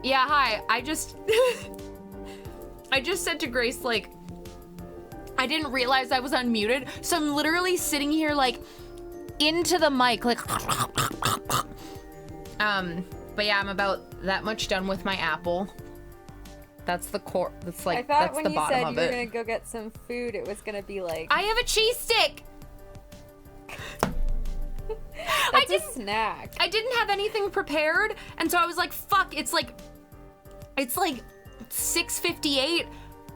Yeah, hi. I just said to Grace, like, I didn't realize I was unmuted, so I'm literally sitting here, like, into the mic, like, but yeah, I'm about that much done with my apple. That's the core, that's like, that's the bottom of it. I thought when you said you were gonna go get some food, it was gonna be like... I have a cheese stick! That's a snack. I didn't have anything prepared, and so I was like, fuck, it's like 6:58, and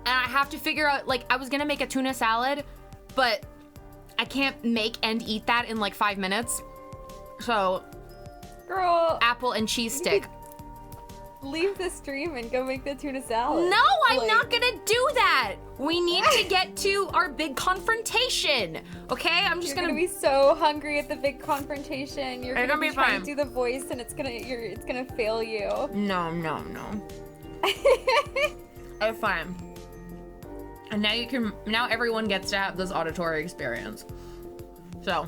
I have to figure out, like, I was gonna make a tuna salad, but I can't make and eat that in like 5 minutes. So, girl, apple and cheese stick. Leave the stream and go make the tuna salad. No, I'm not gonna do that. We need to get to our big confrontation. Okay, I'm just gonna be so hungry at the big confrontation. You're gonna be trying to do the voice, and it's gonna fail you. No. I'm fine. And now everyone gets to have this auditory experience. So,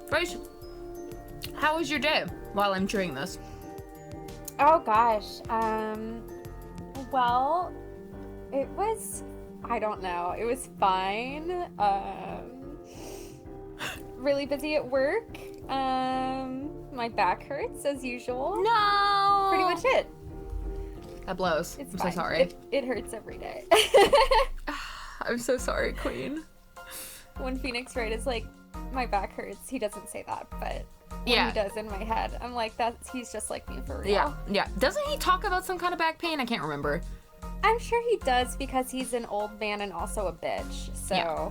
Grace, how was your day while I'm chewing this? Oh gosh, well, it was, I don't know, it was fine. Really busy at work. My back hurts as usual. No! Pretty much it. That blows. It's I'm fine. so sorry. It hurts every day. I'm so sorry, Queen. When Phoenix Wright is like, my back hurts, he doesn't say that, but when he does in my head, I'm like, he's just like me for real. Yeah. Doesn't he talk about some kind of back pain? I can't remember. I'm sure he does because he's an old man and also a bitch, so. Yeah.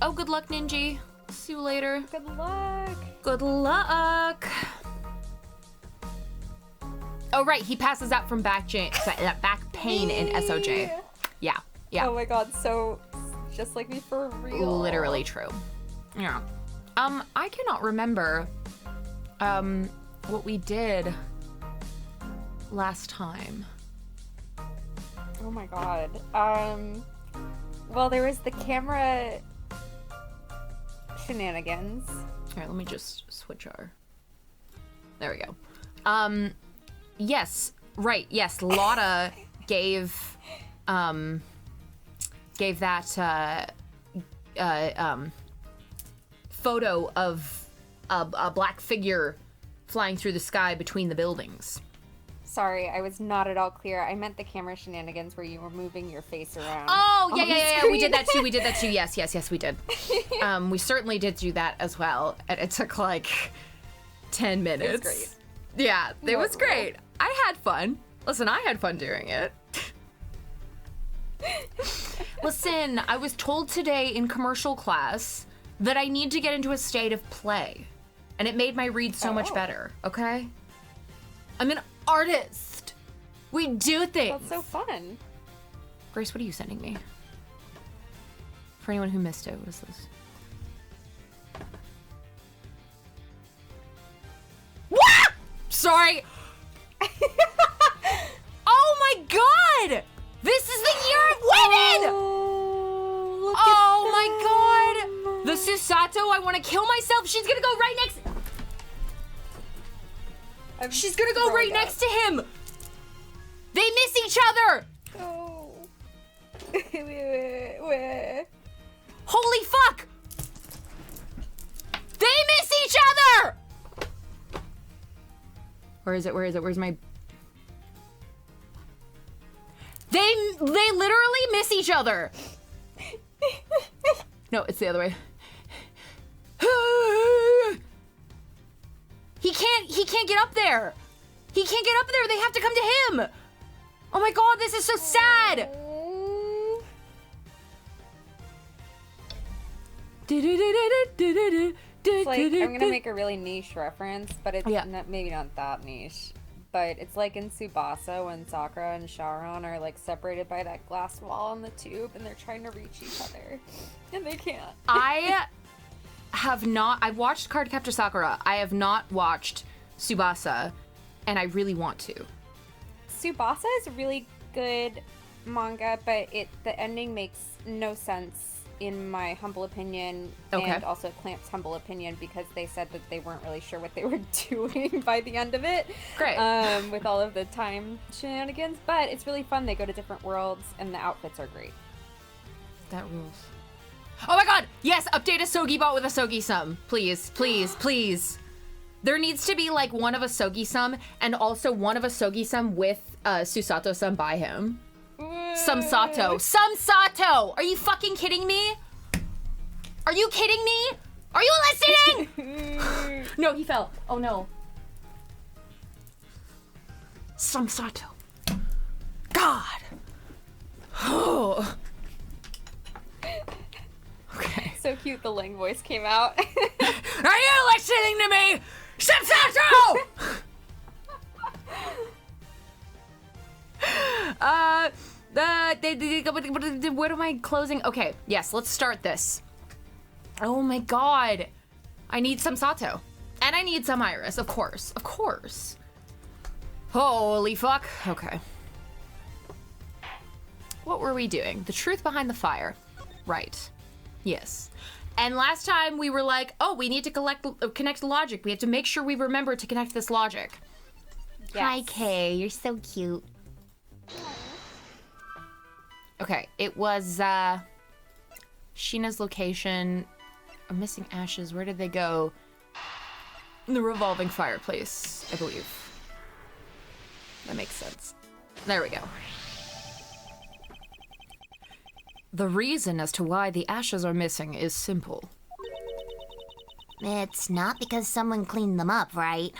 Oh, good luck, Ninja. See you later. Good luck. Good luck. Oh, right. He passes out from back pain in SOJ. Yeah. Oh my god, so just like me for real. Literally true. Yeah. I cannot remember what we did last time. Oh my god. Well, there was the camera shenanigans. Here, let me just switch our... There we go. Yes, right, yes, Lotta gave that, photo of a black figure flying through the sky between the buildings. Sorry, I was not at all clear. I meant the camera shenanigans where you were moving your face around. Oh, yeah, we did that too, Yes, we did. We certainly did do that as well, and it took like 10 minutes. It was great. Yeah, it was great. I had fun. Listen, I had fun doing it. Listen, I was told today in commercial class that I need to get into a state of play, and it made my read so much better, okay? I'm an artist. We do things. That's so fun. Grace, what are you sending me? For anyone who missed it, what is this? What? Sorry. Oh my god! This is the year of women! Oh my god! The Susato, I want to kill myself. She's gonna go right next. She's gonna go right next to him. They miss each other. Oh. Holy fuck! They miss each other! Where is it? Where's my... They literally miss each other. No, it's the other way. He can't get up there. He can't get up there. They have to come to him. Oh my god, this is so sad. It's like, I'm gonna make a really niche reference, but it's maybe not that niche. But it's like in Tsubasa when Sakura and Sharon are like separated by that glass wall on the tube and they're trying to reach each other. And they can't. I've watched Cardcaptor Sakura. I have not watched Tsubasa, and I really want to. Tsubasa is a really good manga, but the ending makes no sense in my humble opinion, and also Clamp's humble opinion, because they said that they weren't really sure what they were doing by the end of it. Great. With all of the time shenanigans, but it's really fun. They go to different worlds, and the outfits are great. That rules. Oh my god! Yes, update a Sogi bot with a Sogi sum. Please, please, please. There needs to be like one of a Sogi sum and also one of a Sogi sum with Susato sum by him. Samsato. Samsato! Are you fucking kidding me? Are you kidding me? Are you listening? No, he fell. Oh no. Samsato. God. Oh. Okay. So cute, the Ling voice came out. Are you listening to me? Samsato! What am I closing? Okay, yes, let's start this. Oh my god. I need some Sato. And I need some Iris, of course. Of course. Holy fuck. Okay. What were we doing? The truth behind the fire. Right. Yes. And last time we were like, oh, we need to connect logic. We have to make sure we remember to connect this logic. Yes. Hi, Kay. You're so cute. Okay, it was Sheena's location. I'm missing ashes. Where did they go? In the revolving fireplace, I believe. That makes sense. There we go. The reason as to why the ashes are missing is simple. It's not because someone cleaned them up, right?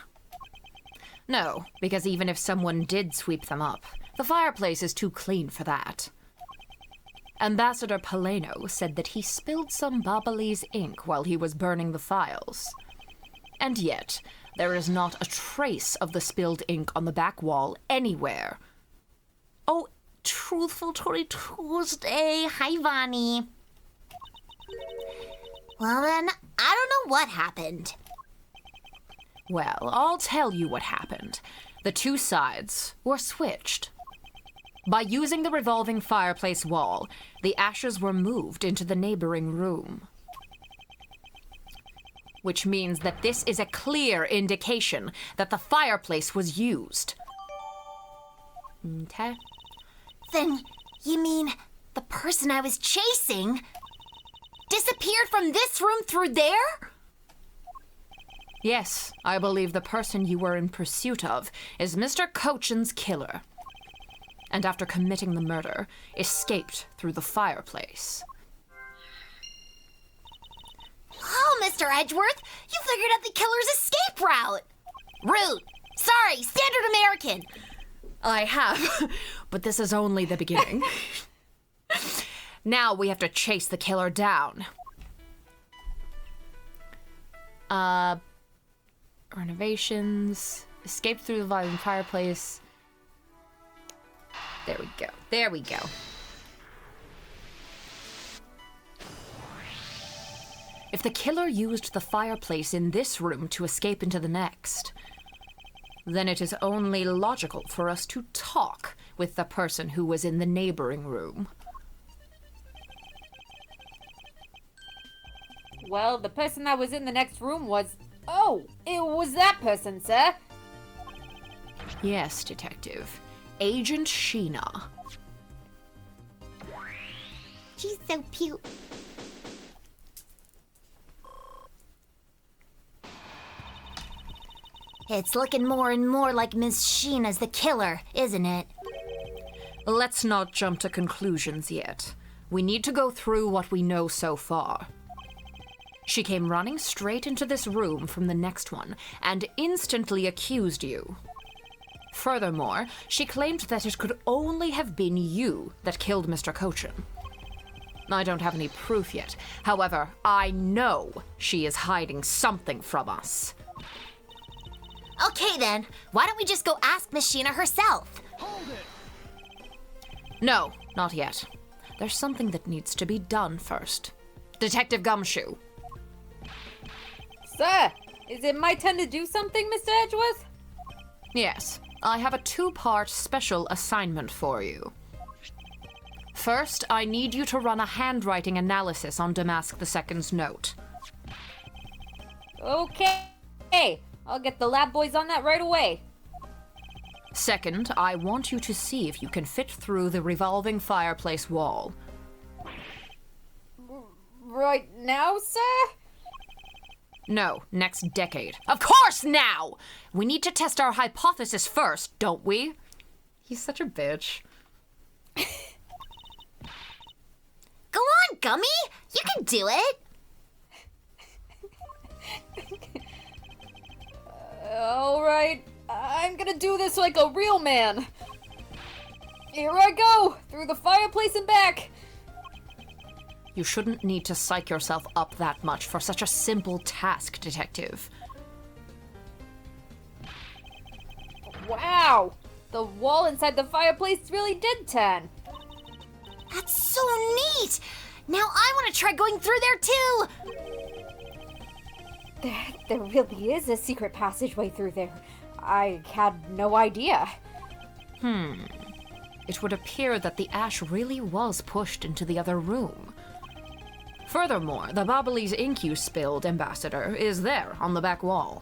No, because even if someone did sweep them up, the fireplace is too clean for that. Ambassador Paleno said that he spilled some Babalese ink while he was burning the files. And yet, there is not a trace of the spilled ink on the back wall anywhere. Oh, Truthful Tory Tuesday. Hi, Vani. Well then, I don't know what happened. Well, I'll tell you what happened. The two sides were switched. By using the revolving fireplace wall, the ashes were moved into the neighboring room. Which means that this is a clear indication that the fireplace was used. Okay? Then, you mean the person I was chasing disappeared from this room through there? Yes, I believe the person you were in pursuit of is Mr. Cochin's killer. And after committing the murder, escaped through the fireplace. Oh, Mr. Edgeworth, you figured out the killer's escape route. Rude. Sorry, standard American. I have, but this is only the beginning. Now we have to chase the killer down. Renovations, escaped through the volume fireplace. There we go. There we go. If the killer used the fireplace in this room to escape into the next, then it is only logical for us to talk with the person who was in the neighboring room. Well, the person that was in the next room was... Oh, it was that person, sir. Yes, Detective. Agent Sheena. She's so cute. It's looking more and more like Miss Sheena's the killer, isn't it? Let's not jump to conclusions yet. We need to go through what we know so far. She came running straight into this room from the next one and instantly accused you. Furthermore, she claimed that it could only have been you that killed Mr. Cochin. I don't have any proof yet. However, I know she is hiding something from us. Okay then, why don't we just go ask Miss Sheena herself? Hold it! No, not yet. There's something that needs to be done first. Detective Gumshoe. Sir, is it my turn to do something, Mr. Edgeworth? Yes, I have a two-part special assignment for you. First, I need you to run a handwriting analysis on Damask II's note. Okay. Hey, I'll get the lab boys on that right away. Second, I want you to see if you can fit through the revolving fireplace wall. Right now, sir? No, next decade. Of course now! We need to test our hypothesis first, don't we? He's such a bitch. Go on, Gummy! You can do it! Alright, I'm gonna do this like a real man. Here I go, through the fireplace and back. You shouldn't need to psych yourself up that much for such a simple task, Detective. Wow, the wall inside the fireplace really did tan. That's so neat! Now I want to try going through there too! There really is a secret passageway through there. I had no idea. It would appear that the ash really was pushed into the other room. Furthermore, the Bobbly's ink you spilled, Ambassador, is there on the back wall.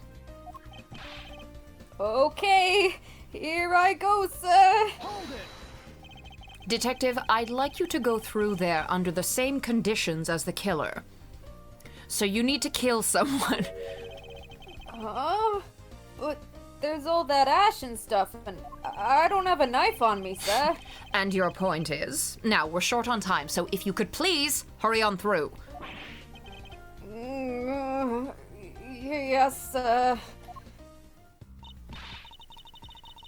Okay, here I go, sir. Detective, I'd like you to go through there under the same conditions as the killer. So you need to kill someone. But there's all that ash and stuff, and I don't have a knife on me, sir. And your point is? Now, we're short on time, so if you could please, hurry on through. Yes, sir.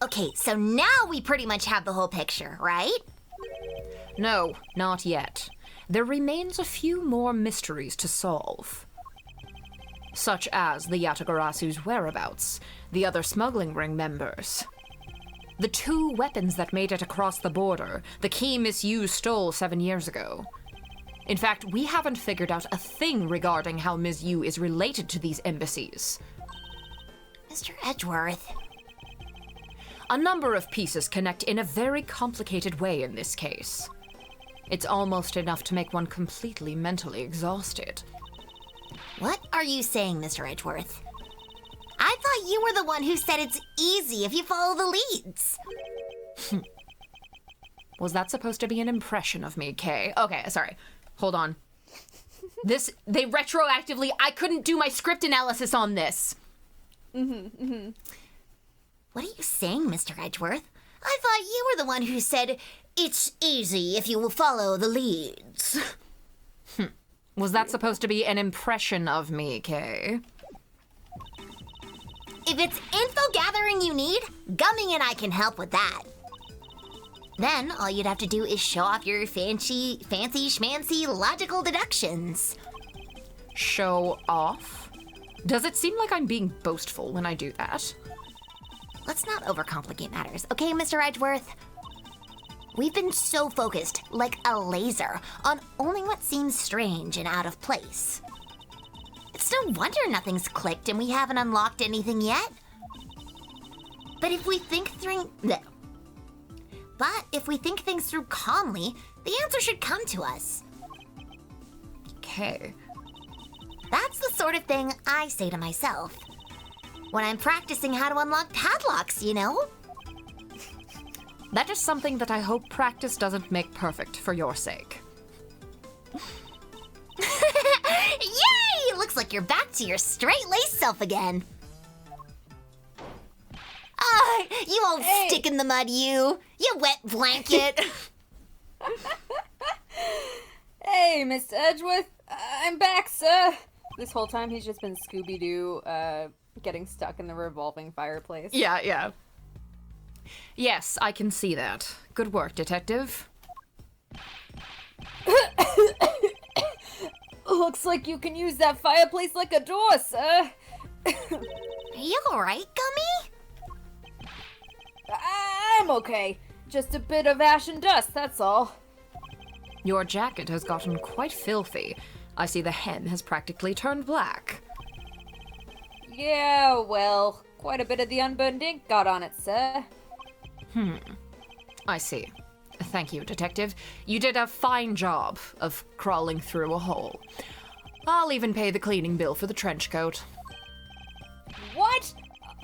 Okay, so now we pretty much have the whole picture, right? No, not yet. There remains a few more mysteries to solve. Such as the Yatagarasu's whereabouts, the other smuggling ring members, the 2 weapons that made it across the border, the key Miss Yu stole 7 years ago. In fact, we haven't figured out a thing regarding how Ms. Yu is related to these embassies. Mr. Edgeworth. A number of pieces connect in a very complicated way in this case. It's almost enough to make one completely mentally exhausted. What are you saying, Mr. Edgeworth? I thought you were the one who said it's easy if you follow the leads. Was that supposed to be an impression of me, Kay? Okay, sorry. Hold on. They retroactively, I couldn't do my script analysis on this. What are you saying, Mr. Edgeworth? I thought you were the one who said it's easy if you will follow the leads. Was that supposed to be an impression of me, Kay? If it's info gathering you need, Gummy and I can help with that. Then all you'd have to do is show off your fancy schmancy logical deductions. Show off? Does it seem like I'm being boastful when I do that? Let's not overcomplicate matters, okay, Mr. Edgeworth? We've been so focused, like a laser, on only what seems strange and out of place. It's no wonder nothing's clicked and we haven't unlocked anything yet. But if we think things through calmly, the answer should come to us. Okay. That's the sort of thing I say to myself when I'm practicing how to unlock padlocks, you know? That is something that I hope practice doesn't make perfect for your sake. Yay! Looks like you're back to your straight-laced self again. Ah, you old stick in the mud, you wet blanket. Hey, Mr. Edgeworth, I'm back, sir. This whole time he's just been Scooby-Doo, getting stuck in the revolving fireplace. Yeah. Yes, I can see that. Good work, Detective. Looks like you can use that fireplace like a door, sir. Are you alright, Gummy? I'm okay. Just a bit of ash and dust, that's all. Your jacket has gotten quite filthy. I see the hem has practically turned black. Yeah, well, quite a bit of the unburned ink got on it, sir. I see. Thank you, Detective. You did a fine job of crawling through a hole. I'll even pay the cleaning bill for the trench coat. What?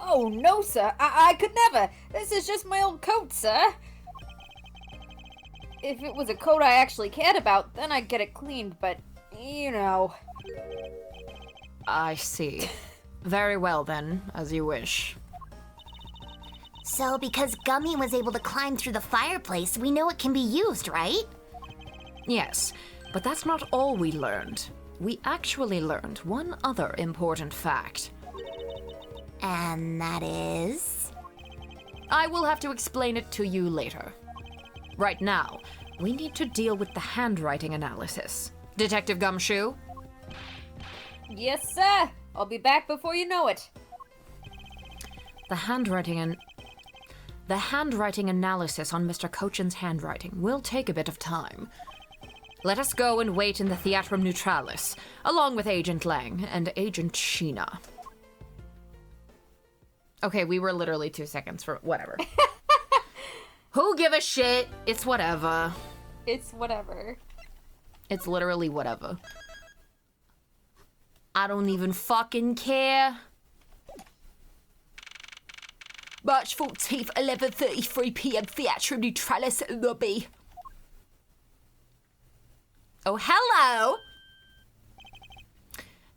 Oh, no, sir. I could never. This is just my old coat, sir. If it was a coat I actually cared about, then I'd get it cleaned, but, you know. I see. Very well, then, as you wish. So, because Gummy was able to climb through the fireplace, we know it can be used, right? Yes, but that's not all we learned. We actually learned one other important fact. And that is? I will have to explain it to you later. Right now, we need to deal with the handwriting analysis. Detective Gumshoe? Yes, sir. I'll be back before you know it. The handwriting analysis on Mr. Cochin's handwriting will take a bit of time. Let us go and wait in the Theatrum Neutralis, along with Agent Lang and Agent Sheena. Okay, we were literally 2 seconds for whatever. Who give a shit? It's whatever. It's whatever. It's literally whatever. I don't even fucking care. March 14th, 11:33 p.m. Theatrum Neutralis lobby. Oh, hello!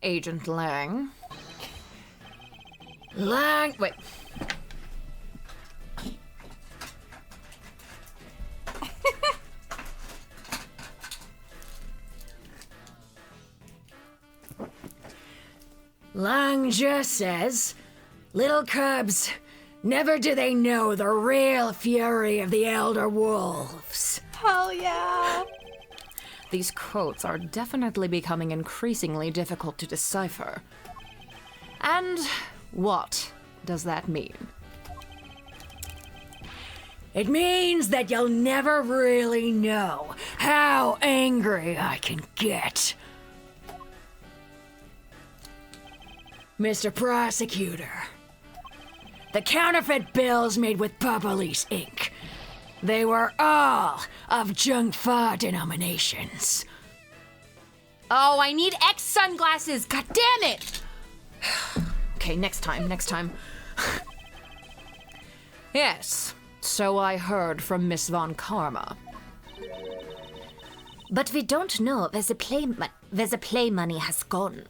Agent Lang. Wait. Lang just says, little cubs, never do they know the real fury of the elder wolves. Hell yeah! These quotes are definitely becoming increasingly difficult to decipher. And what does that mean? It means that you'll never really know how angry I can get. Mr. Prosecutor, the counterfeit bills made with Police ink, they were all of Jung Fa denominations. Oh, I need X sunglasses, god damn it! Okay, next time. Yes, so I heard from Miss Von Karma. But we don't know where the play money has gone.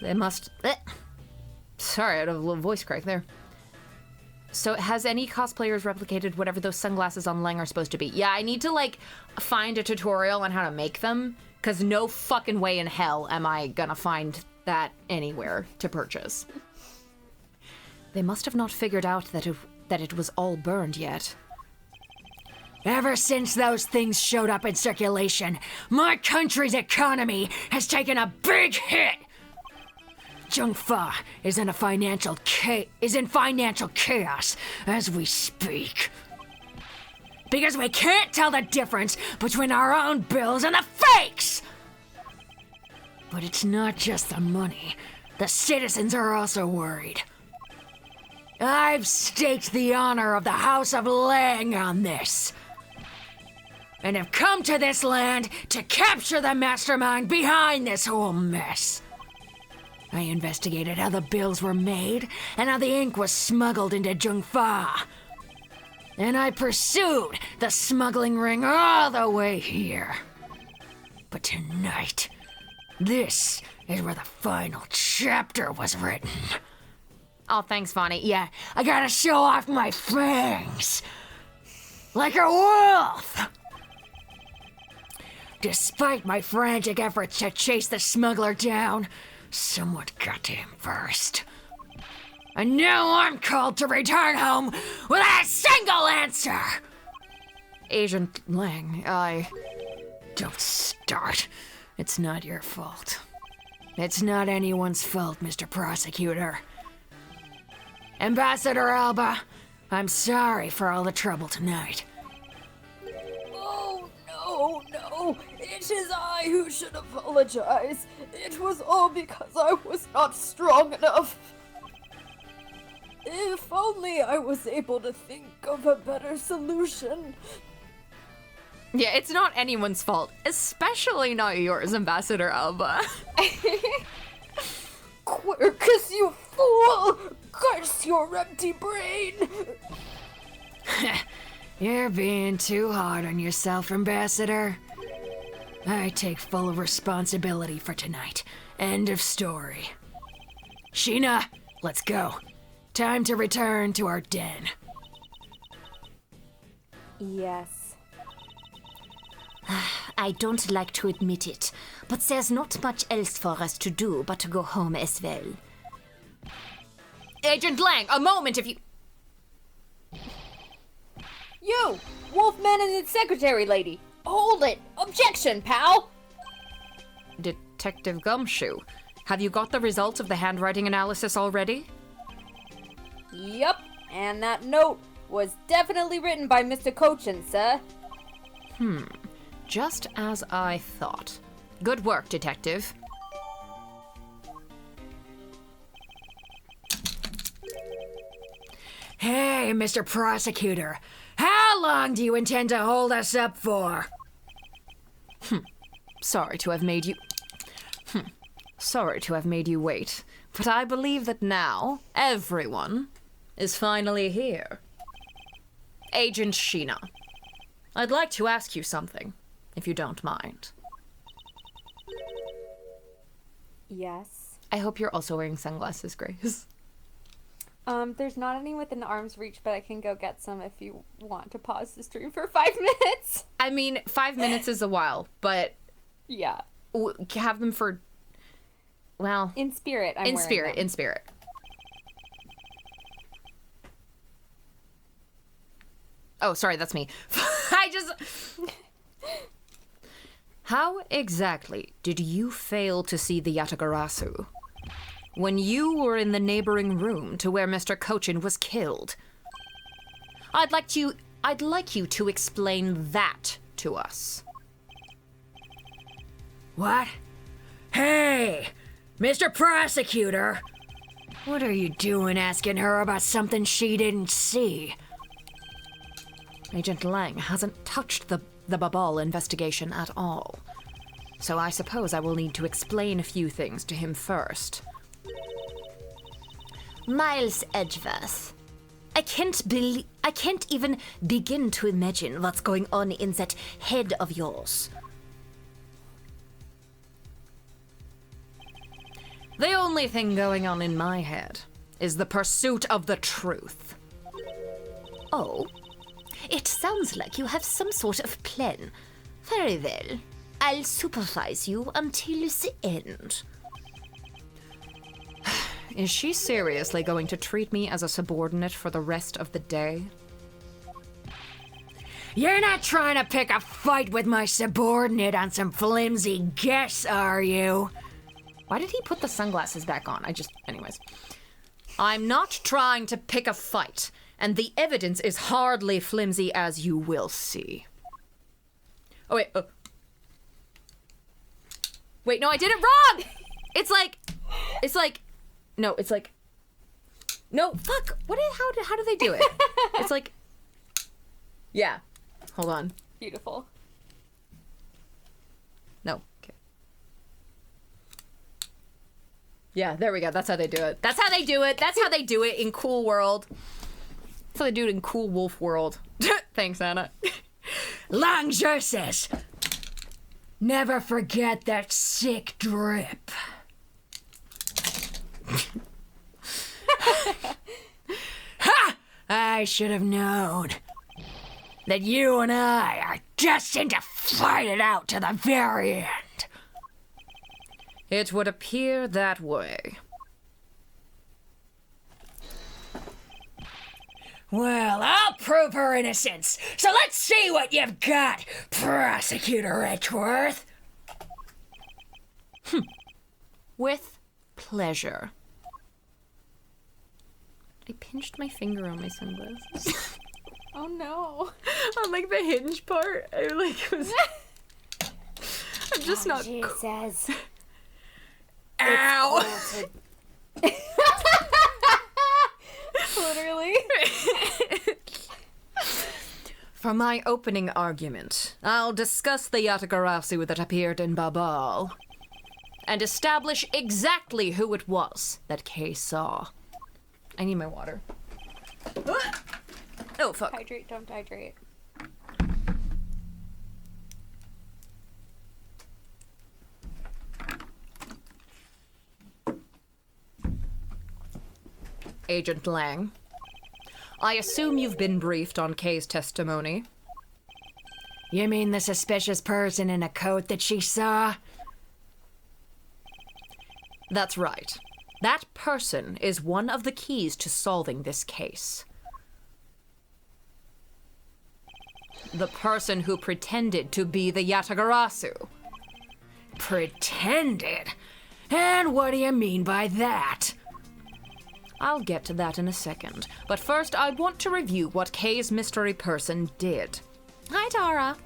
They must... Sorry, I had a little voice crack there. So has any cosplayers replicated whatever those sunglasses on Lang are supposed to be? Yeah, I need to, find a tutorial on how to make them, because no fucking way in hell am I gonna find that anywhere to purchase. They must have not figured out that it was all burned yet. Ever since those things showed up in circulation, my country's economy has taken a big hit! Jung Fa is in financial chaos as we speak. Because we can't tell the difference between our own bills and the fakes! But it's not just the money. The citizens are also worried. I've staked the honor of the House of Lang on this. And have come to this land to capture the mastermind behind this whole mess. I investigated how the bills were made and how the ink was smuggled into Jung Fa. And I pursued the smuggling ring all the way here. But tonight, this is where the final chapter was written. Oh, thanks, Vonnie. Yeah, I gotta show off my fangs. Like a wolf! Despite my frantic efforts to chase the smuggler down, someone got to him first. And now I'm called to return home with a single answer! Agent Lang, Don't start. It's not your fault. It's not anyone's fault, Mr. Prosecutor. Ambassador Alba, I'm sorry for all the trouble tonight. Oh, no. It is I who should apologize. It was all because I was not strong enough. If only I was able to think of a better solution. Yeah, it's not anyone's fault, especially not yours, Ambassador Alba. Quirkus, you fool! Curse your empty brain! You're being too hard on yourself, Ambassador. I take full responsibility for tonight. End of story. Sheena, let's go. Time to return to our den. Yes. I don't like to admit it, but there's not much else for us to do but to go home as well. Agent Lang, a moment if you... You! Wolfman and its secretary lady! Hold it! Objection, pal! Detective Gumshoe, have you got the results of the handwriting analysis already? Yup, and that note was definitely written by Mr. Cochin, sir. Just as I thought. Good work, Detective. Hey, Mr. Prosecutor. How long do you intend to hold us up for? Sorry to have made you... Sorry to have made you wait, but I believe that now everyone is finally here. Agent Sheena, I'd like to ask you something, if you don't mind. Yes. I hope you're also wearing sunglasses, Grace. There's not any within arm's reach, but I can go get some if you want to pause the stream for 5 minutes. I mean, 5 minutes is a while, but Yeah. have them for... Well, In spirit, I'm in wearing spirit, them. in spirit. Oh, sorry, that's me. I just... How exactly did you fail to see the Yatagarasu when you were in the neighboring room to where Mr. Cochin was killed? I'd like you to explain that to us. What? Hey, Mr. Prosecutor. What are you doing asking her about something she didn't see? Agent Lang hasn't touched the Babal investigation at all. So I suppose I will need to explain a few things to him first. Miles Edgeworth, I can't even begin to imagine what's going on in that head of yours. The only thing going on in my head is the pursuit of the truth. Oh, it sounds like you have some sort of plan. Very well. I'll supervise you until the end. Is she seriously going to treat me as a subordinate for the rest of the day? You're not trying to pick a fight with my subordinate on some flimsy guess, are you? Why did he put the sunglasses back on? Anyways. I'm not trying to pick a fight, and the evidence is hardly flimsy, as you will see. Oh, wait. Wait, no, I did it wrong! No, fuck! How do they do it? It's like... Yeah. Hold on. Beautiful. No. Okay. Yeah, there we go. That's how they do it. That's how they do it. That's how they do it in Cool World. That's how they do it in Cool Wolf World. Thanks, Anna. Langer says, never forget that sick drip. Ha! I should have known that you and I are destined to fight it out to the very end. It would appear that way. Well, I'll prove her innocence, so let's see what you've got, Prosecutor Edgeworth. With pleasure. I pinched my finger on my sunglasses. Oh no. On like the hinge part. I'm just not. She says. Ow! Literally. For my opening argument, I'll discuss the Yatagarasu that appeared in Babal and establish exactly who it was that Kay saw. I need my water. Oh, fuck. Hydrate, don't hydrate. Agent Lang, I assume you've been briefed on Kay's testimony. You mean the suspicious person in a coat that she saw? That's right. That person is one of the keys to solving this case. The person who pretended to be the Yatagarasu. Pretended? And what do you mean by that? I'll get to that in a second, but first I want to review what Kay's mystery person did. Hi, Tara.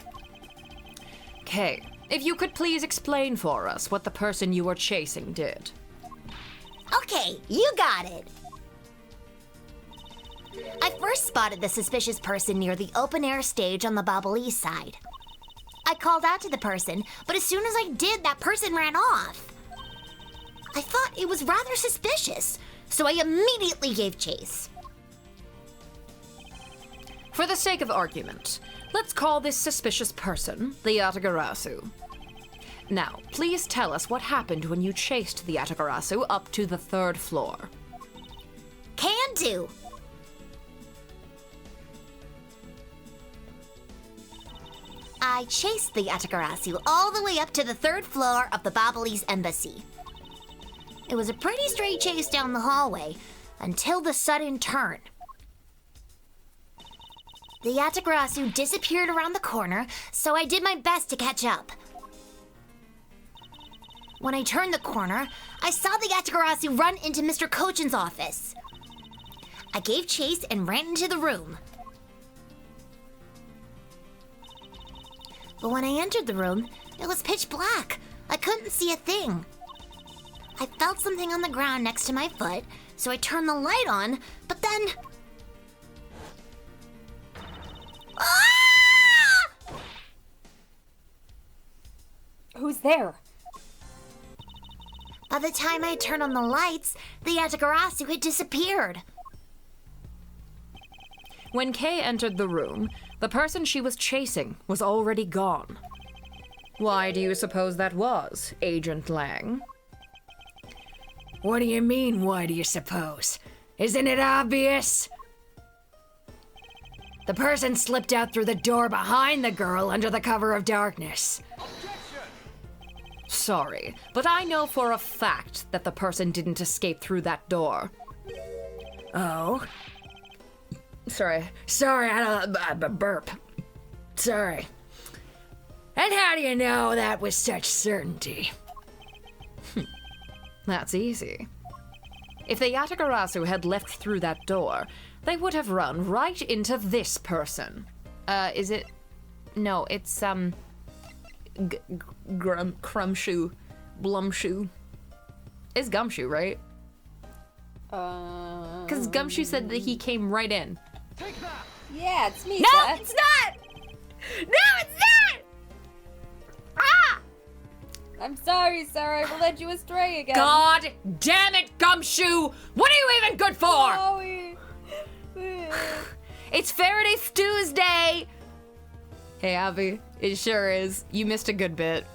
Kay, if you could please explain for us what the person you were chasing did. Okay, you got it. I first spotted the suspicious person near the open-air stage on the Babalese side. I called out to the person, but as soon as I did, that person ran off. I thought it was rather suspicious, so I immediately gave chase. For the sake of argument, let's call this suspicious person the Yatagarasu. Now, please tell us what happened when you chased the Yatagarasu up to the 3rd floor. Can do. I chased the Yatagarasu all the way up to the 3rd floor of the Babalese embassy. It was a pretty straight chase down the hallway until the sudden turn. The Yatagarasu disappeared around the corner, so I did my best to catch up. When I turned the corner, I saw the Yatagarasu run into Mr. Kochin's office. I gave chase and ran into the room. But when I entered the room, it was pitch black. I couldn't see a thing. I felt something on the ground next to my foot, so I turned the light on, but then... Ah! Who's there? By the time I turned on the lights, the Yatagarasu had disappeared. When Kay entered the room, the person she was chasing was already gone. Why do you suppose that was, Agent Lang? What do you mean, why do you suppose? Isn't it obvious? The person slipped out through the door behind the girl under the cover of darkness. Sorry, but I know for a fact that the person didn't escape through that door. Oh? Sorry. Sorry, I don't... burp. Sorry. And how do you know that with such certainty? That's easy. If the Yatagarasu had left through that door, they would have run right into this person. Is it... No, it's, Crumshoe. Blumshoe. It's Gumshoe, right? Because Gumshoe said that he came right in. Yeah, it's me, No, Seth. it's not! No, it's not! Ah! I'm sorry, Sarah. I led you astray again. God damn it, Gumshoe! What are you even good for? Chloe. It's Faraday Stew's day! Hey, Abby, it sure is. You missed a good bit.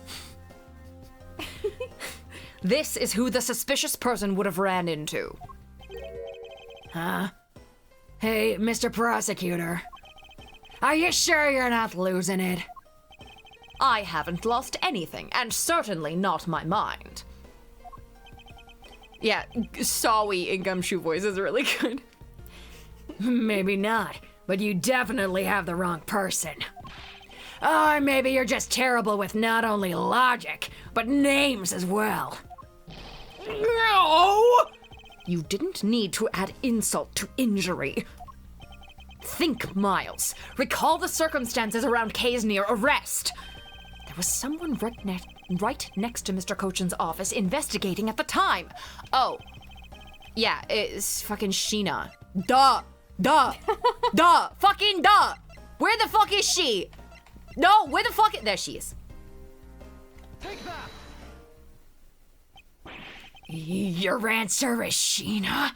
This is who the suspicious person would have ran into. Huh? Hey, Mr. Prosecutor. Are you sure you're not losing it? I haven't lost anything, and certainly not my mind. Yeah, Sawi in Gumshoe voice is really good. Maybe not, but you definitely have the wrong person. Or maybe you're just terrible with not only logic, but names as well. No! You didn't need to add insult to injury. Think, Miles. Recall the circumstances around Kay's near arrest. There was someone right next to Mr. Kochin's office investigating at the time. Oh. Yeah, it's fucking Sheena. Duh. Duh. Fucking duh. Where the fuck is she? No, where the fuck there she is. Take that! Your answer is Sheena?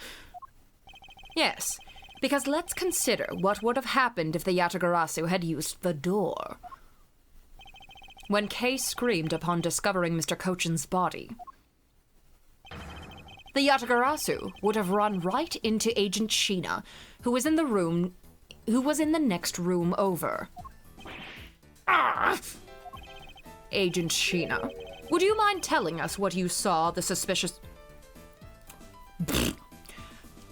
Yes, because let's consider what would have happened if the Yatagarasu had used the door. When Kay screamed upon discovering Mr. Cochin's body, the Yatagarasu would have run right into Agent Sheena, who was in the next room over. Agent Sheena, would you mind telling us what you saw the suspicious...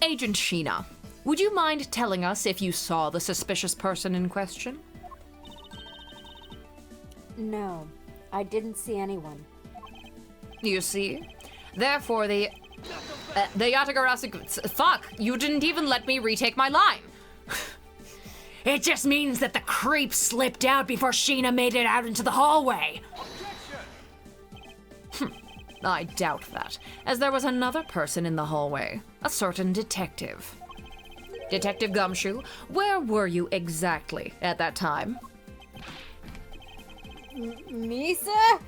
Agent Sheena, would you mind telling us if you saw the suspicious person in question? No, I didn't see anyone. You see? Therefore, the Yatagarasu... Fuck! You didn't even let me retake my line! It just means that the creep slipped out before Sheena made it out into the hallway. I doubt that, as there was another person in the hallway. A certain detective. Detective Gumshoe, where were you exactly at that time? Misa?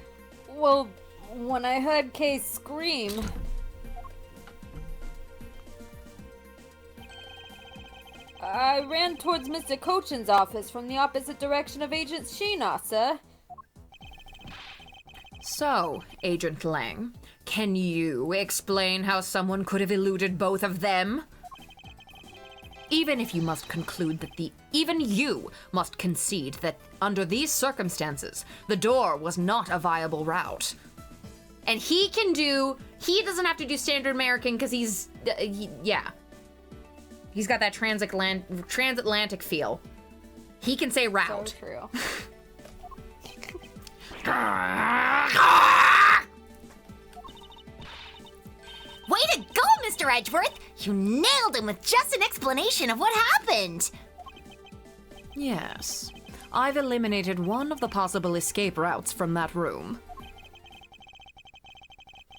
Well, when I heard Kay scream... I ran towards Mr. Cochin's office from the opposite direction of Agent Sheena, sir. So, Agent Lang, can you explain how someone could have eluded both of them? Even if you must conclude that even you must concede that under these circumstances, the door was not a viable route. And he doesn't have to do standard American because he's got that transatlantic feel. He can say route. So true. Way to go, Mr. Edgeworth! You nailed him with just an explanation of what happened. Yes. I've eliminated one of the possible escape routes from that room.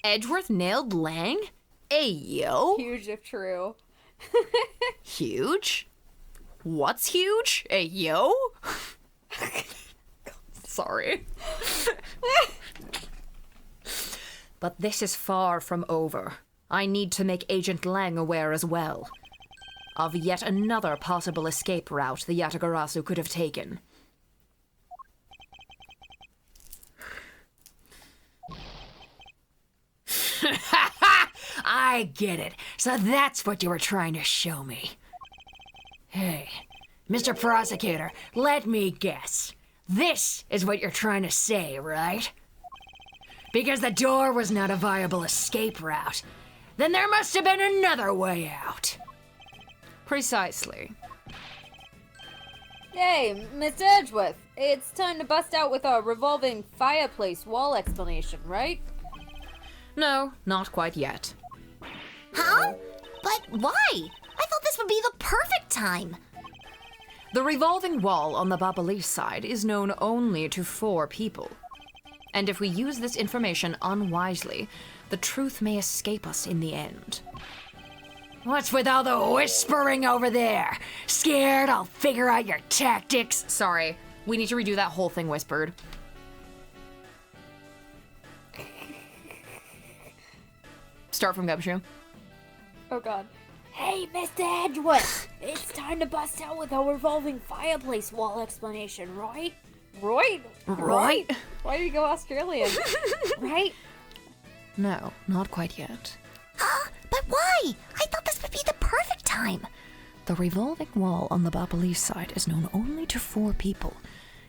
Edgeworth nailed Lang? Ayo. Huge if true. Huge? What's huge? Ayo? Sorry. But this is far from over. I need to make Agent Lang aware as well of yet another possible escape route the Yatagarasu could have taken. I get it. So that's what you were trying to show me. Hey, Mr. Prosecutor, let me guess. This is what you're trying to say, right? Because the door was not a viable escape route, then there must have been another way out. Precisely. Hey, Mr. Edgeworth, it's time to bust out with our revolving fireplace wall explanation, right? No, not quite yet. Huh? But why? I thought this would be the perfect time. The revolving wall on the Babalee side is known only to 4 people. And if we use this information unwisely, the truth may escape us in the end. What's with all the whispering over there? Scared I'll figure out your tactics? Sorry, we need to redo that whole thing whispered. Start from Gumshoe. Oh god. Hey, Mr. Edgeworth! It's time to bust out with our revolving fireplace wall explanation, right? Right? Right? Why did you go Australian? Right? No, not quite yet. Huh? But why? I thought this would be the perfect time. The revolving wall on the Babalee side is known only to 4 people,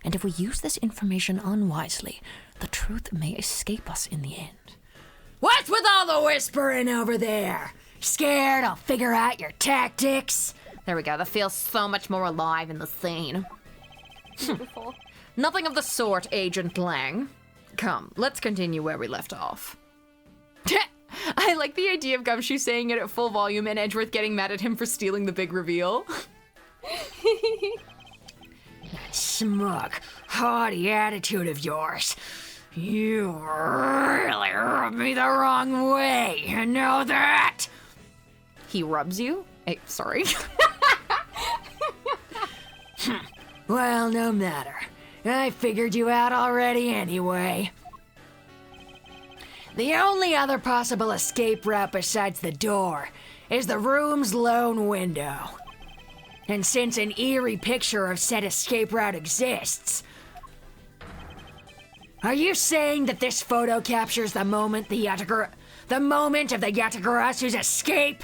and if we use this information unwisely, the truth may escape us in the end. What's with all the whispering over there? Scared I'll figure out your tactics? There we go, that feels so much more alive in the scene. Beautiful. Nothing of the sort, Agent Lang. Come, let's continue where we left off. I like the idea of Gumshoe saying it at full volume and Edgeworth getting mad at him for stealing the big reveal. Smug, haughty attitude of yours. You really rub me the wrong way, you know that? He rubs you? Hey, sorry. Well, no matter. I figured you out already anyway. The only other possible escape route besides the door is the room's lone window. And since an eerie picture of said escape route exists, are you saying that this photo captures the moment of the Yatagarasu's escape?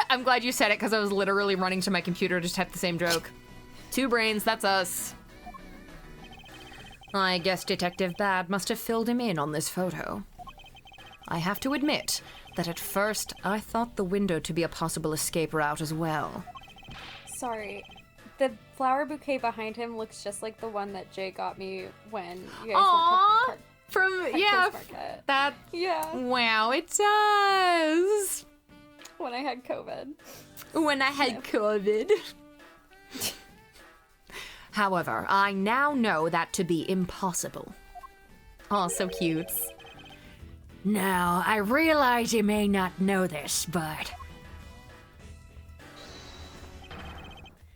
I'm glad you said it because I was literally running to my computer to type the same joke. 2 brains, that's us. I guess Detective Bad must have filled him in on this photo. I have to admit that at first I thought the window to be a possible escape route as well. Sorry. The flower bouquet behind him looks just like the one that Jay got me when you guys Aww! went From, to yeah, Market. that, Yeah, wow, it does. when I had COVID. When I had COVID. However, I now know that to be impossible. Oh, so cute. Now, I realize you may not know this, but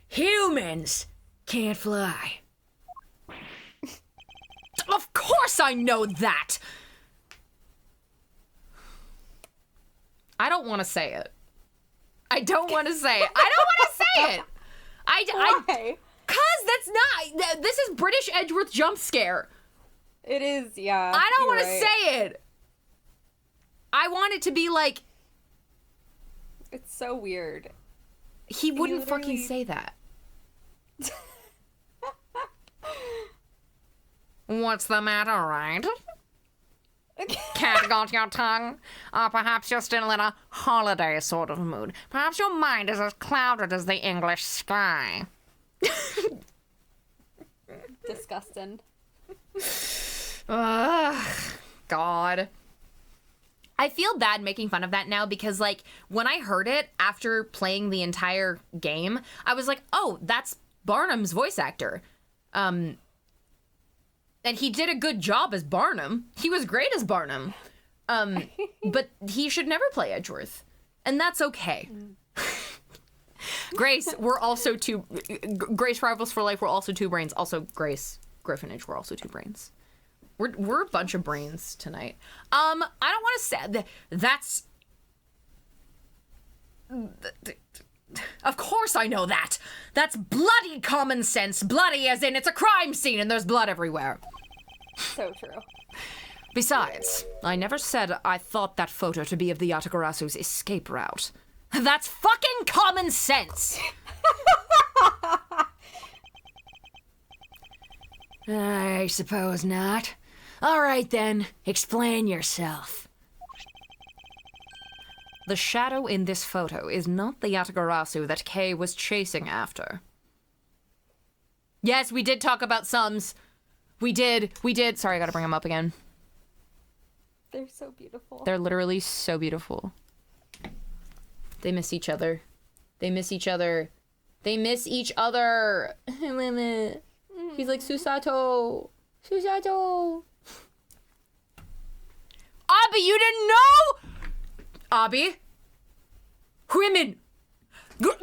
humans can't fly. Of course I know that! I don't want to say it. I don't want to say it. I don't want to say it! Why? Cause that's not, this is British Edgeworth jump scare. It is, yeah. I don't you're want to right. say it. I want it to be like, It's so weird. he wouldn't fucking literally- say that. What's the matter, right? Cat got your tongue? Or perhaps you're still in a holiday sort of mood. Perhaps your mind is as clouded as the English sky. Disgusting. Ugh, God. I feel bad making fun of that now because, like, when I heard it after playing the entire game, I was like, oh, that's Barnum's voice actor. And he did a good job as Barnum. He was great as Barnum. But he should never play Edgeworth. And that's okay. Grace, we're also Grace Rivals for Life, we're also 2 brains. Also, Grace Griffinage, we're also 2 brains. We're a bunch of brains tonight. I don't want to say that's. Of course I know that. That's bloody common sense. Bloody as in it's a crime scene and there's blood everywhere. So true. Besides, I never said I thought that photo to be of the Yatagarasu's escape route. That's fucking common sense. I suppose not. All right then, explain yourself. The shadow in this photo is not the Yatagarasu that Kay was chasing after. Yes, we did talk about sums. We did. Sorry, I gotta bring them up again. They're so beautiful. They're literally so beautiful. They miss each other. They miss each other. They miss each other. He's like, Susato. Susato. Abby, you didn't know? Abby? Women.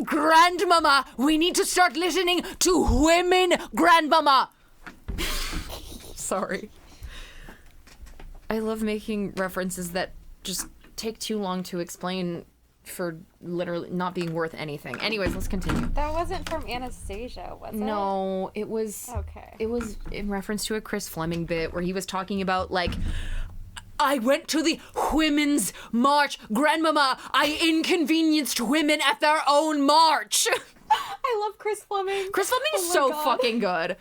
Grandmama. We need to start listening to women, Grandmama. Sorry. I love making references that just take too long to explain for literally not being worth anything. Anyways, let's continue. That wasn't from Anastasia, was it? No, it was... Okay. It was in reference to a Chris Fleming bit where he was talking about, like, I went to the women's march. Grandmama, I inconvenienced women at their own march. I love Chris Fleming. Chris Fleming is Oh my so God. fucking good.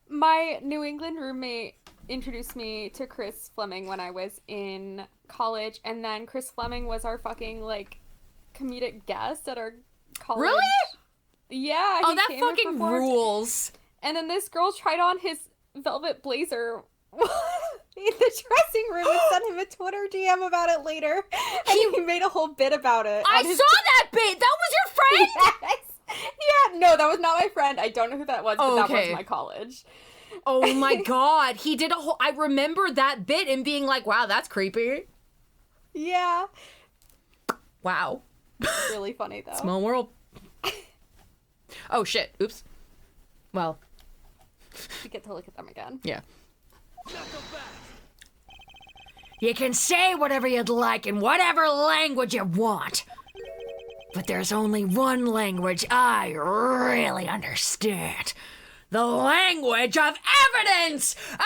My New England roommate introduced me to Chris Fleming when I was in college, and then Chris Fleming was our fucking, like, comedic guest at our college. Really? Yeah. Oh, he that came and fucking performed. rules. And then this girl tried on his velvet blazer in the dressing room and sent him a Twitter DM about it later. And he made a whole bit about it. I on his saw that bit. That was your friend? Yes. Yeah, no, that was not my friend. I don't know who that was, but that Okay. was my college. Oh my God. He did a whole... I remember that bit and being like, wow, that's creepy. Yeah. Wow. Really funny though. Small world. Oh shit. Oops. Well, You get to look at them again. yeah. You can say whatever you'd like in whatever language you want. But there's only one language I really understand. The language of evidence! Awoo!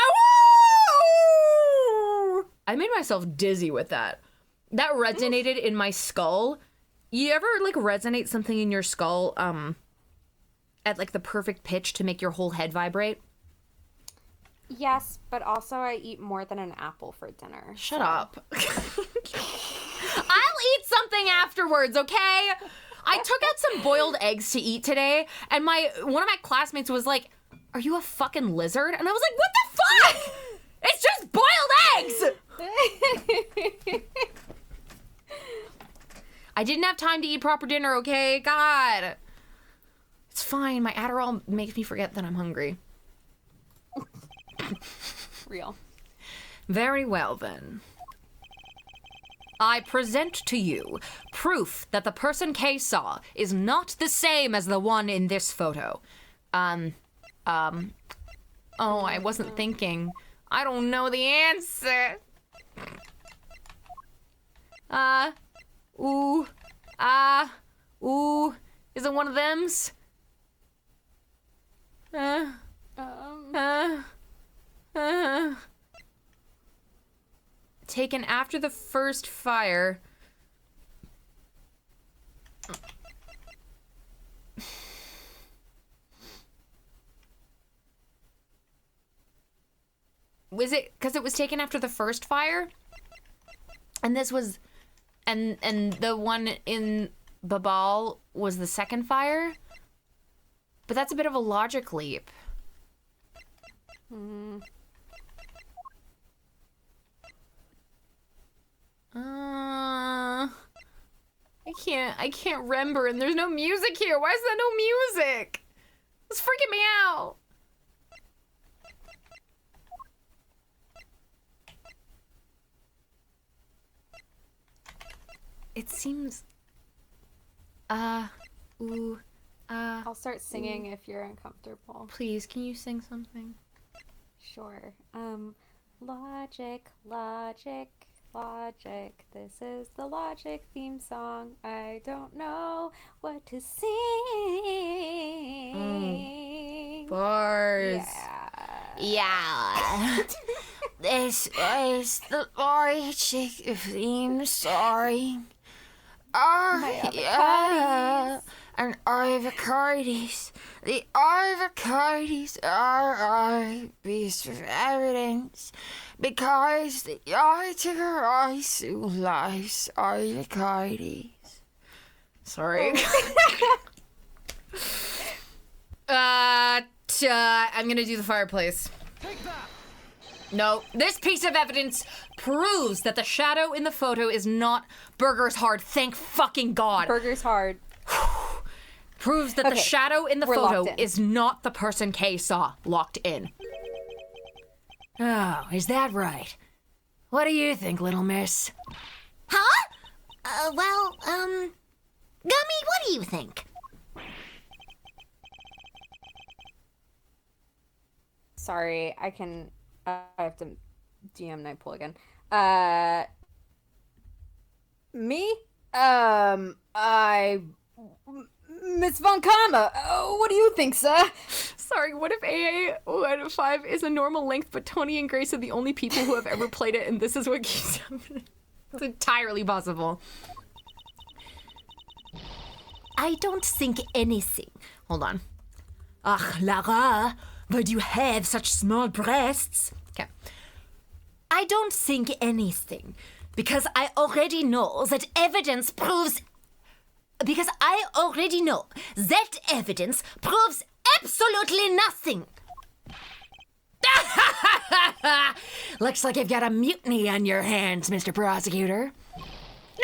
I made myself dizzy with that. That resonated in my skull. You ever like resonate something in your skull at like the perfect pitch to make your whole head vibrate? Yes, but also I eat more than an apple for dinner. Shut up. I'll eat something afterwards, okay? I took out some boiled eggs to eat today, and one of my classmates was like, "Are you a fucking lizard?" And I was like, "What the fuck? It's just boiled eggs!" I didn't have time to eat proper dinner, okay? God. It's fine. My Adderall makes me forget that I'm hungry. Real. Very well, then. I present to you proof that the person Kay saw is not the same as the one in this photo. Oh, I wasn't thinking. I don't know the answer. Is it one of thems? Taken after the first fire. Was it because it was taken after the first fire? And this was, and the one in Babal was the second fire? But that's a bit of a logic leap. I can't remember, and there's no music here. Why is there no music? It's freaking me out. It seems, I'll start singing if you're uncomfortable. please, can you sing something? Sure. Logic, logic, logic. This is the logic theme song. I don't know what to sing. Bars. Yeah. This is the logic theme song. Yeah. And avocados. The avocados are our piece of evidence because the articles who lives are avocados. Sorry. I'm gonna do the fireplace. Take that! No, this piece of evidence proves that the shadow in the photo is not Burger's Hard. Thank fucking God. Burger's hard. Proves that the Okay, shadow in the we're photo locked in. is not the person Kay saw. Locked in. Oh, is that right? What do you think, little miss? Huh? Gummy, what do you think? Sorry, I have to DM Nightpool again. Me? Miss Von Kama, what do you think, sir? Sorry, what if AAI1-5 is a normal length, but Tony and Grace are the only people who have ever played it, and this is what keeps happening? It's entirely possible. I don't think anything. Hold on. Ach, Lara, why do you have such small breasts? Okay. I don't think anything, because I already know that evidence proves... Because I already know that evidence proves absolutely nothing. Looks like you've got a mutiny on your hands, Mr. Prosecutor.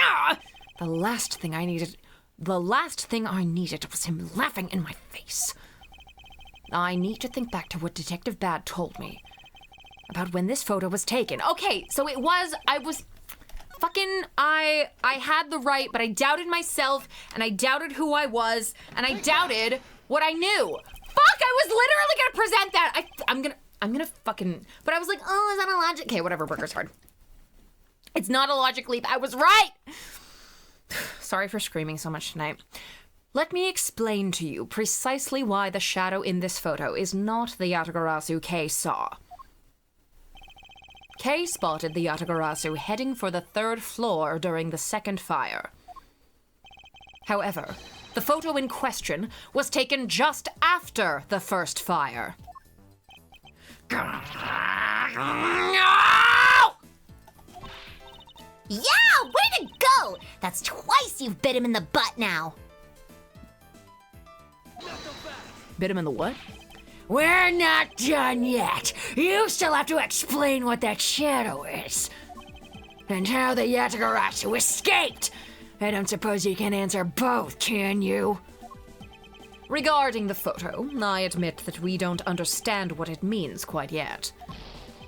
Ah! The last thing I needed was him laughing in my face. I need to think back to what Detective Bad told me about when this photo was taken. Okay, so I was I had the right, but I doubted myself, and I doubted who I was, and I doubted what I knew. Fuck, I was literally gonna present that. I'm gonna fucking, but I was like, oh, is that a logic? Okay, whatever, burger's hard. It's not a logic leap, I was right! Sorry for screaming so much tonight. Let me explain to you precisely why the shadow in this photo is not the Yatagarasu Kei saw. Kei spotted the Yatagarasu heading for the 3rd floor during the 2nd fire. However, the photo in question was taken just after the 1st fire. Yeah, way to go! That's twice you've bit him in the butt now. Bit him in the what? We're not done yet. You still have to explain what that shadow is. And how the Yatagarasu escaped. I don't suppose you can answer both, can you? Regarding the photo, I admit that we don't understand what it means quite yet.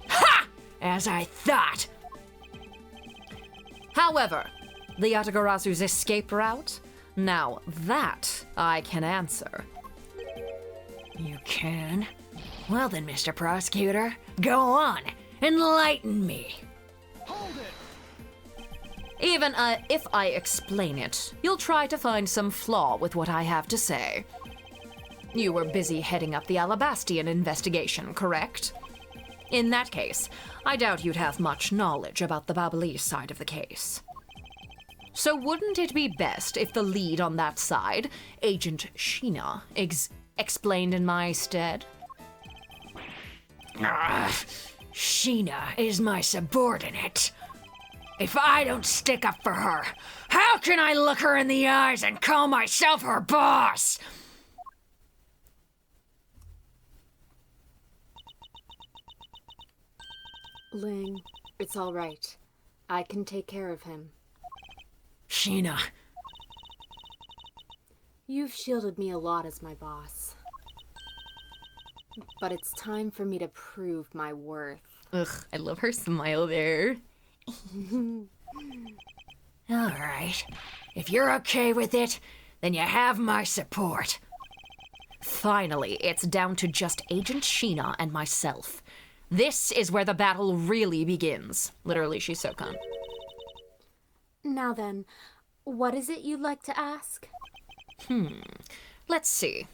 Ha! As I thought. However, the Yatagarasu's escape route? Now that I can answer. You can? Well then, Mr. Prosecutor, go on. Enlighten me. Hold it! Even if I explain it, you'll try to find some flaw with what I have to say. You were busy heading up the Alabastian investigation, correct? In that case, I doubt you'd have much knowledge about the Babalese side of the case. So wouldn't it be best if the lead on that side, Agent Sheena, explained in my stead? Sheena is my subordinate. If I don't stick up for her, how can I look her in the eyes and call myself her boss? Ling, it's all right. I can take care of him. Sheena, You've shielded me a lot as my boss. But it's time for me to prove my worth. Ugh, I love her smile there. all right. If you're okay with it, then you have my support. Finally, it's down to just Agent Sheena and myself. This is where the battle really begins. Literally, she's so calm. Now then, what is it you'd like to ask? Let's see.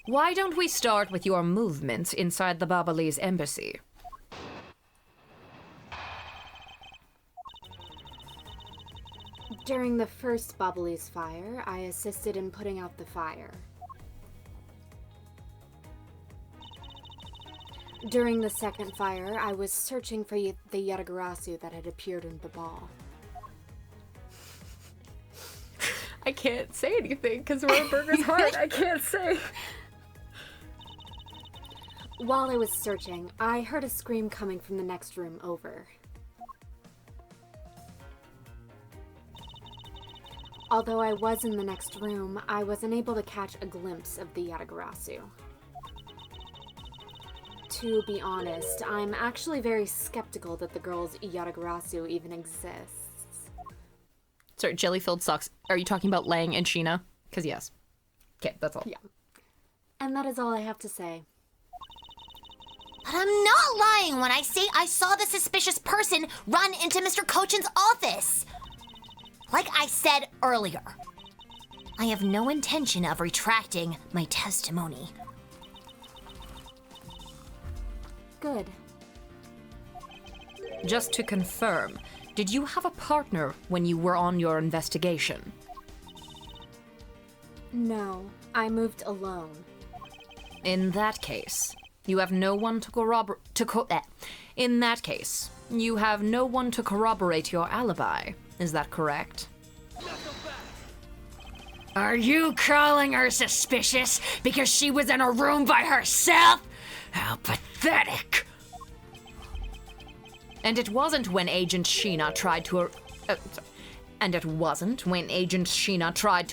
Why don't we start with your movements inside the Babalese embassy? During the first Babalese fire, I assisted in putting out the fire. During the second fire, I was searching for the Yatagarasu that had appeared in the ball. I can't say anything because we're Burger's heart. I can't say. While I was searching, I heard a scream coming from the next room over. Although I was in the next room, I was unable to catch a glimpse of the Yatagarasu. To be honest, I'm actually very skeptical that the girl's Yatagarasu even exists. Sorry, jelly-filled socks. Are you talking about Lang and Sheena? Because yes. Okay, that's all. Yeah. And that is all I have to say. But I'm not lying when I say I saw the suspicious person run into Mr. Cochin's office. Like I said earlier, I have no intention of retracting my testimony. Good. Just to confirm, did you have a partner when you were on your investigation? No, I moved alone. In that case, you have no one to corroborate. In that case, you have no one to corroborate your alibi. Is that correct? Are you calling her suspicious because she was in a room by herself? How pathetic. And it wasn't when Agent Sheena tried to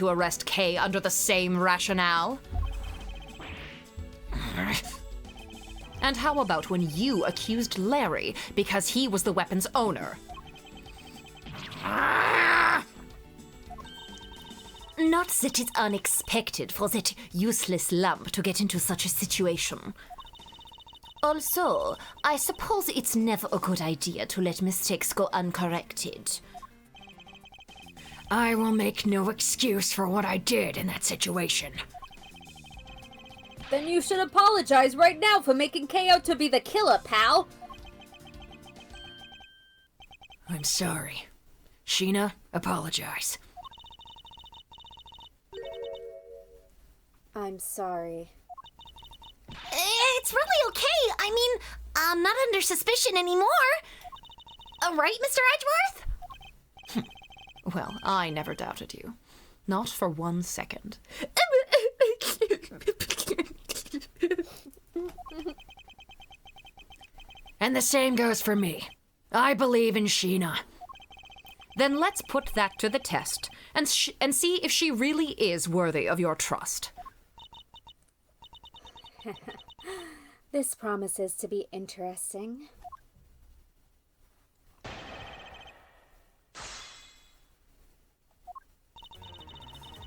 arrest Kay under the same rationale? And how about when you accused Larry because he was the weapon's owner? Not that it's unexpected for that useless lump to get into such a situation. Also, I suppose it's never a good idea to let mistakes go uncorrected. I will make no excuse for what I did in that situation. Then you should apologize right now for making KO to be the killer, pal. I'm sorry. Sheena, apologize. I'm sorry. It's really okay. I mean, I'm not under suspicion anymore. Right, Mr. Edgeworth? Well, I never doubted you. Not for 1 second. And the same goes for me. I believe in Sheena. Then let's put that to the test and see if she really is worthy of your trust. This promises to be interesting.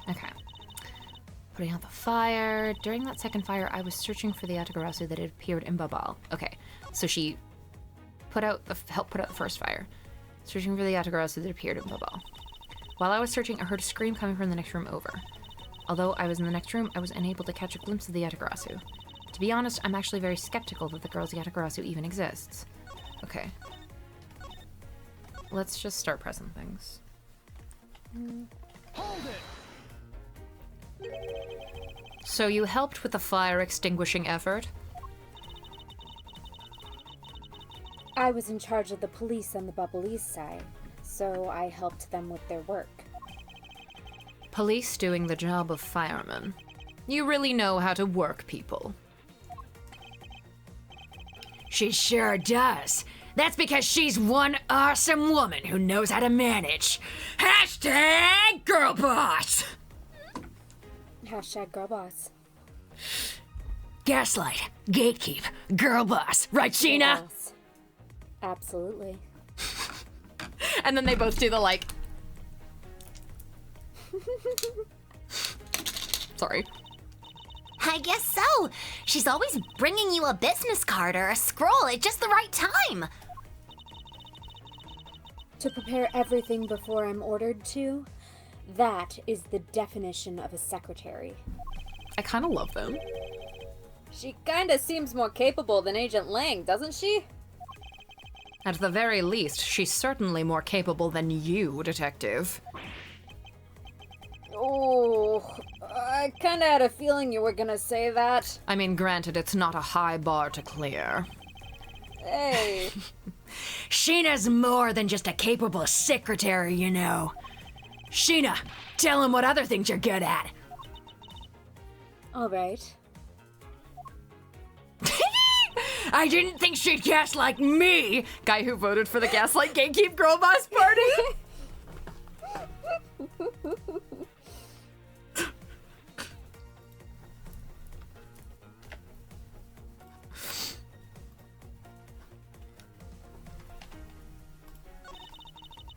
Okay. Putting out the fire. During that second fire, I was searching for the Atagarasu that had appeared in Babal. Okay, so she helped put out the first fire. Searching for the Atagarasu that appeared in Babal. While I was searching, I heard a scream coming from the next room over. Although I was in the next room, I was unable to catch a glimpse of the Atagarasu. To be honest, I'm actually very skeptical that the girl's Yatagarasu even exists. Okay. Let's just start pressing things. Hold it! So you helped with the fire extinguishing effort? I was in charge of the police on the Bubble East side, so I helped them with their work. Police doing the job of firemen. You really know how to work people. She sure does. That's because she's one awesome woman who knows how to manage. Hashtag girl boss! Hashtag girl boss. Gaslight, gatekeep, girl boss. Right, Sheena? Girl boss. Absolutely. And then they both do the like... Sorry. I guess so. She's always bringing you a business card or a scroll at just the right time. To prepare everything before I'm ordered to, that is the definition of a secretary. I kind of love them. She kinda seems more capable than Agent Lang, doesn't she? At the very least, she's certainly more capable than you, Detective. Oh, I kinda had a feeling you were gonna say that. I mean, granted, it's not a high bar to clear. Hey. Sheena's more than just a capable secretary, you know. Sheena, tell him what other things you're good at. All right. I didn't think she'd guess like me. Guy who voted for the Gaslight Gatekeep Girl Boss Party?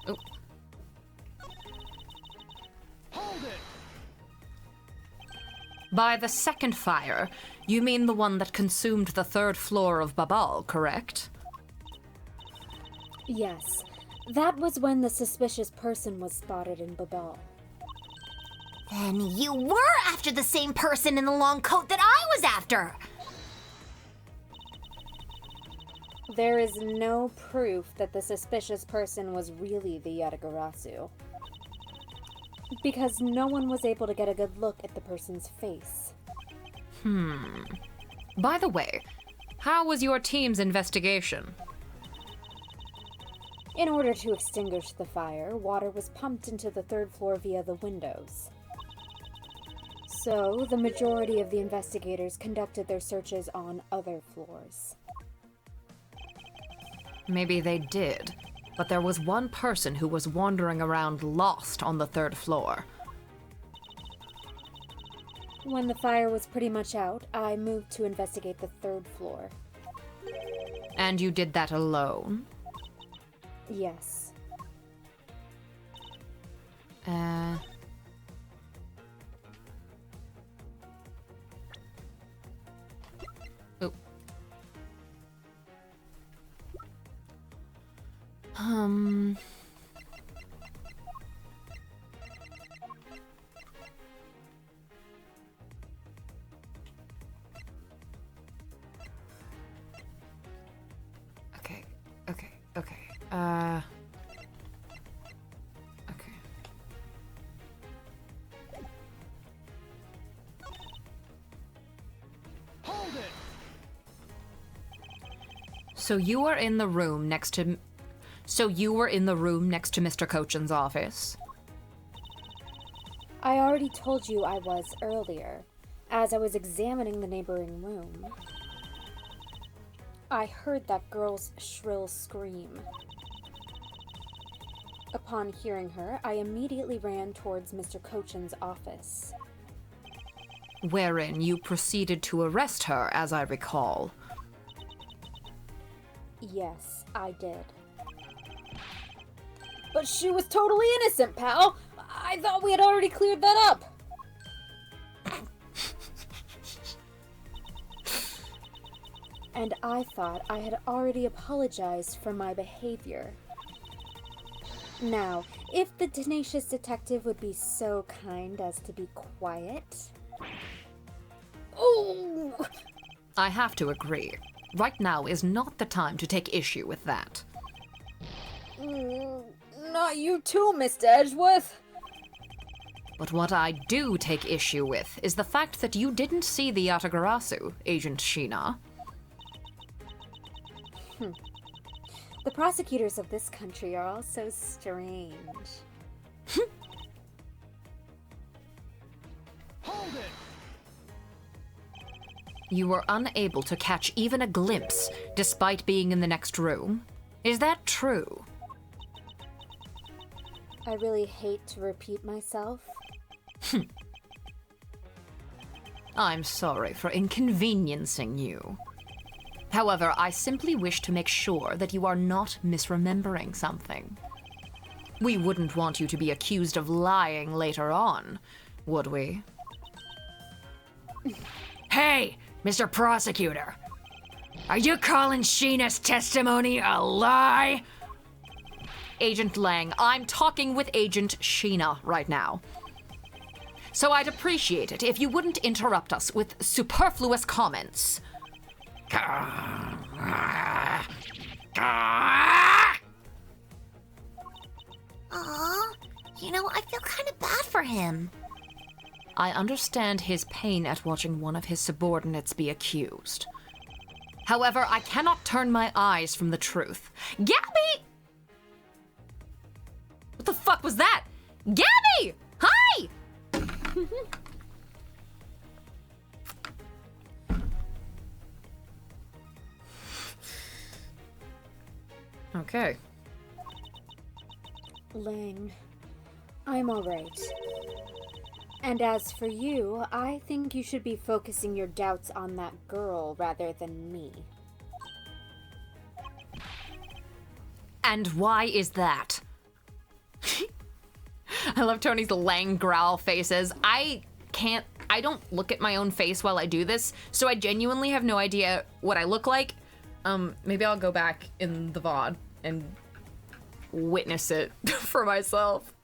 Oh. Hold it! By the second fire, you mean the one that consumed the third floor of Babal, correct? Yes. That was when the suspicious person was spotted in Babal. Then you were after the same person in the long coat that I was after. There is no proof that the suspicious person was really the Yatagarasu. Because no one was able to get a good look at the person's face. By the way, how was your team's investigation? In order to extinguish the fire, water was pumped into the third floor via the windows. So, the majority of the investigators conducted their searches on other floors. Maybe they did, but there was one person who was wandering around lost on the third floor. When the fire was pretty much out, I moved to investigate the third floor. And you did that alone? Yes. Oh. Okay, okay, okay. Okay. Hold it! So you were in the room next to Mr. Cochin's office? I already told you I was earlier, as I was examining the neighboring room. I heard that girl's shrill scream. Upon hearing her, I immediately ran towards Mr. Cochin's office. Wherein you proceeded to arrest her, as I recall. Yes, I did. But she was totally innocent, pal! I thought we had already cleared that up! And I thought I had already apologized for my behavior. Now, if the tenacious detective would be so kind as to be quiet... Oh! I have to agree. Right now is not the time to take issue with that. Not you too, Mr. Edgeworth. But what I do take issue with is the fact that you didn't see the Yatagarasu, Agent Sheena. The prosecutors of this country are all so strange. Hold it! You were unable to catch even a glimpse, despite being in the next room. Is that true? I really hate to repeat myself. I'm sorry for inconveniencing you. However, I simply wish to make sure that you are not misremembering something. We wouldn't want you to be accused of lying later on, would we? Hey, Mr. Prosecutor! Are you calling Sheena's testimony a lie? Agent Lang, I'm talking with Agent Sheena right now. So I'd appreciate it if you wouldn't interrupt us with superfluous comments. Aw, you know, I feel kind of bad for him. I understand his pain at watching one of his subordinates be accused. However, I cannot turn my eyes from the truth. Gabby! What the fuck was that? Gabby! Hi! Okay. Lang, I'm alright. And as for you, I think you should be focusing your doubts on that girl rather than me. And why is that? I love Tony's Lang growl faces. I don't look at my own face while I do this, so I genuinely have no idea what I look like. Maybe I'll go back in the VOD and witness it for myself.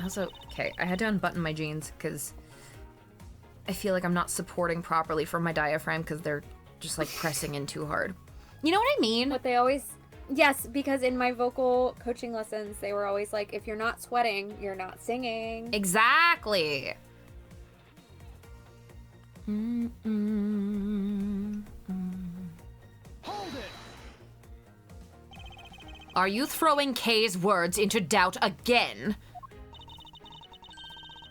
Also, okay, I had to unbutton my jeans because I feel like I'm not supporting properly from my diaphragm because they're just like pressing in too hard. You know what I mean? What they always... Yes, because in my vocal coaching lessons, they were always like, if you're not sweating, you're not singing. Exactly. Hold it! Are you throwing Kay's words into doubt again?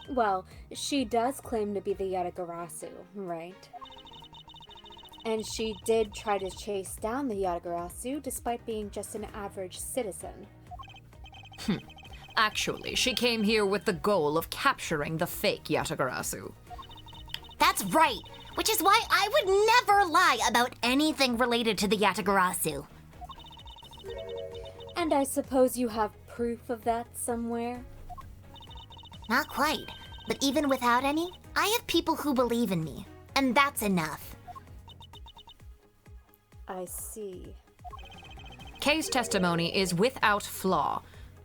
Well, she does claim to be the Yatagarasu, right? And she did try to chase down the Yatagarasu despite being just an average citizen. Actually, she came here with the goal of capturing the fake Yatagarasu. That's right, which is why I would never lie about anything related to the Yatagarasu. And I suppose you have proof of that somewhere? Not quite. But even without any, I have people who believe in me. And that's enough. I see. Kay's testimony is without flaw.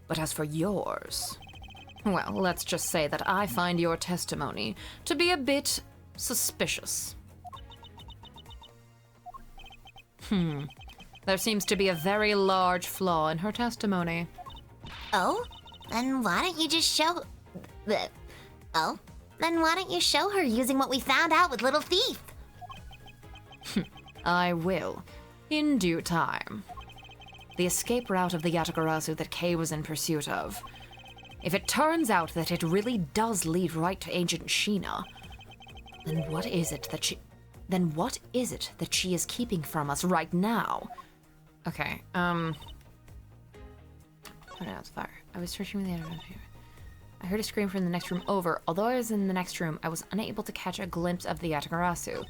But as for yours, well, let's just say that I find your testimony to be a bit suspicious. There seems to be a very large flaw in her testimony. Oh? Then why don't you just show... Oh? Then why don't you show her using what we found out with Little Thief? I will, in due time. The escape route of the Yatagarasu that Kay was in pursuit of. If it turns out that it really does lead right to Agent Sheena, then what is it that she is keeping from us right now? Okay, oh no, it's fire. I was searching with the internet here. I heard a scream from the next room over. Although I was in the next room, I was unable to catch a glimpse of the Yatagarasu.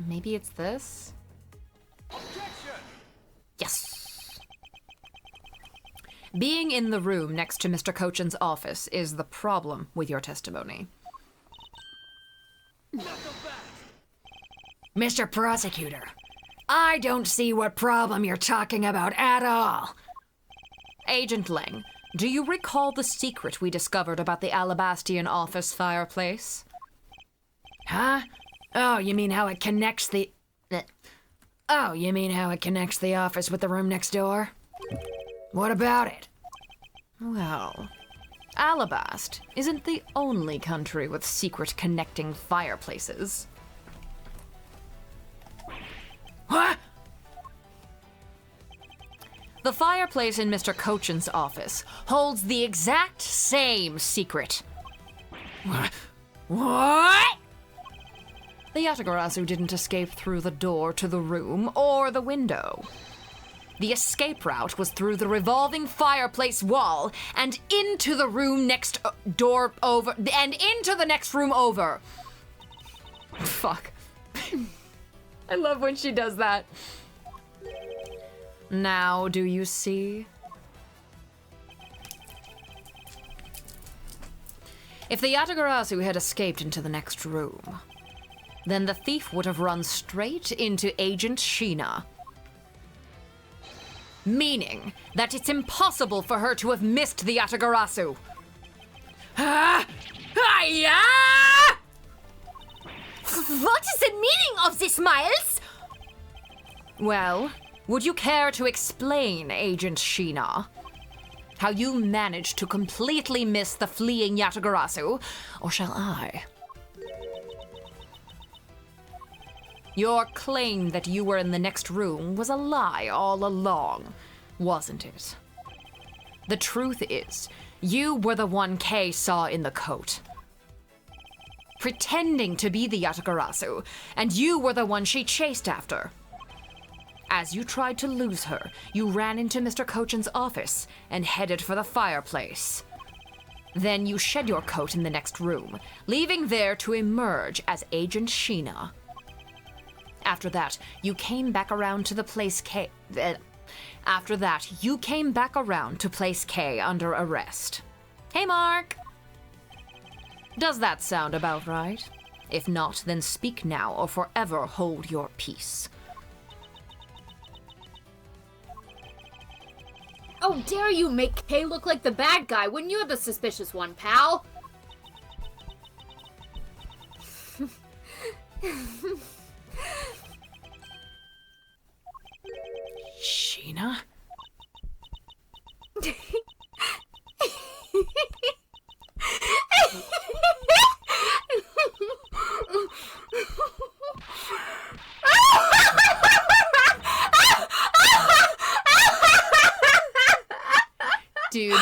Maybe it's this? Yes! Being in the room next to Mr. Cochin's office is the problem with your testimony. Mr. Prosecutor, I don't see what problem you're talking about at all. Agent Lang, do you recall the secret we discovered about the Alabastian office fireplace? Huh? Oh, you mean how it connects the... Oh, you mean how it connects the office with the room next door? What about it? Well, Alabast isn't the only country with secret connecting fireplaces. What? The fireplace in Mr. Cochin's office holds the exact same secret. What? The Yatagarasu didn't escape through the door to the room or the window. The escape route was through the revolving fireplace wall and into the room next door over, and into the next room over. Fuck. I love when she does that. Now, do you see? If the Yatagarasu had escaped into the next room, then the thief would have run straight into Agent Sheena. Meaning that it's impossible for her to have missed the Yatagarasu. What is the meaning of this, Miles? Well, would you care to explain, Agent Sheena, how you managed to completely miss the fleeing Yatagarasu, or shall I? Your claim that you were in the next room was a lie all along, wasn't it? The truth is, you were the one Kay saw in the coat, pretending to be the Yatagarasu, and you were the one she chased after. As you tried to lose her, you ran into Mr. Cochin's office and headed for the fireplace. Then you shed your coat in the next room, leaving there to emerge as Agent Sheena. After that, you came back around to the place K. After that, you came back around to place K under arrest. Hey, Mark! Does that sound about right? If not, then speak now or forever hold your peace. Oh, dare you make Kay look like the bad guy when you're the suspicious one, pal? Sheena? Dude.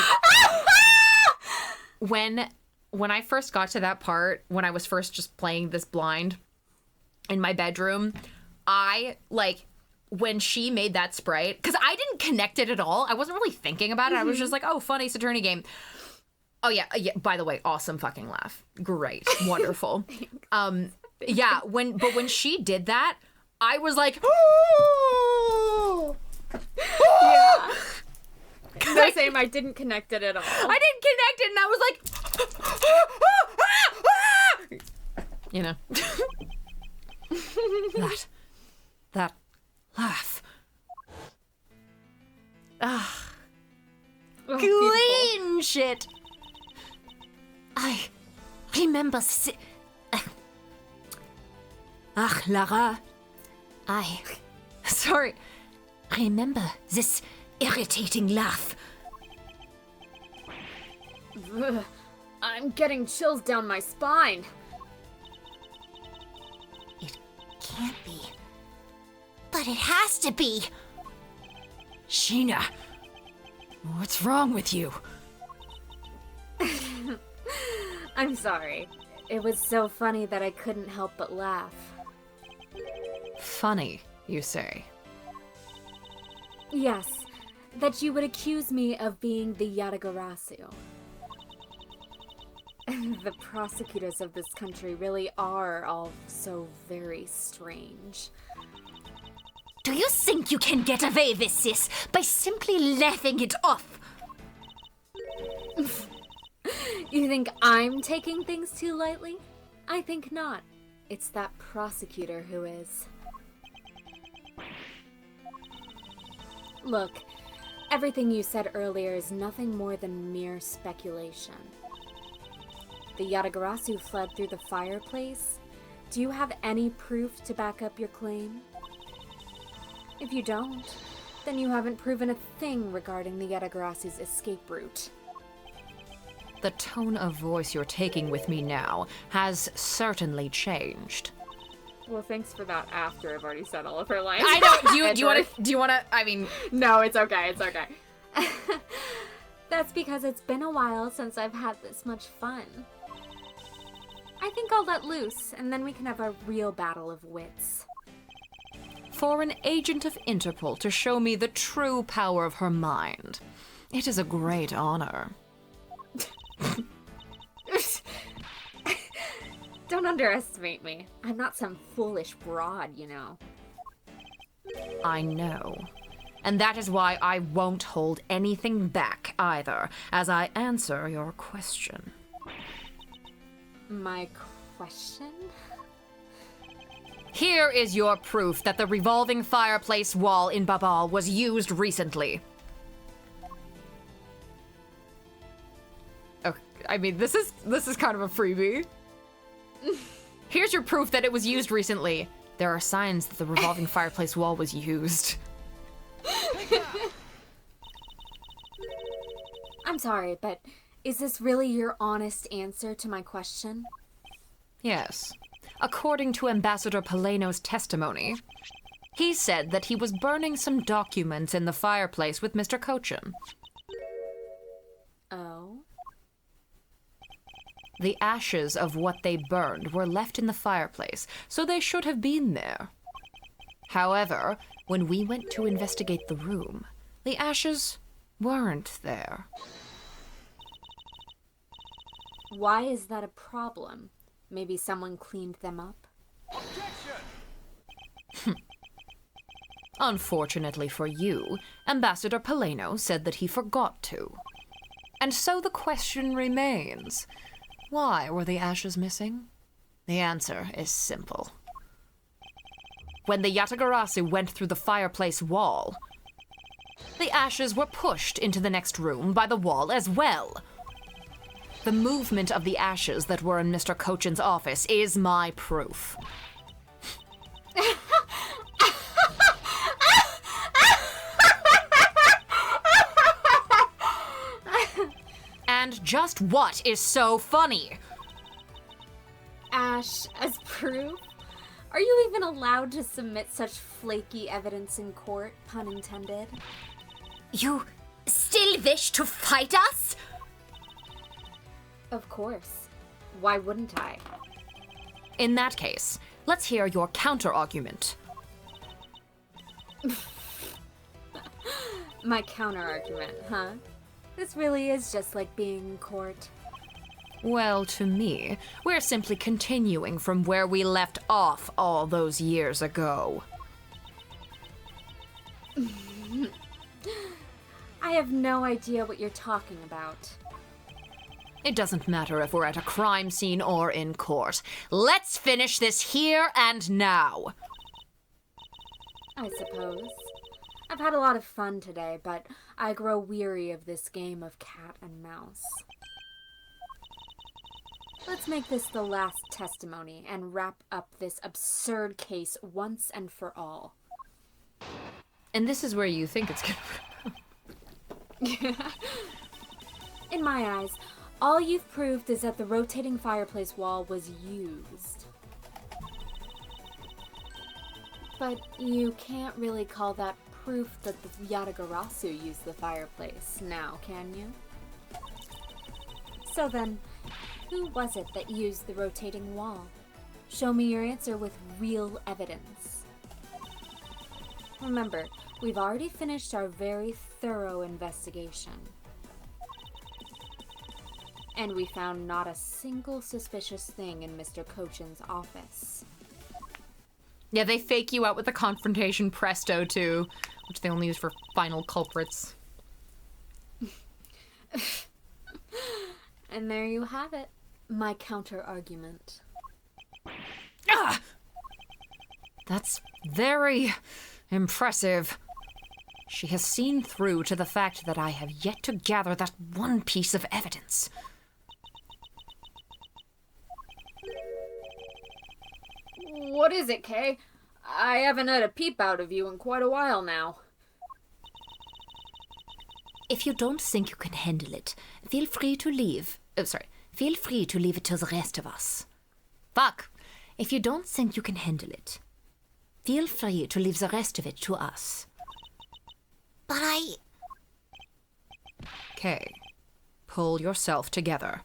when I first got to that part, when I was first just playing this blind in my bedroom, I, like, when she made that sprite, because I didn't connect it at all. I wasn't really thinking about it. I was just like, oh, funny Saturni game. Oh, yeah. By the way, awesome fucking laugh. Great. Wonderful. Yeah, when she did that, I was like, oh! Yeah. No, same. I didn't connect it at all. I didn't connect it, and I was like, you know. that laugh. Oh, Clean shit. I remember. Lara. I Sorry. remember this irritating laugh. Ugh, I'm getting chills down my spine. It can't be. But it has to be. Sheena, what's wrong with you? I'm sorry. It was so funny that I couldn't help but laugh. Funny, you say. Yes, that you would accuse me of being the Yatagarasu. The prosecutors of this country really are all so very strange. Do you think you can get away with this by simply laughing it off? You think I'm taking things too lightly? I think not. It's that prosecutor who is. Look, everything you said earlier is nothing more than mere speculation. The Yatagarasu fled through the fireplace. Do you have any proof to back up your claim? If you don't, then you haven't proven a thing regarding the Yatagarasu's escape route. The tone of voice you're taking with me now has certainly changed. Well, thanks for that after I've already said all of her lines. I know. Do you want to, I mean, No, it's okay. It's okay. That's because it's been a while since I've had this much fun. I think I'll let loose, and then we can have a real battle of wits. for an agent of Interpol to show me the true power of her mind. It is a great honor. Don't underestimate me. I'm not some foolish broad, you know. I know. And that is why I won't hold anything back either, as I answer your question. My question? Here is your proof that the revolving fireplace wall in Babal was used recently. Okay, I mean, this is kind of a freebie. Here's your proof that it was used recently. There are signs that the revolving fireplace wall was used. I'm sorry, but is this really your honest answer to my question? Yes. According to Ambassador Paleno's testimony, he said that he was burning some documents in the fireplace with Mr. Cochin. Oh? The ashes of what they burned were left in the fireplace, so they should have been there. However, when we went to investigate the room, the ashes weren't there. Why is that a problem? Maybe someone cleaned them up? Unfortunately for you, Ambassador Paleno said that he forgot to. And so the question remains, why were the ashes missing? The answer is simple. When the Yatagarasu went through the fireplace wall, the ashes were pushed into the next room by the wall as well. The movement of the ashes that were in Mr. Cochin's office is my proof. And just what is so funny? Ash as proof? Are you even allowed to submit such flaky evidence in court, pun intended? You still wish to fight us? Of course. Why wouldn't I? In that case, let's hear your counter-argument. My counter-argument, huh? This really is just like being in court. Well, to me, we're simply continuing from where we left off all those years ago. I have no idea what you're talking about. It doesn't matter if we're at a crime scene or in court. Let's finish this here and now. I suppose. I've had a lot of fun today, but I grow weary of this game of cat and mouse. Let's make this the last testimony and wrap up this absurd case once and for all. And this is where you think it's gonna... In my eyes, all you've proved is that the rotating fireplace wall was used. But you can't really call that proof that the Yatagarasu used the fireplace now, can you? So then, who was it that used the rotating wall? Show me your answer with real evidence. Remember, we've already finished our very thorough investigation. And we found not a single suspicious thing in Mr. Cochin's office. Yeah, they fake you out with the confrontation presto, too, which they only use for final culprits. And there you have it. My counter-argument. Ah! That's very impressive. She has seen through to the fact that I have yet to gather that one piece of evidence. What is it, Kay? I haven't had a peep out of you in quite a while now. If you don't think you can handle it, feel free to leave. Feel free to leave it to the rest of us. Fuck. If you don't think you can handle it, feel free to leave the rest of it to us. But Okay. Pull yourself together.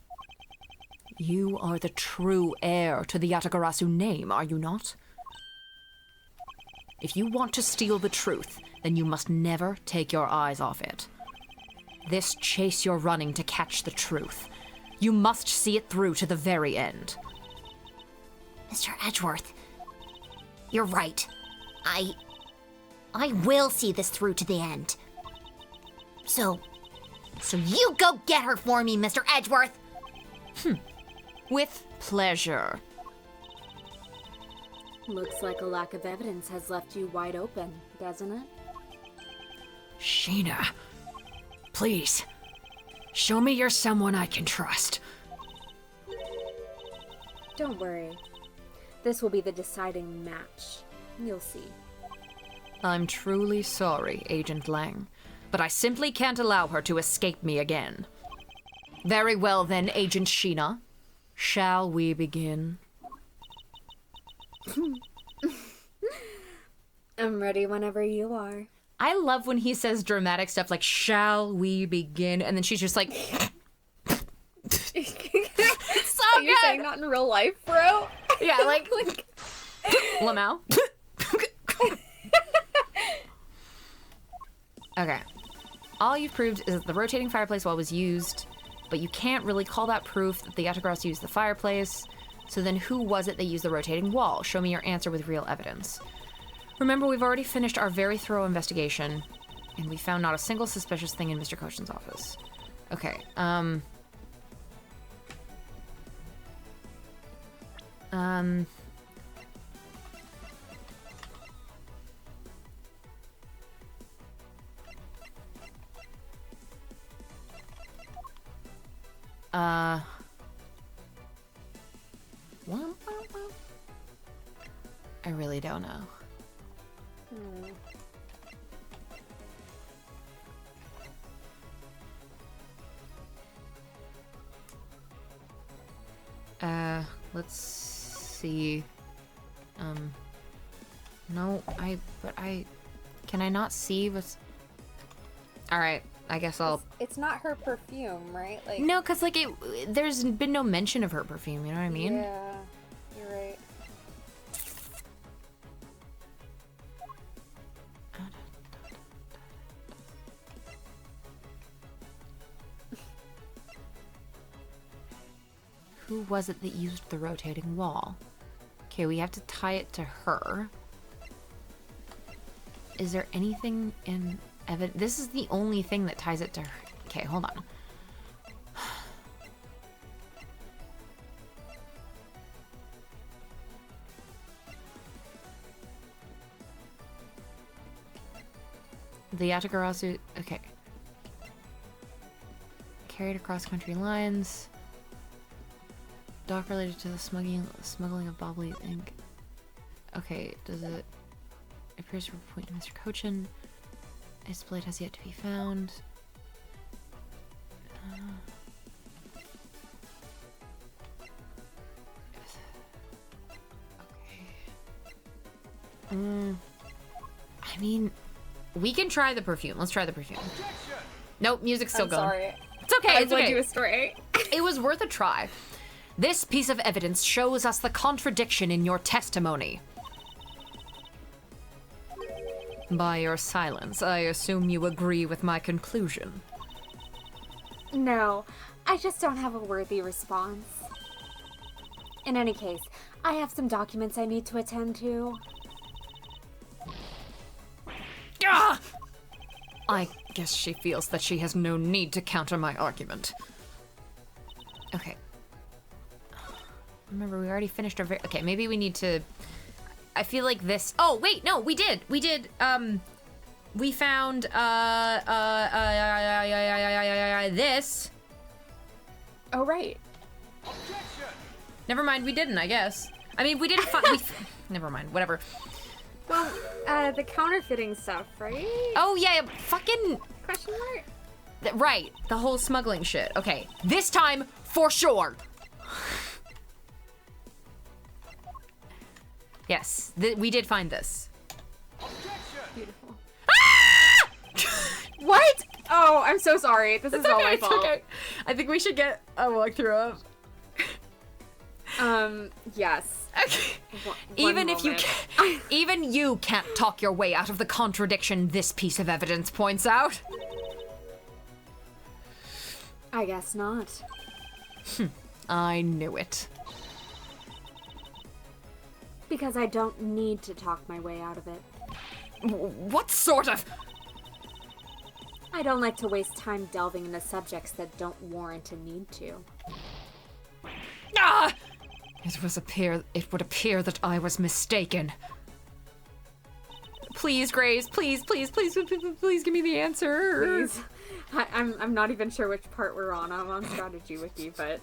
You are the true heir to the Yatagarasu name, are you not? If you want to steal the truth, then you must never take your eyes off it. This chase you're running to catch the truth. You must see it through to the very end. Mr. Edgeworth, you're right. I will see this through to the end. So you go get her for me, Mr. Edgeworth. With pleasure. Looks like a lack of evidence has left you wide open, doesn't it? Sheena, please, show me you're someone I can trust. Don't worry. This will be the deciding match. You'll see. I'm truly sorry, Agent Lang, but I simply can't allow her to escape me again. Very well then, Agent Sheena. Shall we begin? I'm ready whenever you are. I love when he says dramatic stuff like, shall we begin? And then she's just like... It's so You're saying that in real life, bro? Yeah, like... Lamau? Okay. All you've proved is that the rotating fireplace wall was used, but you can't really call that proof that the Yatagarasu used the fireplace. So then who was it that used the rotating wall? Show me your answer with real evidence. Remember, we've already finished our very thorough investigation, and we found not a single suspicious thing in Mr. Cochin's office. Okay, I really don't know. Let's see. No, can I not see what's... Alright, I guess I'll... It's not her perfume, right? Like, No, because, like, there's been no mention of her perfume, you know what I mean? yeah, you're right. Who was it that used the rotating wall? Okay, we have to tie it to her. Is there anything in evidence? This is the only thing that ties it to her. Okay, hold on. The Yatagarasu... Okay. Carried across country lines. Doc related to the smuggling of Bobbly ink. Okay, does it... appears to point to Mr. Cochin. Its blade has yet to be found. Okay. I mean, we can try the perfume. Let's try the perfume. Nope, music's still going. Sorry. It's okay, it's okay. do a story. It was worth a try. This piece of evidence shows us the contradiction in your testimony. By your silence, I assume you agree with my conclusion. No, I just don't have a worthy response. In any case, I have some documents I need to attend to. Ah! I guess she feels that she has no need to counter my argument. Okay. Remember, we already finished our okay, maybe we need to... I feel like this... Oh, wait, no, we did. We found, this. Oh, right. Never mind, we didn't, I guess. I mean, we didn't never mind, whatever. Well, the counterfeiting stuff, right? Oh, yeah, fucking... Question mark? Right, the whole smuggling shit. Okay, this time, for sure. Yes, we did find this. Beautiful. Ah! What? Oh, I'm so sorry. This is all my It's fault. okay. I think we should get a walkthrough of. Yes. Okay. One Even if you moment. can't, even you can't talk your way out of the contradiction this piece of evidence points out. I guess not. I knew it. Because I don't need to talk my way out of it. What sort of... I don't like to waste time delving into subjects that don't warrant a need to. Ah! It would appear that I was mistaken. Please, Grace, please, please, please, please, please, please give me the answer. Please. I'm not even sure which part we're on. I'm on Strategy Wiki, but...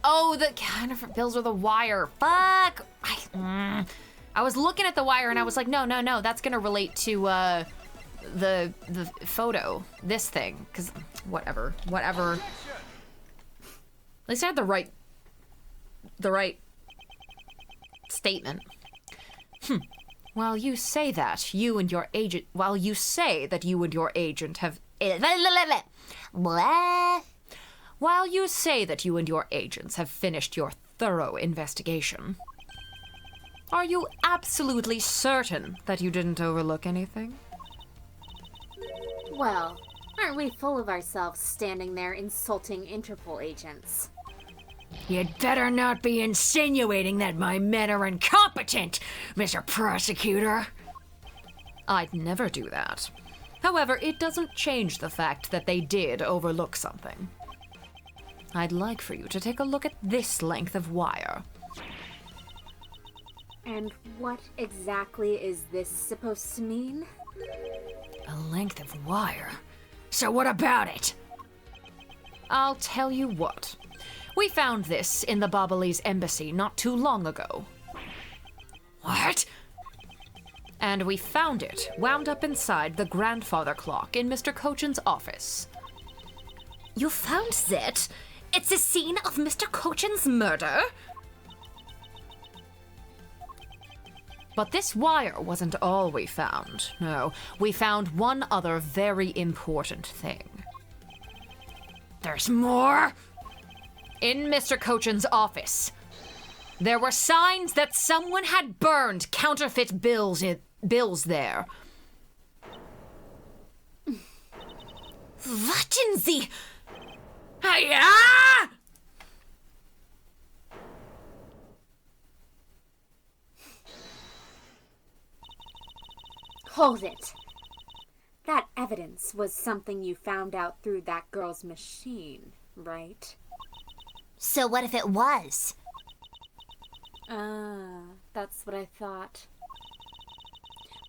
Oh, the counterfeit bills are the wire. Fuck! I was looking at the wire and I was like, no, that's gonna relate to the photo, this thing, because whatever. At least I had the right statement. While you say that you and your agent have While you say that you and your agents have finished your thorough investigation, are you absolutely certain that you didn't overlook anything? Well, aren't we full of ourselves standing there insulting Interpol agents? You'd better not be insinuating that my men are incompetent, Mr. Prosecutor. I'd never do that. However, it doesn't change the fact that they did overlook something. I'd like for you to take a look at this length of wire. And what exactly is this supposed to mean? A length of wire? So what about it? I'll tell you what. We found this in the Babalese embassy not too long ago. What? And we found it wound up inside the grandfather clock in Mr. Cochin's office. You found that? It's a scene of Mr. Cochin's murder? But this wire wasn't all we found. No, we found one other very important thing. There's more? In Mr. Cochin's office, there were signs that someone had burned counterfeit bills there. Warten Sie! Hiya! Hold it. That evidence was something you found out through that girl's machine, right? So what if it was? That's what I thought.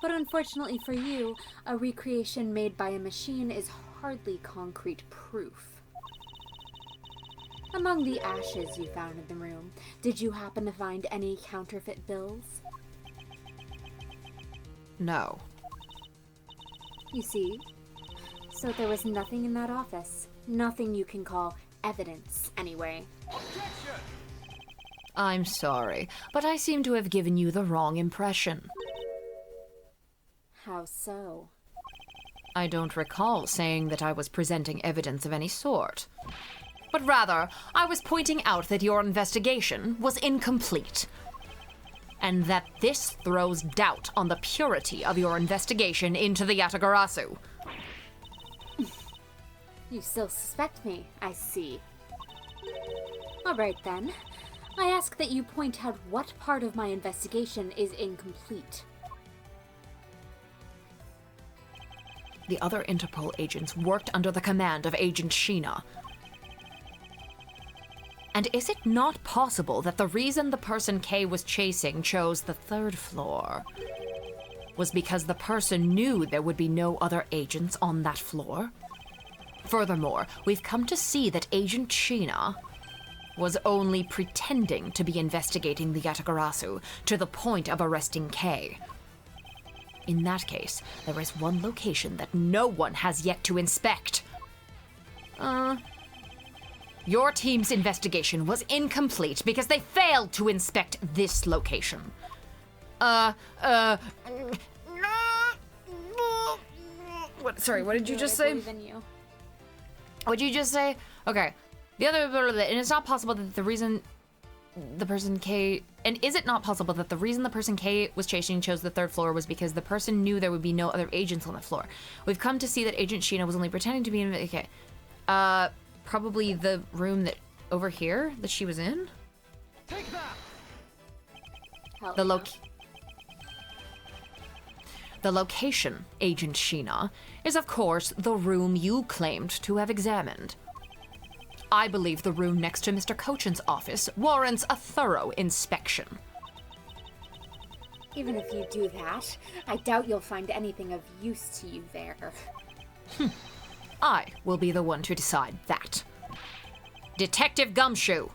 But unfortunately for you, a recreation made by a machine is hardly concrete proof. Among the ashes you found in the room, did you happen to find any counterfeit bills? No. You see? So there was nothing in that office. Nothing you can call evidence, anyway. I'm sorry, but I seem to have given you the wrong impression. How so? I don't recall saying that I was presenting evidence of any sort. But rather, I was pointing out that your investigation was incomplete. And that this throws doubt on the purity of your investigation into the Yatagarasu. You still suspect me, I see. Alright then. I ask that you point out what part of my investigation is incomplete. The other Interpol agents worked under the command of Agent Sheena. And is it not possible that the reason the person K was chasing chose the 3rd floor was because the person knew there would be no other agents on that floor? Furthermore, we've come to see that Agent Sheena was only pretending to be investigating the Yatagarasu to the point of arresting K. In that case, there is one location that no one has yet to inspect. Your team's investigation was incomplete because they failed to inspect this location. What did you just say? I believe in you. What'd you just say? Okay. The other, and it's not possible that the reason the person K, and is it not possible that the reason the person K was chasing chose the 3rd floor was because the person knew there would be no other agents on the floor? We've come to see that Agent Sheena was only pretending to be in, okay. Probably the room that, over here, that she was in? Take that! Hell The yeah. The location, Agent Sheena, is of course the room you claimed to have examined. I believe the room next to Mr. Cochin's office warrants a thorough inspection. Even if you do that, I doubt you'll find anything of use to you there. I will be the one to decide that. Detective Gumshoe!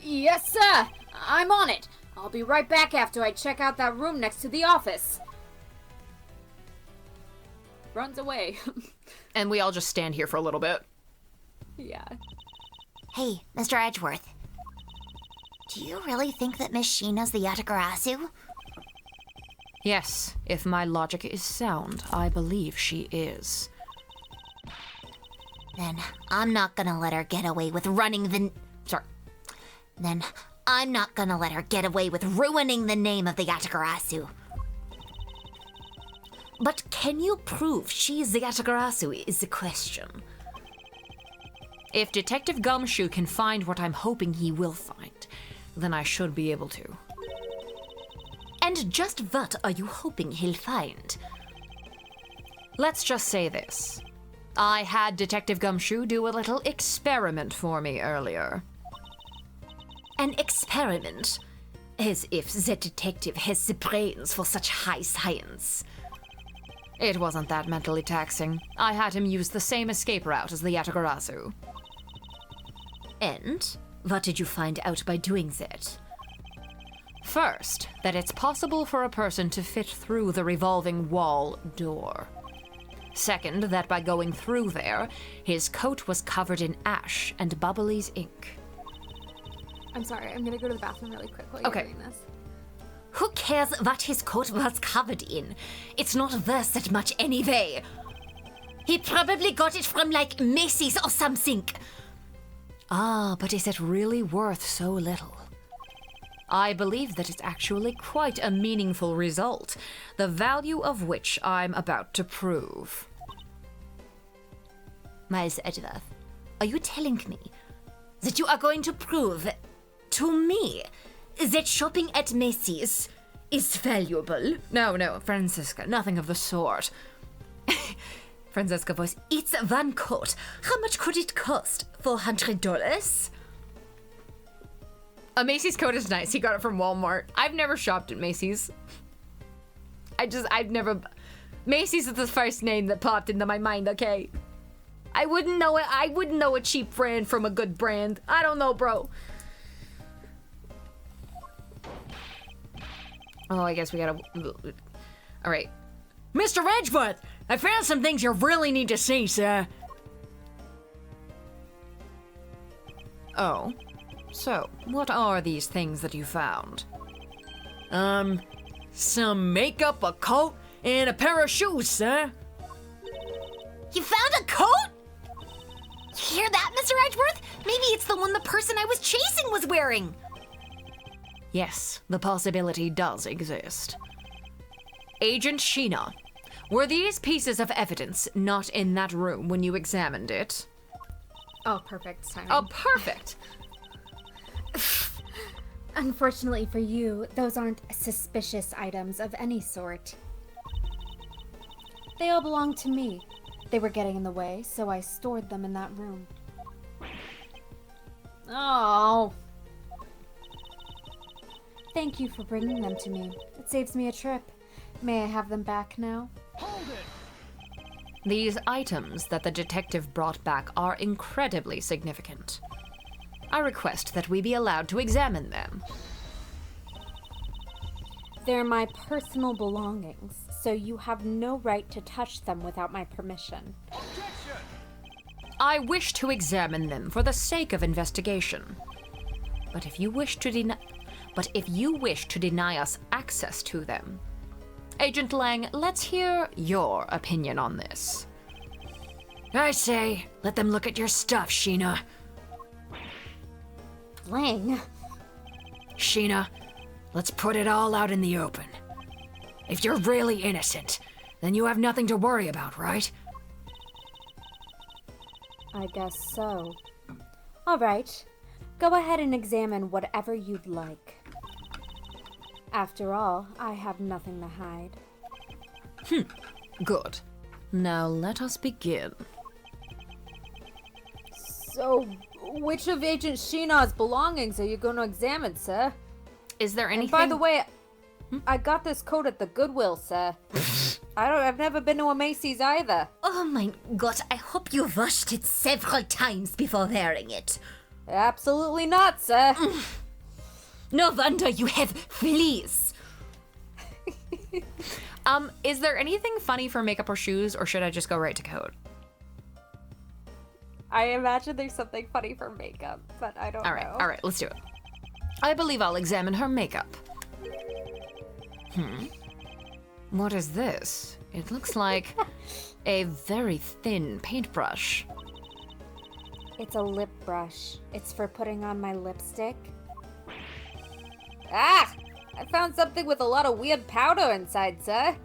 Yes, sir! I'm on it! I'll be right back after I check out that room next to the office. Runs away. And we all just stand here for a little bit. Yeah. Hey, Mr. Edgeworth. Do you really think that Miss Sheena's the Yatagarasu? Yes, if my logic is sound, I believe she is. Then I'm not gonna let her get away with Then I'm not gonna let her get away with ruining the name of the Yatagarasu. But can you prove she's the Yatagarasu is the question. If Detective Gumshoe can find what I'm hoping he will find, then I should be able to. And just what are you hoping he'll find? Let's just say this. I had Detective Gumshoe do a little experiment for me earlier. An experiment? As if the detective has the brains for such high science. It wasn't that mentally taxing. I had him use the same escape route as the Yatagarasu. And what did you find out by doing that? First, that it's possible for a person to fit through the revolving wall door. Second, that by going through there, his coat was covered in ash and Bubbly's ink. I'm sorry, I'm gonna go to the bathroom really quick while Okay. you're doing this. Who cares what his coat was covered in? It's not worth that much anyway. He probably got it from, like, Macy's or something. Ah, but is it really worth so little? I believe that it's actually quite a meaningful result, the value of which I'm about to prove. Miles Edgeworth, are you telling me that you are going to prove to me that shopping at Macy's is valuable? No, Francisca, nothing of the sort. Francisca voice, it's one coat. How much could it cost? $400? A Macy's coat is nice. He got it from Walmart. I've never shopped at Macy's. Macy's is the first name that popped into my mind, okay? I wouldn't know it. I wouldn't know a cheap brand from a good brand. I don't know, bro. Oh, I guess we gotta... All right. Mr. Edgeworth, I found some things you really need to see, sir. Oh. So, what are these things that you found? Some makeup, a coat, and a pair of shoes, sir. You found a coat? You hear that, Mr. Edgeworth? Maybe it's the one the person I was chasing was wearing. Yes, the possibility does exist. Agent Sheena, were these pieces of evidence not in that room when you examined it? Oh, perfect timing. Oh, perfect. Unfortunately for you, those aren't suspicious items of any sort. They all belong to me. They were getting in the way, so I stored them in that room. Oh. Thank you for bringing them to me. It saves me a trip. May I have them back now? Hold it! These items that the detective brought back are incredibly significant. I request that we be allowed to examine them. They're my personal belongings, so you have no right to touch them without my permission. Objection! I wish to examine them for the sake of investigation. But if you wish to deny us access to them, Agent Lang, let's hear your opinion on this. I say, let them look at your stuff, Sheena. Lang. Sheena, let's put it all out in the open. If you're really innocent, then you have nothing to worry about, right? I guess so. All right. Go ahead and examine whatever you'd like. After all, I have nothing to hide. Good. Now let us begin. So, which of Agent Sheena's belongings are you going to examine, sir? Is there anything... And by the way, I got this coat at the Goodwill, sir. I've never been to a Macy's either. Oh my god, I hope you washed it several times before wearing it. Absolutely not, sir. No wonder you have fleas. Is there anything funny for makeup or shoes, or should I just go right to coat? I imagine there's something funny for makeup, but I don't know. All right, let's do it. I believe I'll examine her makeup. What is this? It looks like a very thin paintbrush. It's a lip brush. It's for putting on my lipstick. Ah! I found something with a lot of weird powder inside, sir.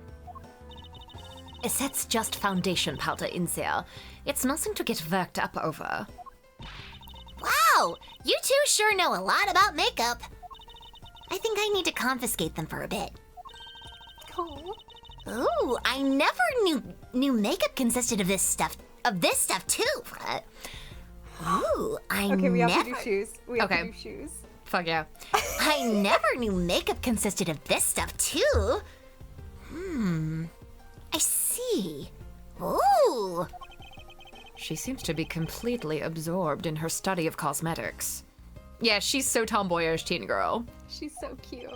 That's just foundation powder in there. It's nothing to get worked up over. Wow! You two sure know a lot about makeup. I think I need to confiscate them for a bit. Oh. Ooh, I never knew makeup consisted of this stuff. Of this stuff too. Ooh, Okay, we have to do shoes. We have Okay. to do shoes. Fuck yeah. I never knew makeup consisted of this stuff too. I see. Ooh. She seems to be completely absorbed in her study of cosmetics. Yeah, she's so tomboyish, teen girl. She's so cute.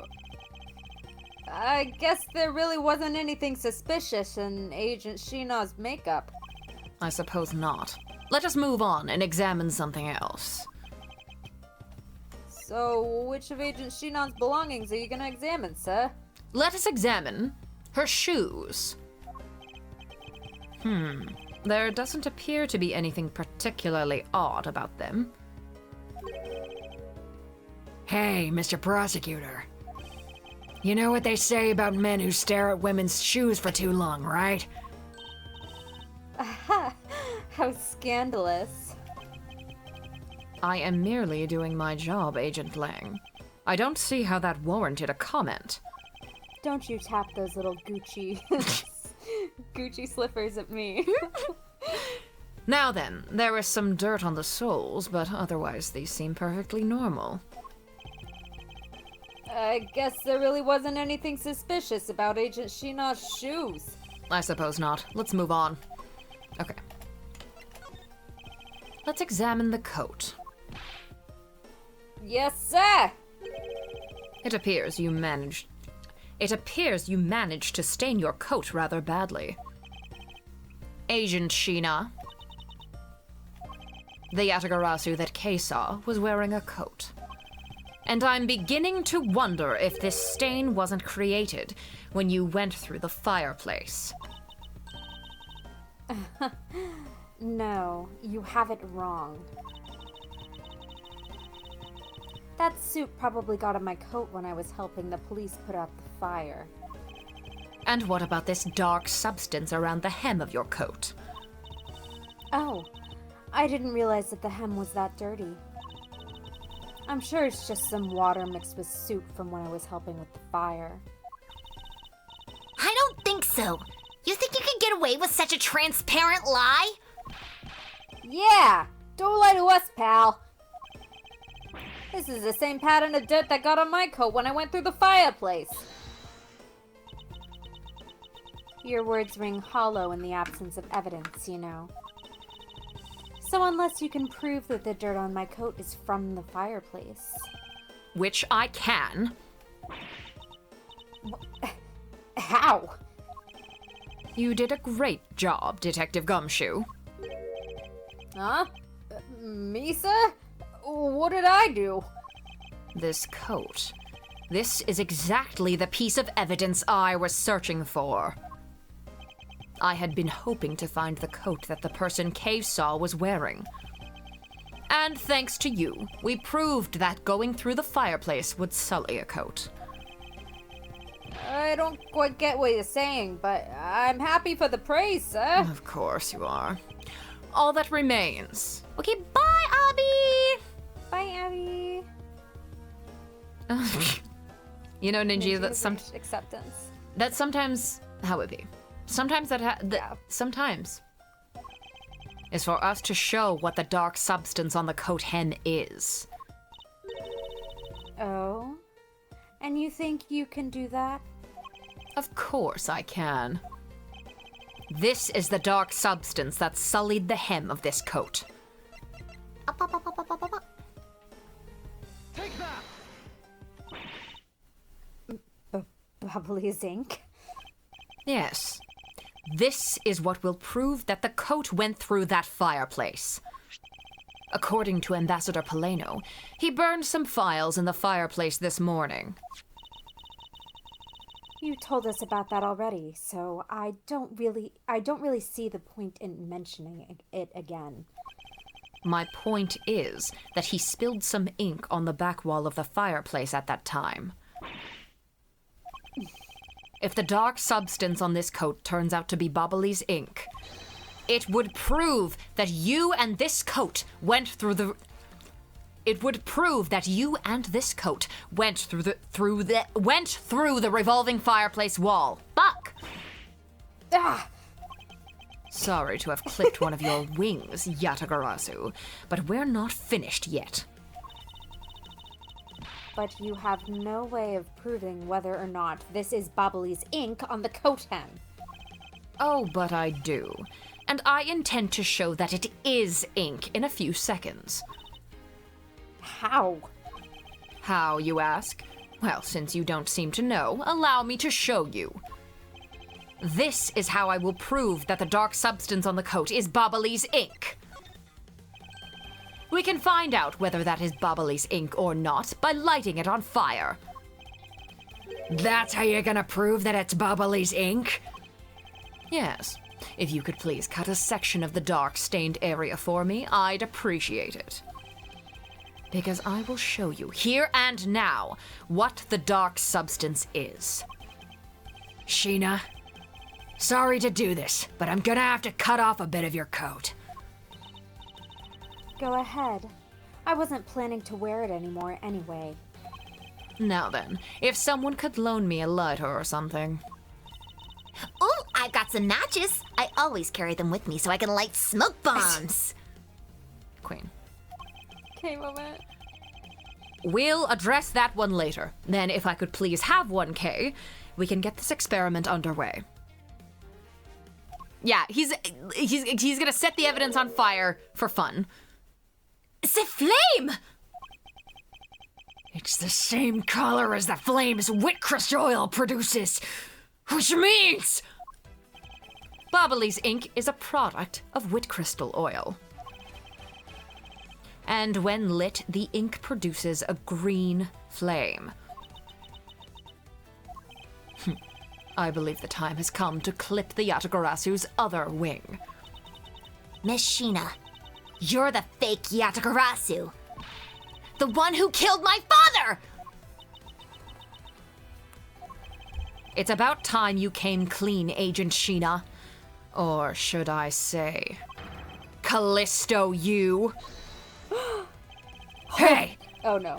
I guess there really wasn't anything suspicious in Agent Sheena's makeup. I suppose not. Let us move on and examine something else. So, which of Agent Shinon's belongings are you gonna examine, sir? Let us examine her shoes. There doesn't appear to be anything particularly odd about them. Hey, Mr. Prosecutor. You know what they say about men who stare at women's shoes for too long, right? How scandalous. I am merely doing my job, Agent Lang. I don't see how that warranted a comment. Don't you tap those little Gucci Gucci slippers at me. Now then, there is some dirt on the soles, but otherwise these seem perfectly normal. I guess there really wasn't anything suspicious about Agent Shina's shoes. I suppose not. Let's move on. Okay. Let's examine the coat. Yes, sir! It appears you managed to stain your coat rather badly. Agent Shina. The Yatagarasu that Kei saw was wearing a coat. And I'm beginning to wonder if this stain wasn't created when you went through the fireplace. No, you have it wrong. That suit probably got on my coat when I was helping the police put out the fire. And what about this dark substance around the hem of your coat? Oh, I didn't realize that the hem was that dirty. I'm sure it's just some water mixed with soup from when I was helping with the fire. I don't think so. You think you can get away with such a transparent lie? Yeah! Don't lie to us, pal. This is the same pattern of dirt that got on my coat when I went through the fireplace. Your words ring hollow in the absence of evidence, you know. So unless you can prove that the dirt on my coat is from the fireplace. Which I can. How? You did a great job, Detective Gumshoe. Huh? Me, sir? What did I do? This coat. This is exactly the piece of evidence I was searching for. I had been hoping to find the coat that the person Kay saw was wearing. And thanks to you, we proved that going through the fireplace would sully a coat. I don't quite get what you're saying, but I'm happy for the praise, sir. Of course you are. All that remains. Okay, bye, Abby! Bye, Abby. You know, Ninja, Acceptance. that sometimes, how would it be? Sometimes sometimes is for us to show what the dark substance on the coat hem is. Oh? And you think you can do that? Of course I can. This is the dark substance that sullied the hem of this coat. Up, up, up, up, up, up, up, up. Take that! Bubbly zinc? Yes. This is what will prove that the coat went through that fireplace. According to Ambassador Paleno, he burned some files in the fireplace this morning. You told us about that already, so I don't really see the point in mentioning it again. My point is that he spilled some ink on the back wall of the fireplace at that time. If the dark substance on this coat turns out to be Bobbly's ink, it would prove that you and this coat went through the... It would prove that you and this coat went through the revolving fireplace wall. Fuck! Ah! Sorry to have clipped one of your wings, Yatagarasu, but we're not finished yet. But you have no way of proving whether or not this is Bobbly's ink on the coat hem. Oh, but I do. And I intend to show that it is ink in a few seconds. How? How, you ask? Well, since you don't seem to know, allow me to show you. This is how I will prove that the dark substance on the coat is Bobbly's ink. We can find out whether that is Bobbly's ink or not by lighting it on fire. That's how you're gonna prove that it's Bubbly's ink? Yes. If you could please cut a section of the dark stained area for me, I'd appreciate it. Because I will show you here and now what the dark substance is. Sheena, sorry to do this, but I'm gonna have to cut off a bit of your coat. Go ahead. I wasn't planning to wear it anymore anyway. Now then, if someone could loan me a lighter or something. Oh, I've got some matches. I always carry them with me so I can light smoke bombs. Queen. Okay, moment. We'll address that one later. Then, if I could please have one, Kay, we can get this experiment underway. Yeah, he's gonna set the evidence on fire for fun. The flame! It's the same color as the flames wit crystal oil produces, which means... Bobbly's ink is a product of wit crystal oil. And when lit, the ink produces a green flame. I believe the time has come to clip the Yatagarasu's other wing. Miss Sheena, you're the fake Yatagarasu. The one who killed my father! It's about time you came clean, Agent Sheena. Or should I say, Callisto you? Hey! Oh no.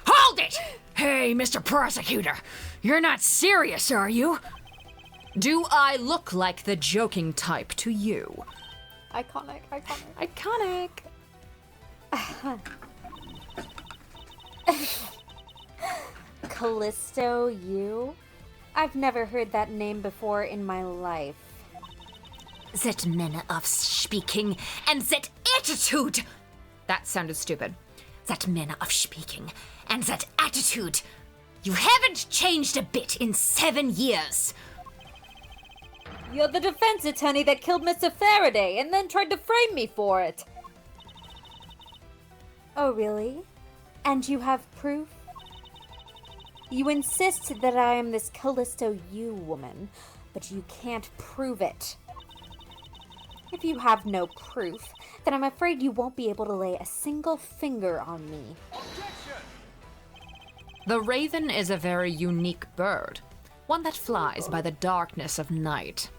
Hold it! Hey, Mr. Prosecutor, you're not serious, are you? Do I look like the joking type to you? Iconic. Iconic. Callisto, you? I've never heard that name before in my life. That manner of speaking and that attitude! That sounded stupid. That manner of speaking and that attitude! You haven't changed a bit in 7 years! You're the defense attorney that killed Mr. Faraday and then tried to frame me for it. Oh, really? And you have proof? You insist that I am this Callisto you woman, but you can't prove it. If you have no proof, then I'm afraid you won't be able to lay a single finger on me. The raven is a very unique bird, one that flies by the darkness of night.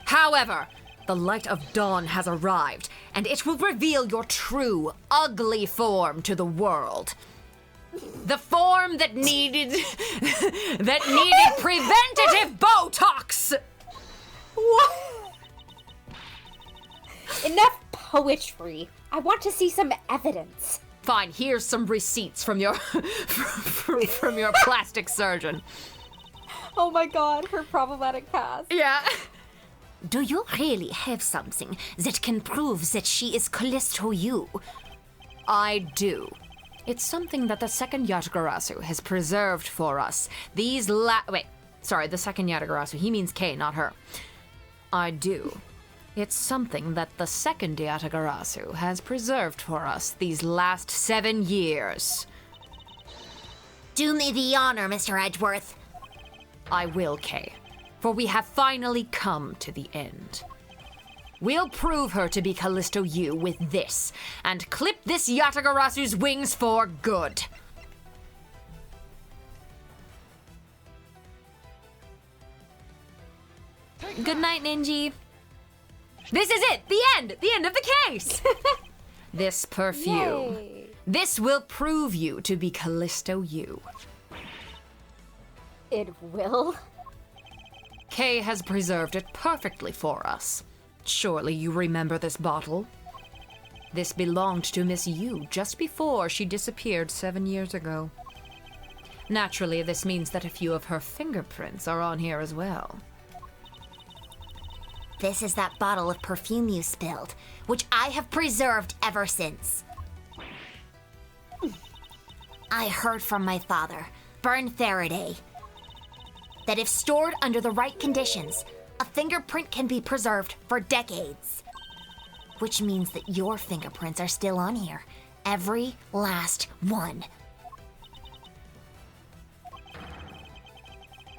However, the light of dawn has arrived, and it will reveal your true, ugly form to the world. The form that needed preventative Botox. What? Enough poetry. I want to see some evidence. Fine, here's some receipts from your from your plastic surgeon. Oh my god, her problematic past. Yeah. Do you really have something that can prove that she is Callisto you? I do. It's something that the second Yatagarasu has preserved for us. The second Yatagarasu. He means Kay, not her. I do. It's something that the second Yatagarasu has preserved for us these last 7 years. Do me the honor, Mr. Edgeworth. I will, Kay, for we have finally come to the end. We'll prove her to be Callisto you with this, and clip this Yatagarasu's wings for good. Good night, Ninji. This is it! The end! The end of the case! This perfume. Yay. This will prove you to be Callisto you. It will? Kay has preserved it perfectly for us. Surely you remember this bottle? This belonged to Miss Yu just before she disappeared 7 years ago. Naturally, this means that a few of her fingerprints are on here as well. This is that bottle of perfume you spilled, which I have preserved ever since. I heard from my father, Bern Faraday, that if stored under the right conditions, a fingerprint can be preserved for decades. which means that your fingerprints are still on here. Every last one.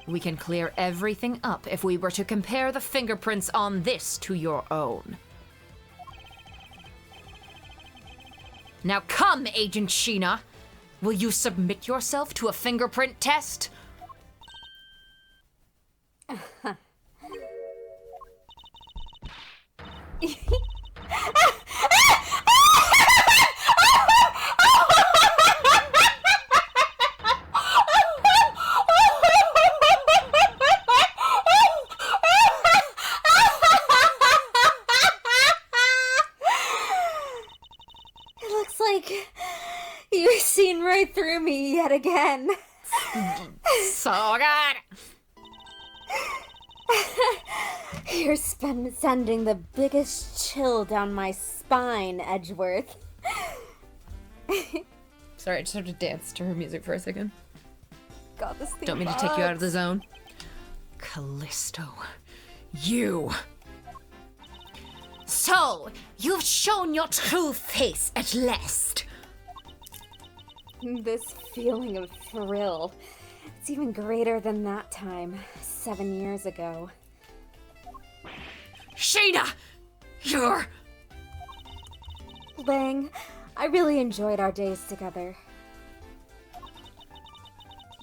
We can clear everything up if we were to compare the fingerprints on this to your own. Now come, Agent Sheena. Will you submit yourself to a fingerprint test? It looks like you've seen right through me yet again. So good. You're sending the biggest chill down my spine, Edgeworth. Sorry, I just have to dance to her music for a second. God, this thing Don't mean to take you out of the zone. Callisto, you. So, you've shown your true face at last. This feeling of thrill. It's even greater than that time, 7 years ago. Sheena, you're... Lang, I really enjoyed our days together.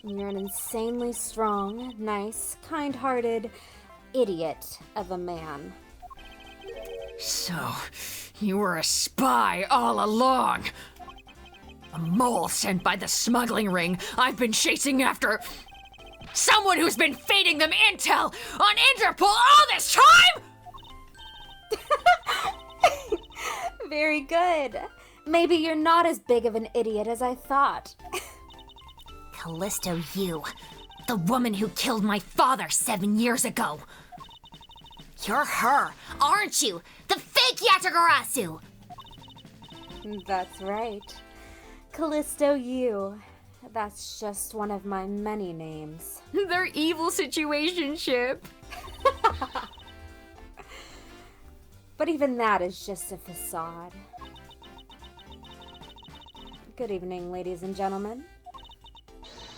You're an insanely strong, nice, kind-hearted idiot of a man. So, you were a spy all along. A mole sent by the smuggling ring I've been chasing after. Someone who's been feeding them intel on Interpol all this time? Very good. Maybe you're not as big of an idiot as I thought. Callisto, you. The woman who killed my father 7 years ago. You're her, aren't you? The fake Yatagarasu! That's right. Callisto you. That's just one of my many names. Their evil situationship. But even that is just a facade. Good evening, ladies and gentlemen.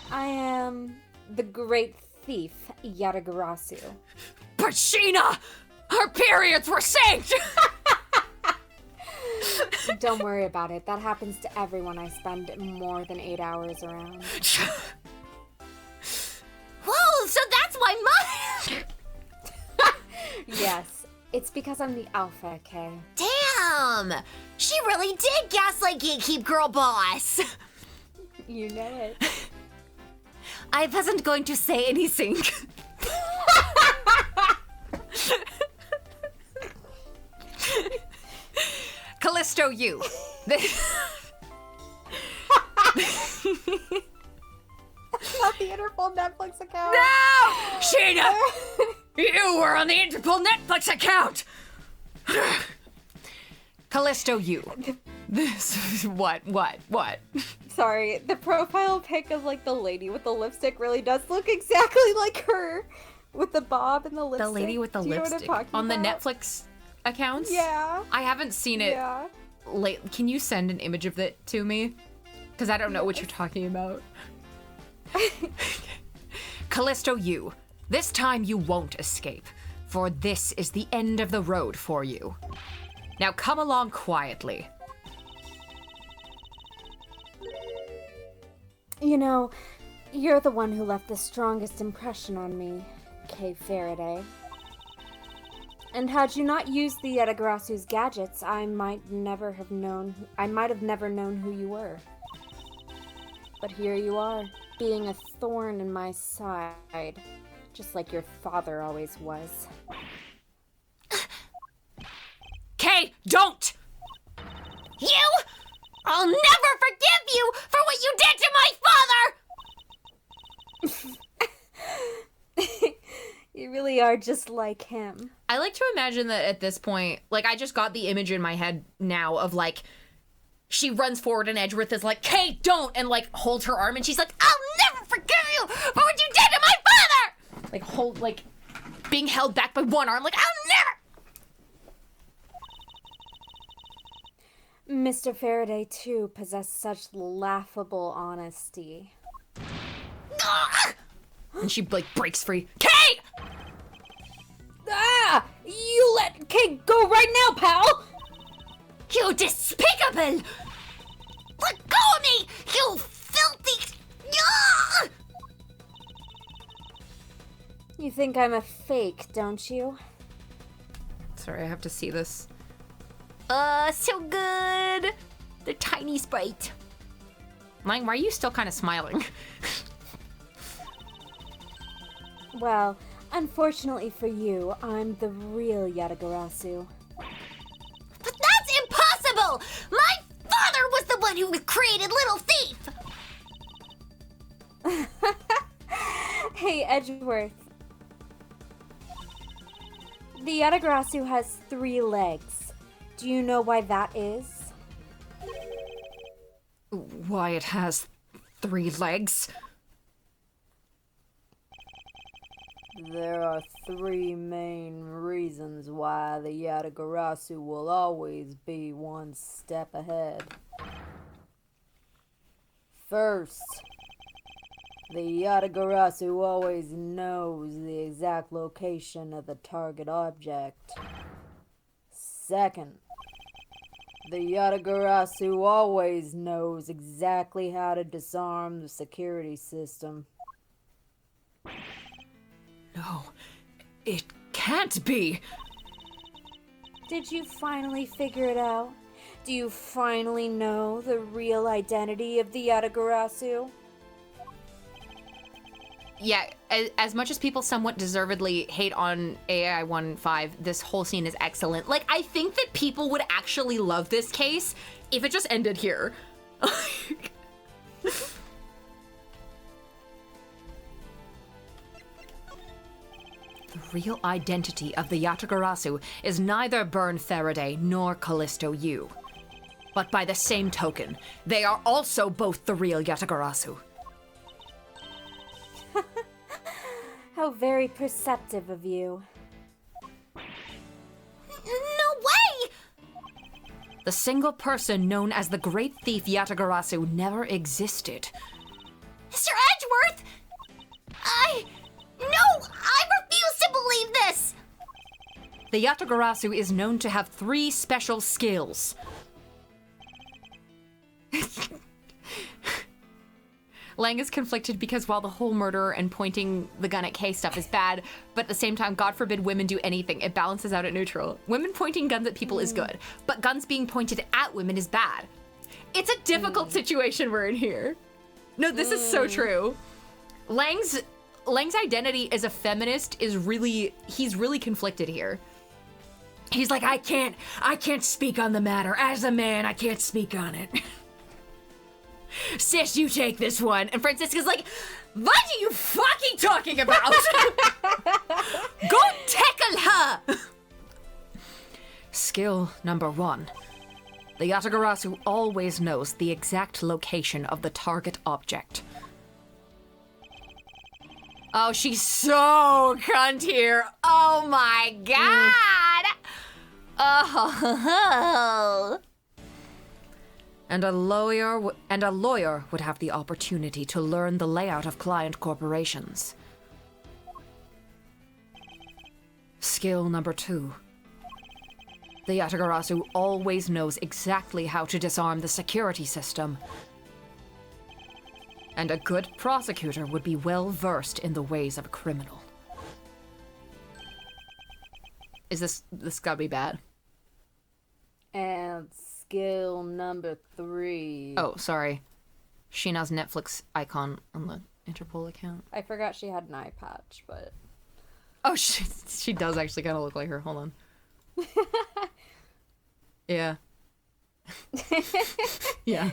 I am the great thief, Yatagarasu. But Sheena! Her periods were synced! Don't worry about it. That happens to everyone I spend more than 8 hours around. Whoa, so that's why mine... Yes, it's because I'm the alpha, Kay. Damn! She really did gaslight Gatekeep Girl Boss! You know it. I wasn't going to say anything. Callisto, you. Not the Interpol Netflix account. No! Sheena! You were on the Interpol Netflix account! Callisto, you. This... What? Sorry, the profile pic of like the lady with the lipstick really does look exactly like her, with the bob and the lipstick. The lady with the Do you know what I'm lipstick. talking On the about? Netflix accounts? Yeah. I haven't seen it Yeah. late. Can you send an image of it to me? Because I don't know what you're talking about. Callisto, you. This time you won't escape, for this is the end of the road for you. Now come along quietly. You know, you're the one who left the strongest impression on me, Kay Faraday. And had you not used the Yatagarasu's gadgets, I might have never known who you were. But here you are, being a thorn in my side, just like your father always was. Kay, don't! You? I'll never forgive you for what you did to my father! You really are just like him. I like to imagine that at this point, like, I just got the image in my head now of, like, she runs forward and Edgeworth is like, Kate, don't! And, like, holds her arm and she's like, I'll never forgive you for what you did to my father! Like, being held back by one arm, like, I'll never! Mr. Faraday, too, possessed such laughable honesty. And she, like, breaks free. Kate! Ah! You let Kate go right now, pal! You despicable! Let go of me, you filthy... Ugh! You think I'm a fake, don't you? Sorry, I have to see this. So good! The tiny sprite. Lang, why are you still kind of smiling? Well, unfortunately for you, I'm the real Yatagarasu. But that's impossible! My father was the one who created Little Thief! Hey, Edgeworth. The Yatagarasu has 3 legs. Do you know why that is? Why it has 3 legs? There are 3 main reasons why the Yatagarasu will always be one step ahead. First, the Yatagarasu always knows the exact location of the target object. Second, the Yatagarasu always knows exactly how to disarm the security system. No, it can't be. Did you finally figure it out? Do you finally know the real identity of the Yatagarasu? Yeah, as much as people somewhat deservedly hate on AAI1-5, this whole scene is excellent. Like, I think that people would actually love this case if it just ended here. The real identity of the Yatagarasu is neither Byrne Faraday nor Callisto Yu. But by the same token, they are also both the real Yatagarasu. How very perceptive of you. No way! The single person known as the Great Thief Yatagarasu never existed. Mr. Edgeworth! No! I refuse to believe this! The Yatagarasu is known to have 3 special skills. Lang is conflicted because while the whole murder and pointing the gun at Kay stuff is bad, but at the same time, God forbid women do anything. It balances out at neutral. Women pointing guns at people is good, but guns being pointed at women is bad. It's a difficult situation we're in here. No, this is so true. Lang's identity as a feminist is he's really conflicted here. He's like, I can't speak on the matter. As a man, I can't speak on it. Sis, you take this one. And Francisca's like, what are you fucking talking about? Go tackle her! Skill number 1. The Yatagarasu always knows the exact location of the target object. Oh, she's so cunt here. Oh my god! Oh. And a lawyer would have the opportunity to learn the layout of client corporations. Skill number 2. The Yatagarasu always knows exactly how to disarm the security system. And a good prosecutor would be well versed in the ways of a criminal. Is this gotta be bad? And skill number 3. Oh, sorry. Sheena's Netflix icon on the Interpol account. I forgot she had an eye patch, but... Oh, she does actually kind of look like her. Hold on. Yeah. Yeah.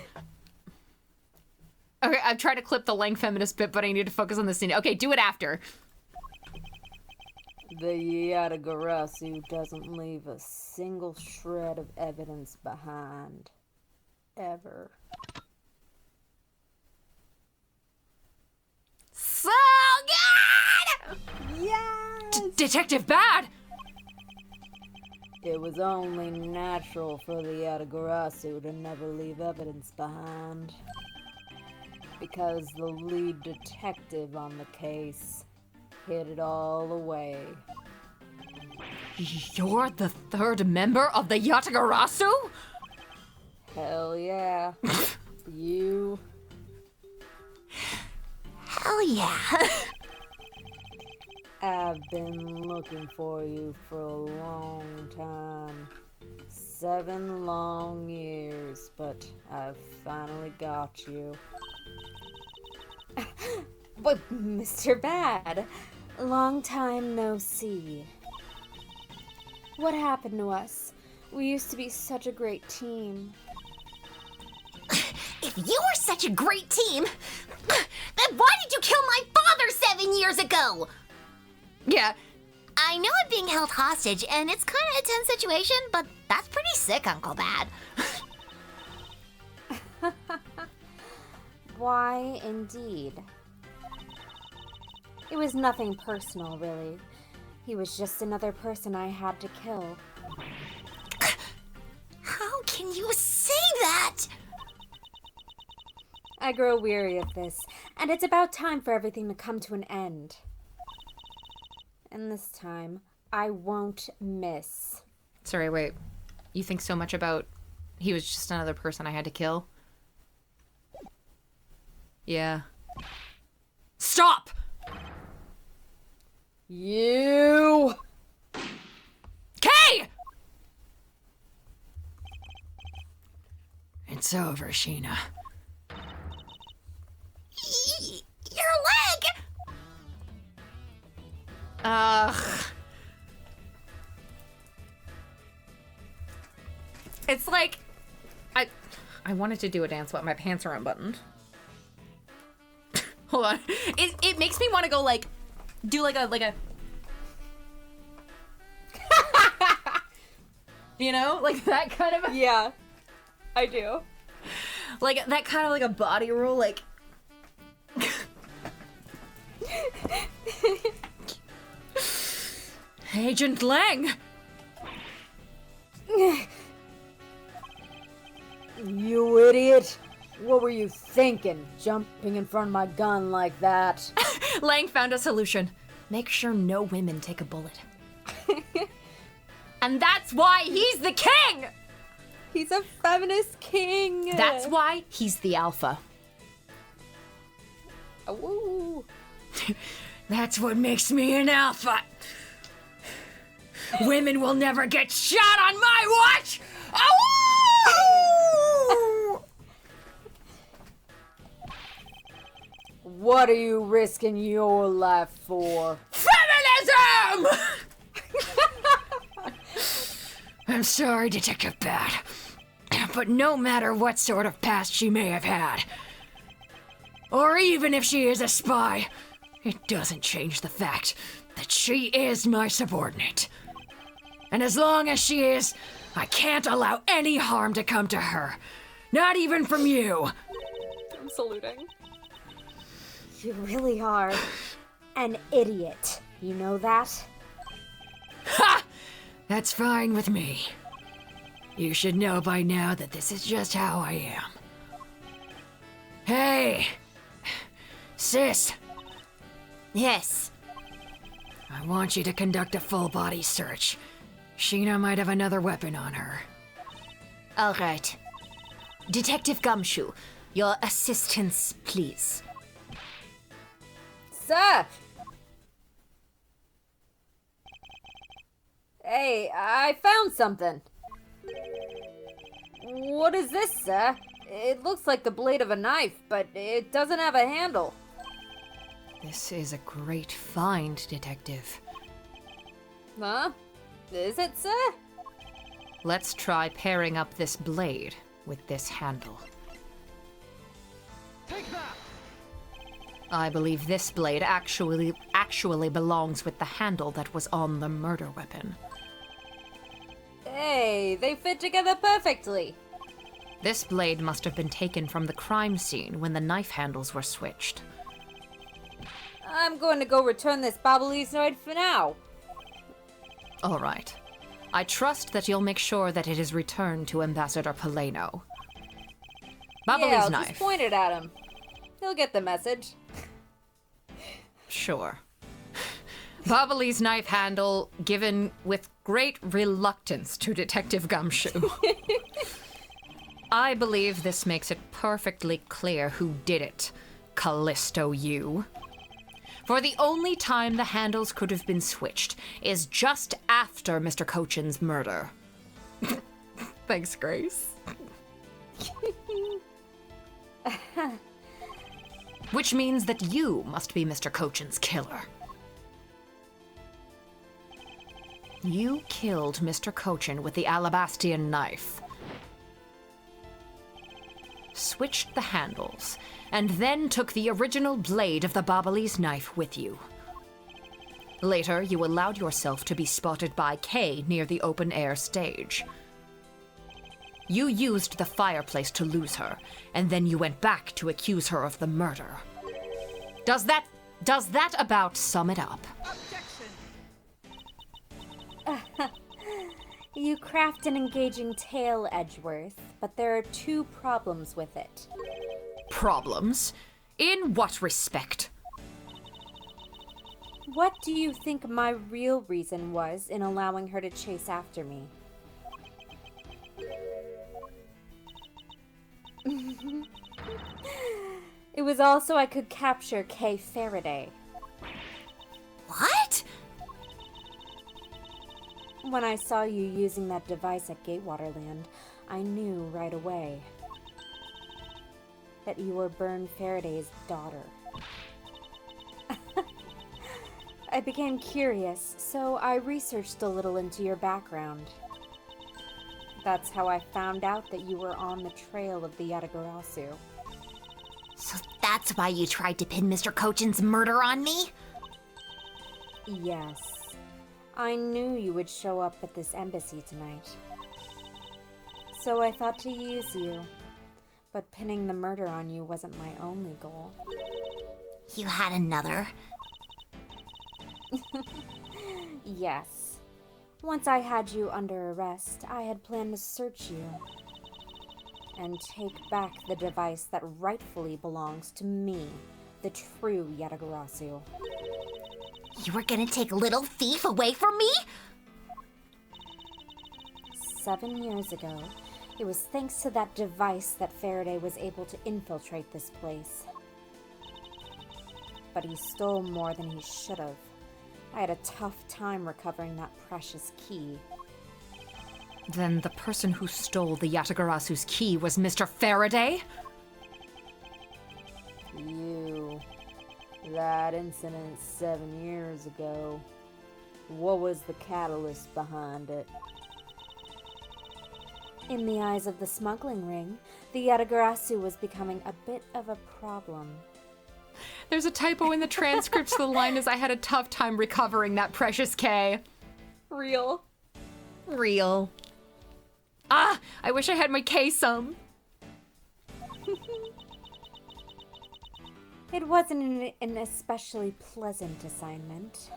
Okay, I've tried to clip the Lang feminist bit, but I need to focus on this scene. Okay, do it after. The Yatagarasu doesn't leave a single shred of evidence behind. Ever. So good! Yes! Detective Bad! It was only natural for the Yatagarasu to never leave evidence behind. Because the lead detective on the case hid it all away. You're the third member of the Yatagarasu? Hell yeah. You. Hell yeah. I've been looking for you for a long time. 7 long years, but I've finally got you. But, Mr. Bad, long time no see. What happened to us? We used to be such a great team. If you were such a great team, then why did you kill my father 7 years ago? Yeah. I know I'm being held hostage, and it's kind of a tense situation, but that's pretty sick, Uncle Bad. Why, indeed. It was nothing personal, really. He was just another person I had to kill. How can you say that? I grow weary of this, and it's about time for everything to come to an end. And this time, I won't miss. Sorry, wait. You think so much about he was just another person I had to kill? Yeah. Stop! You! Kay! It's over, Sheena. Your leg! It's like I wanted to do a dance, but my pants are unbuttoned. Hold on. It makes me want to go like do like a you know, like that kind of Yeah, I do. like that kind of like a body roll, like Agent Lang. You idiot! What were you thinking, jumping in front of my gun like that? Lang found a solution. Make sure no women take a bullet. And that's why he's the king! He's a feminist king. That's why he's the alpha. Woo. That's what makes me an alpha. Women will never get shot on my watch! Oh! What are you risking your life for? Feminism! I'm sorry, Detective Bad. But no matter what sort of past she may have had, or even if she is a spy, it doesn't change the fact that she is my subordinate. And as long as she is, I can't allow any harm to come to her. Not even from you. I'm saluting. You really are an idiot. You know that? Ha! That's fine with me. You should know by now that this is just how I am. Hey! Sis, Yes. I want you to conduct a full body search. Sheena might have another weapon on her. All right. Detective Gumshoe, your assistance, please. Sir! Hey, I found something. What is this, sir? It looks like the blade of a knife, but it doesn't have a handle. This is a great find, Detective. Huh? Is it, sir? Let's try pairing up this blade with this handle. Take that! I believe this blade actually belongs with the handle that was on the murder weapon. Hey, they fit together perfectly. This blade must have been taken from the crime scene when the knife handles were switched. I'm going to go return this Babaliznoid for now. All right. I trust that you'll make sure that it is returned to Ambassador Poleno. Bubbly's Yeah, I'll knife. just point it at him. He'll get the message. Sure. Bubbly's knife handle given with great reluctance to Detective Gumshoe. I believe this makes it perfectly clear who did it, Callisto you. For the only time the handles could have been switched is just after Mr. Cochin's murder. Thanks, Grace. Which means that you must be Mr. Cochin's killer. You killed Mr. Cochin with the Alabastian knife, switched the handles, and then took the original blade of the Bobbly's knife with you. Later, you allowed yourself to be spotted by Kay near the open-air stage. You used the fireplace to lose her, and then you went back to accuse her of the murder. Does that about sum it up? You craft an engaging tale, Edgeworth, but there are two problems with it. Problems? In what respect? What do you think my real reason was in allowing her to chase after me? It was also I could capture Kay Faraday. What? When I saw you using that device at Gatewaterland, I knew right away that you were Byrne Faraday's daughter. I became curious, so I researched a little into your background. That's how I found out that you were on the trail of the Yatagarasu. So that's why you tried to pin Mr. Cochin's murder on me? Yes. I knew you would show up at this embassy tonight. So I thought to use you. But pinning the murder on you wasn't my only goal. You had another? Yes. Once I had you under arrest, I had planned to search you and take back the device that rightfully belongs to me, the true Yatagarasu. You were gonna take Little Thief away from me? 7 years ago, it was thanks to that device that Faraday was able to infiltrate this place. But he stole more than he should have. I had a tough time recovering that precious key. Then the person who stole the Yatagarasu's key was Mr. Faraday? You. That incident 7 years ago. What was the catalyst behind it? In the eyes of the smuggling ring, the Yatagarasu was becoming a bit of a problem. There's a typo in the transcripts. The line is, I had a tough time recovering that precious K. Real. Real. Ah, I wish I had my K sum. It wasn't an especially pleasant assignment.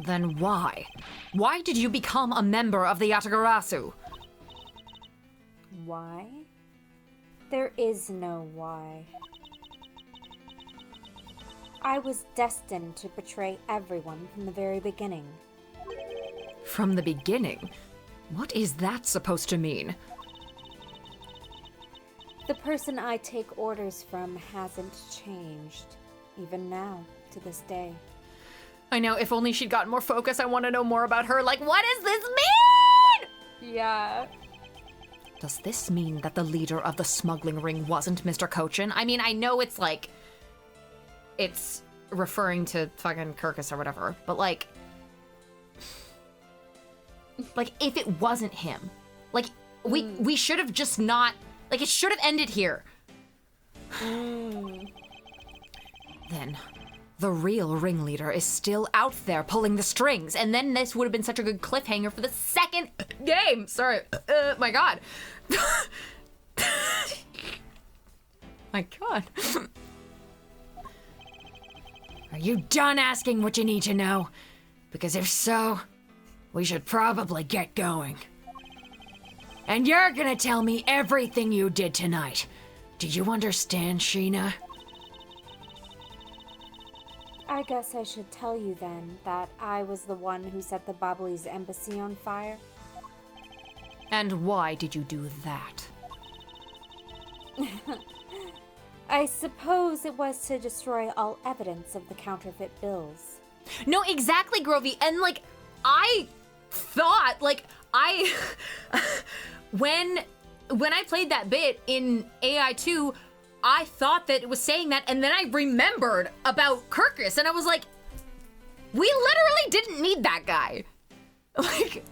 Then why? Why did you become a member of the Yatagarasu? Why? There is no why. I was destined to betray everyone from the very beginning. From the beginning? What is that supposed to mean? The person I take orders from hasn't changed, even now, to this day. I know, if only she'd gotten more focus. I want to know more about her. Like, what does this mean? Yeah. Does this mean that the leader of the smuggling ring wasn't Mr. Cochin? I mean, I know it's like... It's referring to fucking Kirkus or whatever, but like... Like, if it wasn't him, like, we should have just not... Like, it should have ended here. Then, the real ringleader is still out there pulling the strings, and then this would have been such a good cliffhanger for the second game. Sorry. My God. My God. Are you done asking what you need to know? Because if so, we should probably get going. And you're gonna tell me everything you did tonight. Do you understand, Sheena? I guess I should tell you then that I was the one who set the Bobbly's embassy on fire. And why did you do that? I suppose it was to destroy all evidence of the counterfeit bills. No, exactly, Grovey. And like, I thought, like, when I played that bit in AI2, I thought that it was saying that, and then I remembered about Kirkus, and I was like, we literally didn't need that guy. Like,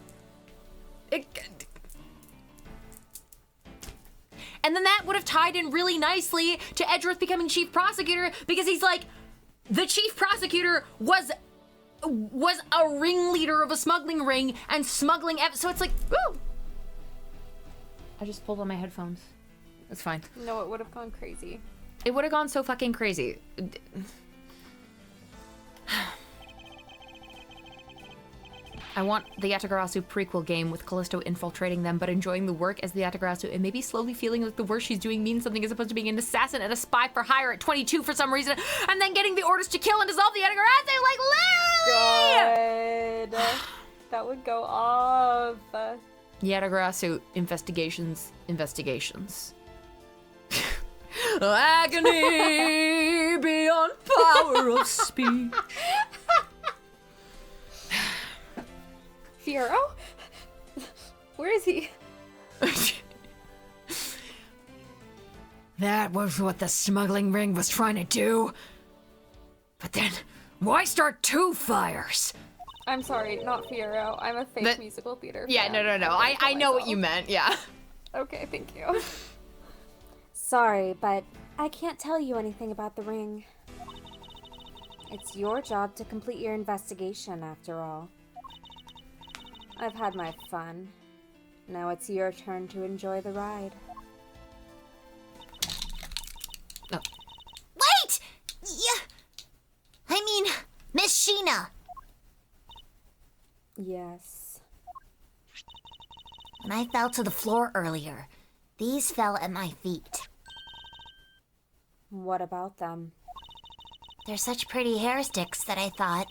and then that would have tied in really nicely to Edgeworth becoming chief prosecutor, because he's like, the chief prosecutor was a ringleader of a smuggling ring and smuggling so it's like, woo! I just pulled on my headphones. It's fine. No, it would have gone crazy. It would have gone so fucking crazy. I want the Yatagarasu prequel game with Callisto infiltrating them, but enjoying the work as the Yatagarasu and maybe slowly feeling like the work she's doing means something as opposed to being an assassin and a spy for hire at 22 for some reason, and then getting the orders to kill and dissolve the Yatagarasu, like literally! God. That would go off. Yatagarasu investigations. Agony beyond power of speech. Fiero? Where is he? That was what the smuggling ring was trying to do. But then, why start two fires? I'm sorry, not Fiero. I'm a fake musical theater Yeah, fan. no. I know what you meant, yeah. Okay, thank you. Sorry, but I can't tell you anything about the ring. It's your job to complete your investigation, after all. I've had my fun. Now it's your turn to enjoy the ride. Oh. Wait! Yeah. I mean, Miss Sheena. Yes. When I fell to the floor earlier, these fell at my feet. What about them? They're such pretty hair sticks that I thought,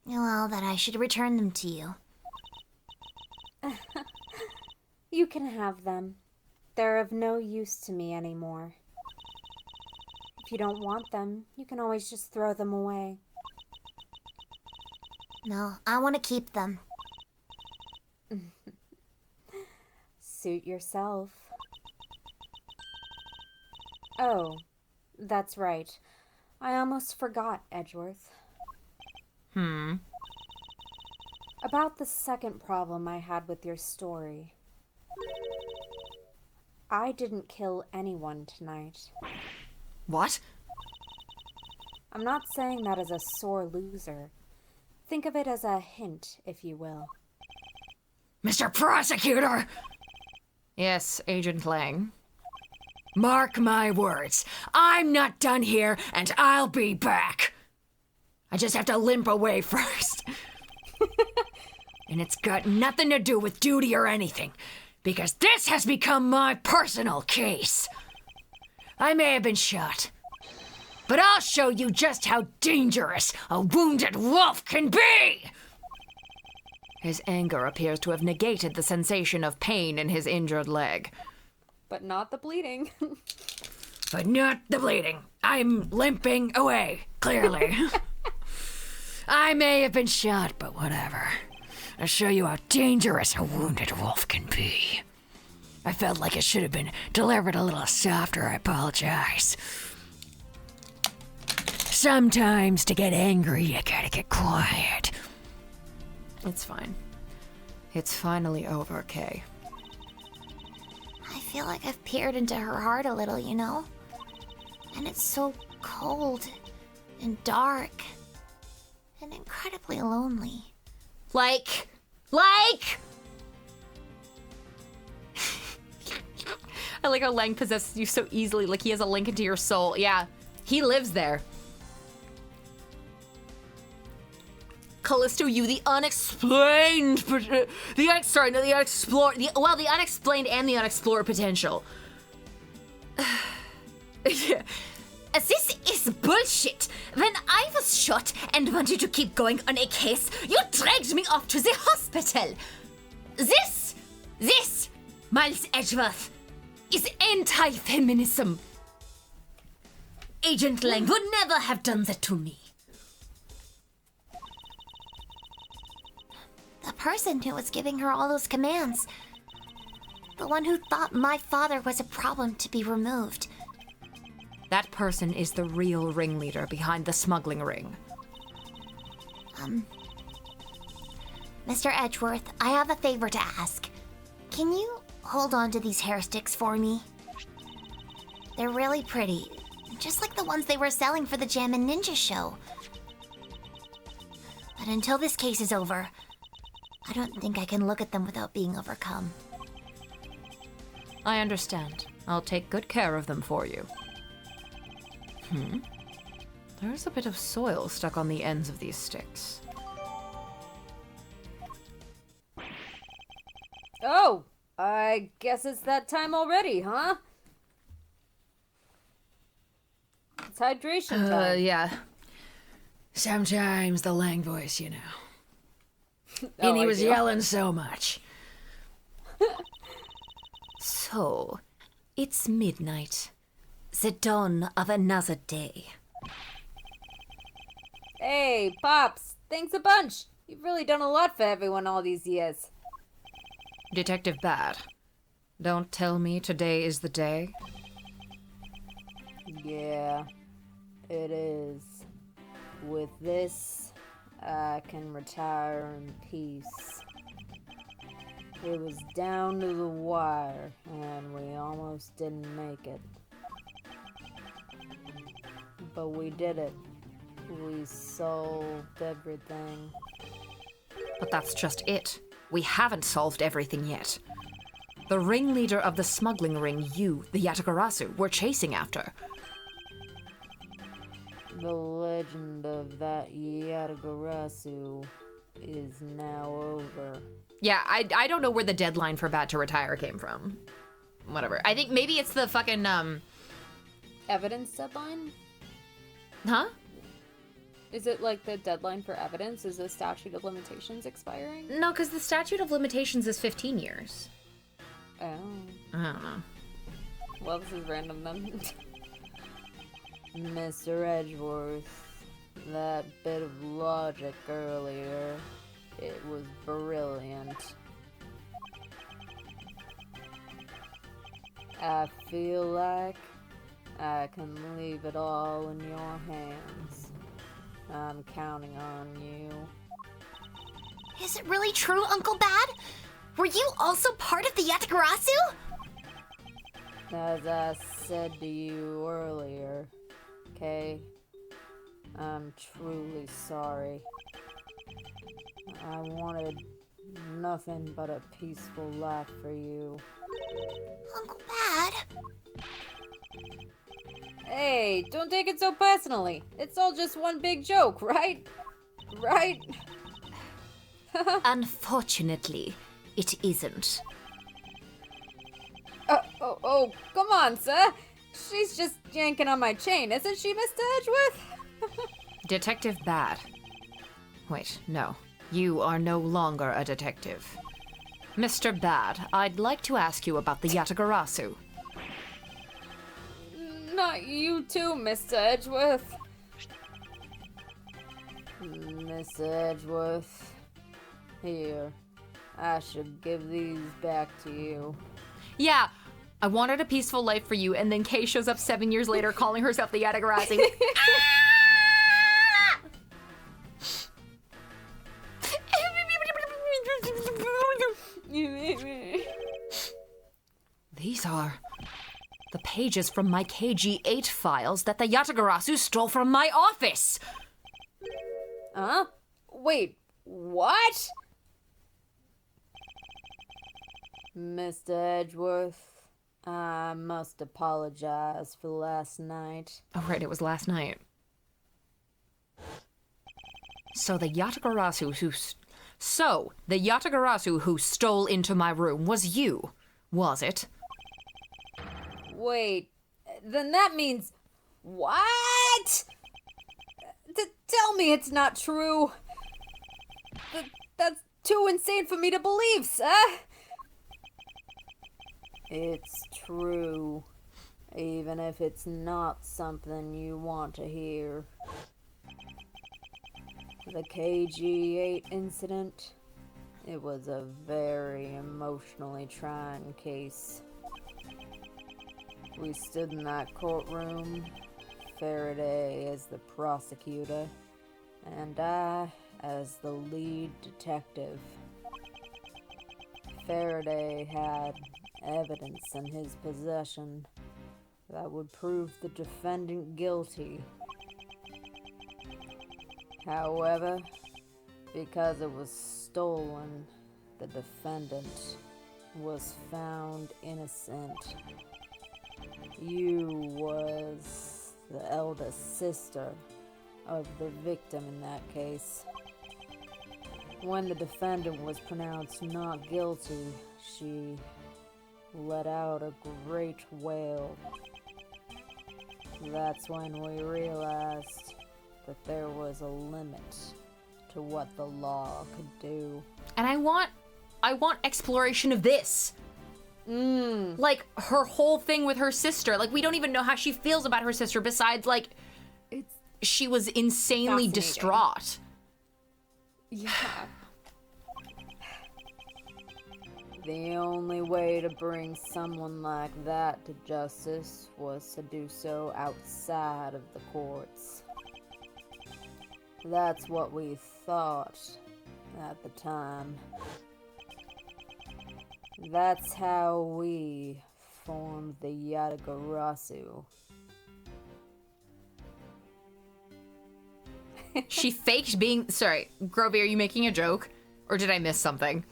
well, that I should return them to you. You can have them. They're of no use to me anymore. If you don't want them, you can always just throw them away. No, I want to keep them. Suit yourself. Oh, that's right. I almost forgot, Edgeworth. About the second problem I had with your story. I didn't kill anyone tonight. What? I'm not saying that as a sore loser. Think of it as a hint, if you will. Mr. Prosecutor! Yes, Agent Lang. Mark my words. I'm not done here, and I'll be back. I just have to limp away first. And it's got nothing to do with duty or anything, because this has become my personal case. I may have been shot, but I'll show you just how dangerous a wounded wolf can be! His anger appears to have negated the sensation of pain in his injured leg. But not the bleeding. But not the bleeding. I'm limping away, clearly. I may have been shot, but whatever. I'll show you how dangerous a wounded wolf can be. I felt like it should have been delivered a little softer, I apologize. Sometimes to get angry, you gotta get quiet. It's fine. It's finally over, Kay. I feel like I've peered into her heart a little, you know? And it's so cold and dark and incredibly lonely. Like... I like how Lang possesses you so easily, like he has a link into your soul. Yeah, he lives there. Callisto, you, the unexplained, the unexplained and the unexplored potential. Yeah. As this is bullshit. When I was shot and wanted to keep going on a case, you dragged me off to the hospital. This, Miles Edgeworth, is anti-feminism. Agent Lang would never have done that to me. The person who was giving her all those commands. The one who thought my father was a problem to be removed. That person is the real ringleader behind the smuggling ring. Mr. Edgeworth, I have a favor to ask. Can you hold on to these hair sticks for me? They're really pretty, just like the ones they were selling for the Jam and Ninja show. But until this case is over, I don't think I can look at them without being overcome. I understand. I'll take good care of them for you. There's a bit of soil stuck on the ends of these sticks. Oh, I guess it's that time already, huh? It's hydration time. Yeah. Sometimes the Lang voice, you know. Oh, And he I was do. yelling so much. So, it's midnight. The dawn of another day. Hey, Pops, thanks a bunch. You've really done a lot for everyone all these years. Detective Bad, don't tell me today is the day. Yeah, it is. With this, I can retire in peace. It was down to the wire, and we almost didn't make it. But we did it. We solved everything. But that's just it. We haven't solved everything yet. The ringleader of the smuggling ring you, the Yatagarasu, were chasing after. The legend of that Yatagarasu is now over. Yeah, I don't know where the deadline for Bad to retire came from. Whatever. I think maybe it's the fucking, Evidence deadline? Huh? Is it like the deadline for evidence? Is the statute of limitations expiring? No, because the statute of limitations is 15 years. Oh. I don't know. Well, this is random then. Mr. Edgeworth, that bit of logic earlier, it was brilliant. I feel like I can leave it all in your hands. I'm counting on you. Is it really true, Uncle Bad? Were you also part of the Yatagarasu? As I said to you earlier, Kay, I'm truly sorry. I wanted nothing but a peaceful life for you. Uncle Bad? Hey, don't take it so personally. It's all just one big joke, right? Right? Unfortunately, it isn't. Oh, come on, sir. She's just yanking on my chain, isn't she, Mr. Edgeworth? Detective Bad. Wait, no. You are no longer a detective. Mr. Bad, I'd like to ask you about the Yatagarasu. Not you too, Mr. Edgeworth. Mr. Edgeworth, here. I should give these back to you. Yeah, I wanted a peaceful life for you, and then Kay shows up 7 years later calling herself the Yatagarasu. These are the pages from my KG-8 files that the Yatagarasu stole from my office. Huh? Wait, what? Mr. Edgeworth, I must apologize for last night. Oh, right, it was last night. So the Yatagarasu who stole into my room was you, was it? Wait, then that means... What? Tell me it's not true. That's too insane for me to believe, sir. It's true, even if it's not something you want to hear. The KG8 incident, it was a very emotionally trying case. We stood in that courtroom, Faraday as the prosecutor, and I as the lead detective. Faraday had evidence in his possession that would prove the defendant guilty. However, because it was stolen, the defendant was found innocent. You was the eldest sister of the victim in that case. When the defendant was pronounced not guilty, she let out a great wail. That's when we realized that there was a limit to what the law could do. And I want exploration of this. Like, her whole thing with her sister. Like, we don't even know how she feels about her sister besides, like, she was insanely distraught. Yeah. The only way to bring someone like that to justice was to do so outside of the courts. That's what we thought at the time. That's how we formed the Yatagarasu. She faked being... Sorry, Grovey, are you making a joke? Or did I miss something?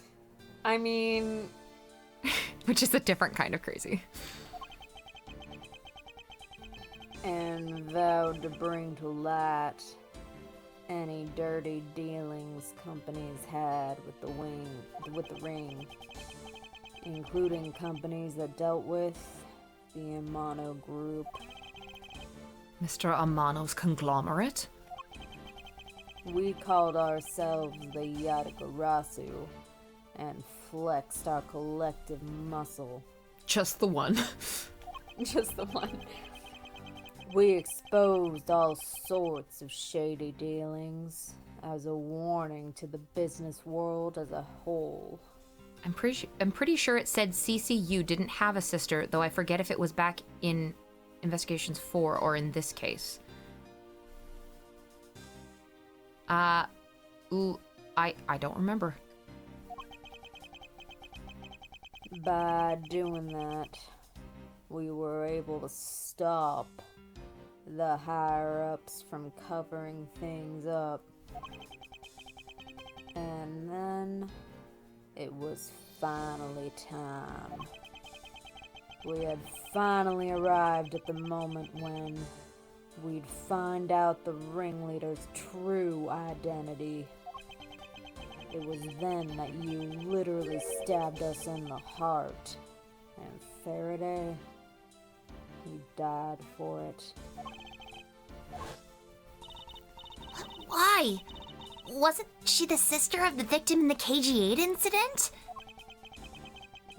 I mean... Which is a different kind of crazy. And vowed to bring to light any dirty dealings companies had with the ring, including companies that dealt with the Amano Group. Mr. Amano's conglomerate? We called ourselves the Yatagarasu and flexed our collective muscle. Just the one. Just the one. We exposed all sorts of shady dealings as a warning to the business world as a whole. I'm pretty sure it said CCU didn't have a sister, though I forget if it was back in Investigations 4 or in this case. I don't remember. By doing that, we were able to stop the higher-ups from covering things up. And then it was finally time. We had finally arrived at the moment when we'd find out the ringleader's true identity. It was then that you literally stabbed us in the heart. And Faraday, he died for it. Why? Wasn't she the sister of the victim in the KG8 incident?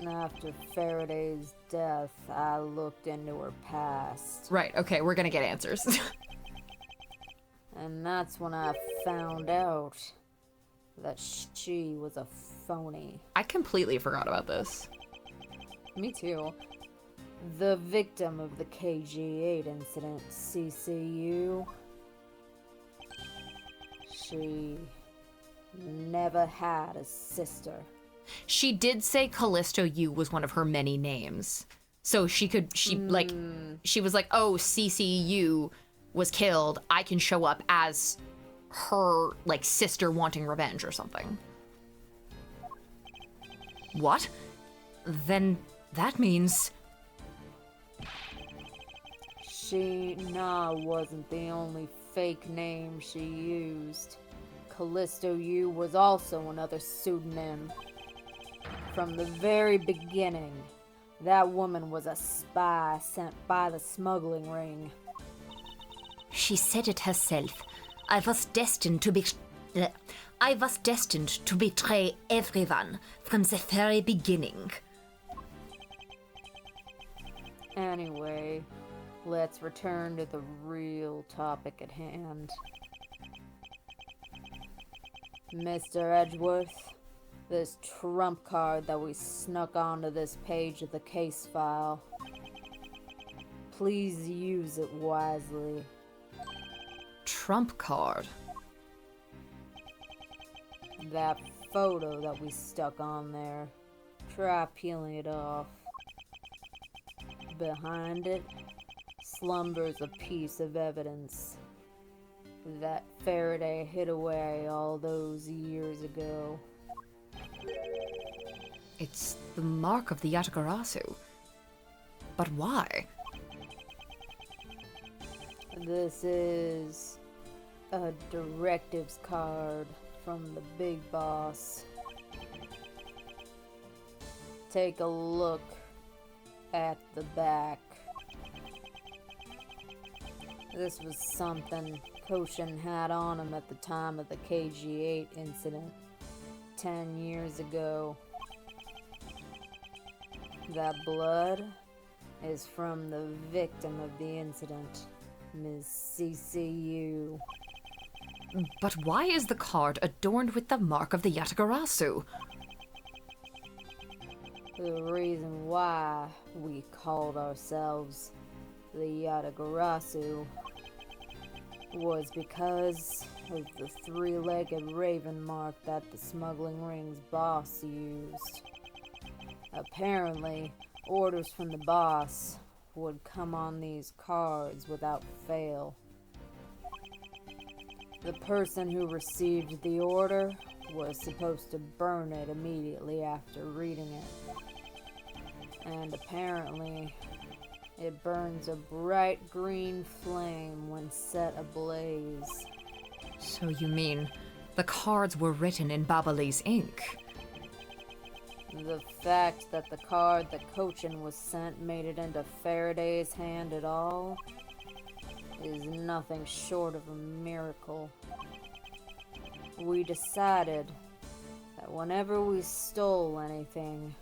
After Faraday's death, I looked into her past. Right, okay, we're gonna get answers. And that's when I found out that she was a phony. I completely forgot about this. Me too. The victim of the KG8 incident, CCU, she never had a sister. She did say Callisto U was one of her many names. So she was like, oh, CCU was killed. I can show up as her, like, sister wanting revenge or something. What? Then that means... She wasn't the only fake name she used. Callisto U was also another pseudonym. From the very beginning, that woman was a spy sent by the smuggling ring. She said it herself. I was destined to betray everyone from the very beginning. Anyway, let's return to the real topic at hand. Mr. Edgeworth, this trump card that we snuck onto this page of the case file, please use it wisely. Trump card? That photo that we stuck on there, try peeling it off. Behind it slumbers a piece of evidence that Faraday hid away all those years ago. It's the mark of the Yatagarasu. But why? This is a directives card from the big boss. Take a look at the back. This was something Koshin had on him at the time of the KG-8 incident 10 years ago. That blood is from the victim of the incident, Ms. CCU. But why is the card adorned with the mark of the Yatagarasu? The reason why we called ourselves the Yatagarasu was because of the three-legged raven mark that the smuggling ring's boss used. Apparently, orders from the boss would come on these cards without fail. The person who received the order was supposed to burn it immediately after reading it. And apparently, it burns a bright green flame when set ablaze. So you mean the cards were written in Babali's ink? The fact that the card that Cochin was sent made it into Faraday's hand at all is nothing short of a miracle. We decided that whenever we stole anything,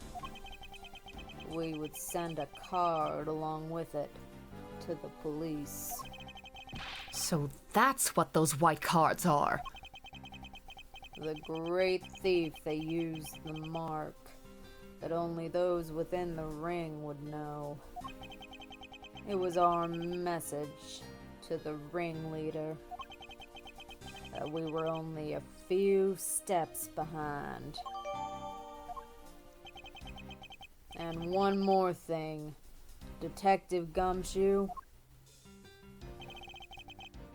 we would send a card along with it to the police. So that's what those white cards are. The great thief that used the mark that only those within the ring would know. It was our message to the ringleader that we were only a few steps behind. And one more thing, Detective Gumshoe,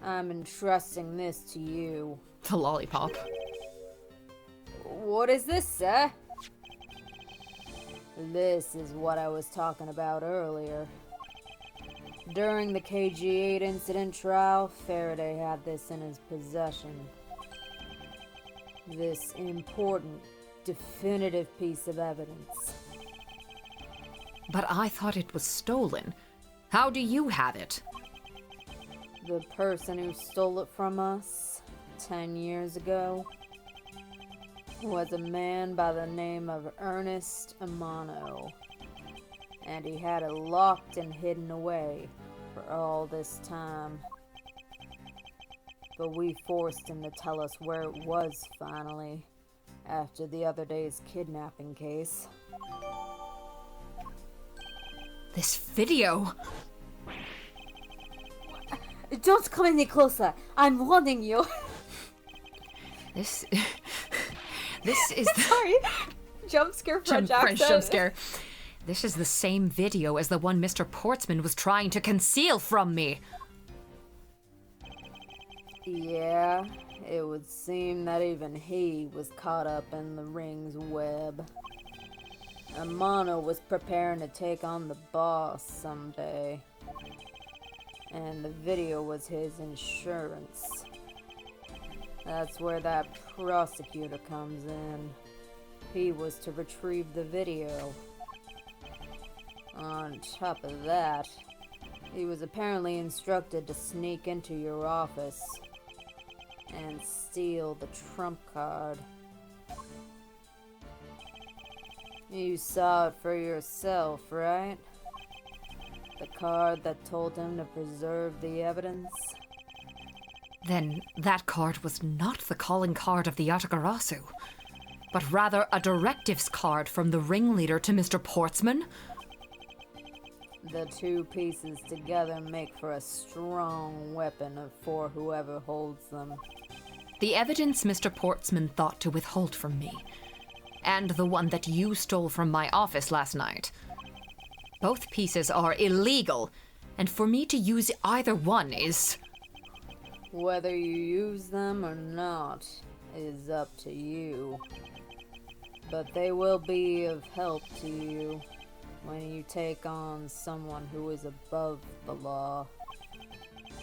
I'm entrusting this to you. The lollipop. What is this, sir? This is what I was talking about earlier. During the KG-8 incident trial, Faraday had this in his possession. This important, definitive piece of evidence. But I thought it was stolen. How do you have it? The person who stole it from us 10 years ago was a man by the name of Ernest Amano, and he had it locked and hidden away for all this time. But we forced him to tell us where it was finally, after the other day's kidnapping case. This video! Don't come any closer! I'm warning you! This is the Sorry. Jump scare French French accent. jump scare. This is the same video as the one Mr. Portsman was trying to conceal from me. Yeah, it would seem that even he was caught up in the ring's web. Amano was preparing to take on the boss someday. And the video was his insurance. That's where that prosecutor comes in. He was to retrieve the video. On top of that, he was apparently instructed to sneak into your office and steal the trump card. You saw it for yourself, right? The card that told him to preserve the evidence? Then that card was not the calling card of the Yatagarasu, but rather a directives card from the ringleader to Mr. Portsman? The two pieces together make for a strong weapon for whoever holds them. The evidence Mr. Portsman thought to withhold from me, and the one that you stole from my office last night. Both pieces are illegal, and for me to use either one is... Whether you use them or not is up to you. But they will be of help to you when you take on someone who is above the law.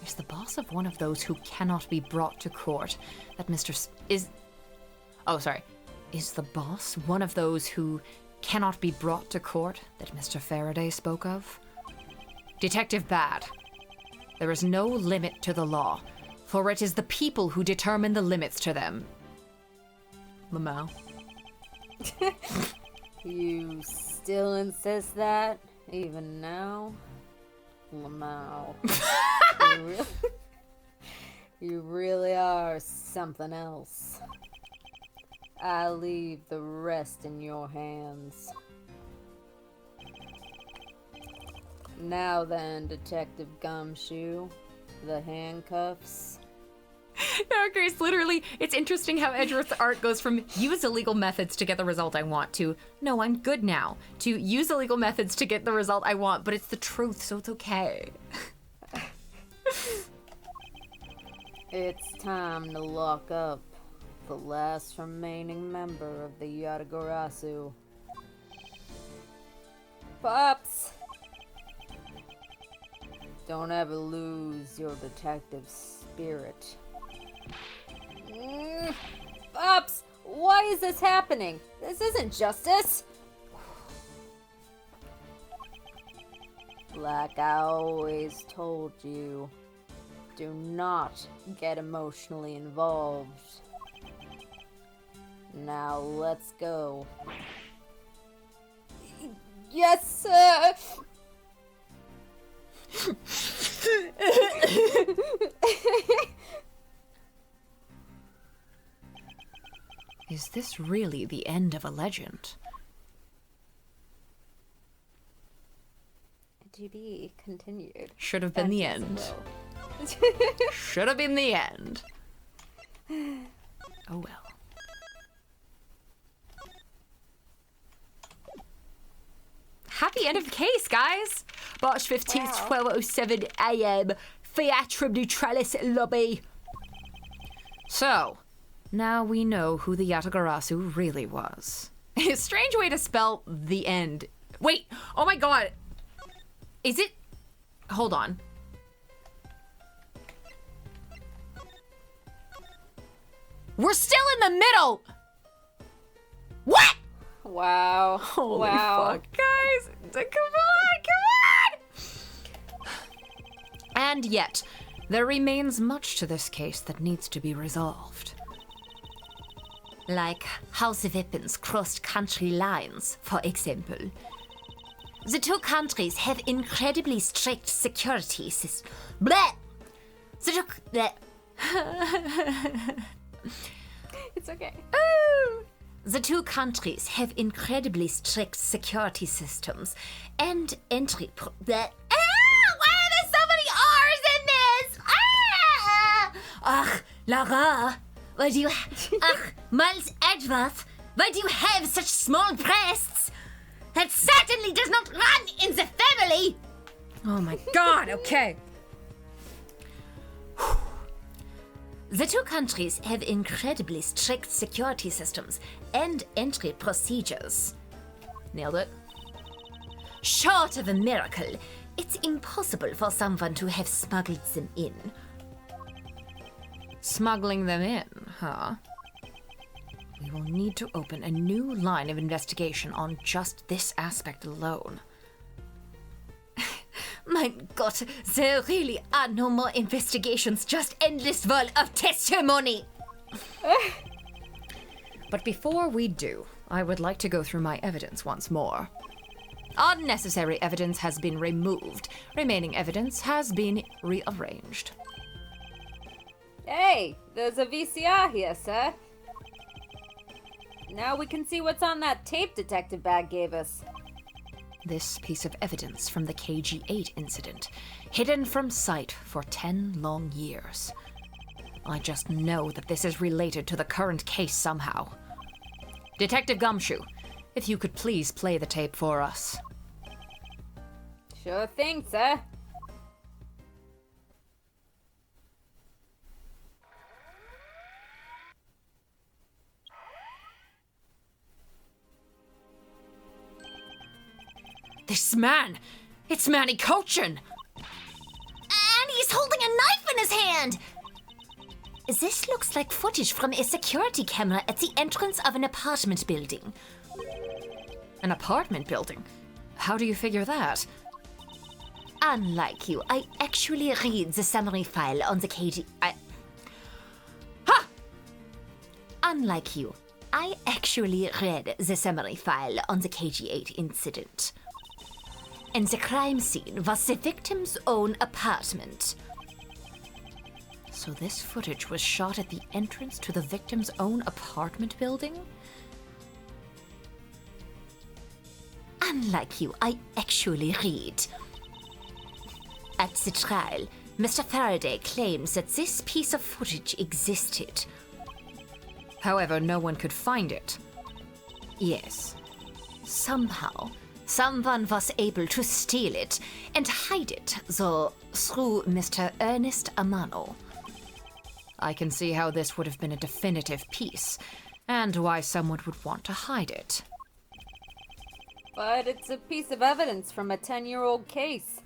Is the boss of one of those who cannot be brought to court that Is the boss one of those who cannot be brought to court that Mr. Faraday spoke of? Detective Bad, there is no limit to the law, for it is the people who determine the limits to them. Lamau. You still insist that, even now? Lamau. You really are something else. I leave the rest in your hands. Now then, Detective Gumshoe, the handcuffs. No, Grace, literally, it's interesting how Edgeworth's art goes from use illegal methods to get the result I want to, no, I'm good now, to use illegal methods to get the result I want, but it's the truth, so it's okay. It's time to lock up the last remaining member of the Yatagarasu. Pops! Don't ever lose your detective spirit. Pops! Why is this happening? This isn't justice! Like I always told you, do not get emotionally involved. Now let's go. Yes, sir! Is this really the end of a legend? To be continued. Should have been the end. Should have been the end. Oh well. Happy end of the case, guys! March 15th, 12:07 a.m. Theatrum Neutralis Lobby. So, now we know who the Yatagarasu really was. A strange way to spell the end. Wait, oh my god. Is it? Hold on. We're still in the middle! What? Wow. Holy wow. fuck, guys. Come on! And yet, there remains much to this case that needs to be resolved. Like how the weapons crossed country lines, for example. The two countries have incredibly strict security systems. Bleh! It's okay. Ooh. The two countries have incredibly strict security systems and entry why are there so many R's in this? Ach, Lara, why do you ach, Miles Edgeworth, why do you have such small breasts? That certainly does not run in the family! Oh my god, okay. The two countries have incredibly strict security systems and entry procedures. Nailed it. Short of a miracle, it's impossible for someone to have smuggled them in. Smuggling them in, Huh. We will need to open a new line of investigation on just this aspect alone. Mein Gott, there really are no more investigations, just endless wall of testimony. But before we do, I would like to go through my evidence once more. Unnecessary evidence has been removed. Remaining evidence has been rearranged. Hey, there's a VCR here, sir. Now we can see what's on that tape Detective Bag gave us. This piece of evidence from the KG-8 incident, hidden from sight for 10 long years. I just know that this is related to the current case somehow. Detective Gumshoe, if you could please play the tape for us. Sure thing, sir. This man! It's Manny Cochin! And he's holding a knife in his hand! This looks like footage from a security camera at the entrance of an apartment building. An apartment building? How do you figure that? Unlike you, I actually read the summary file on the Ha! Unlike you, I actually read the summary file on the KG-8 incident. And the crime scene was the victim's own apartment. So this footage was shot at the entrance to the victim's own apartment building? Unlike you, I actually read. At the trial, Mr. Faraday claims that this piece of footage existed. However, no one could find it. Yes. Somehow, someone was able to steal it and hide it, though through Mr. Ernest Amano. I can see how this would have been a definitive piece, and why someone would want to hide it. But it's a piece of evidence from a 10-year-old case.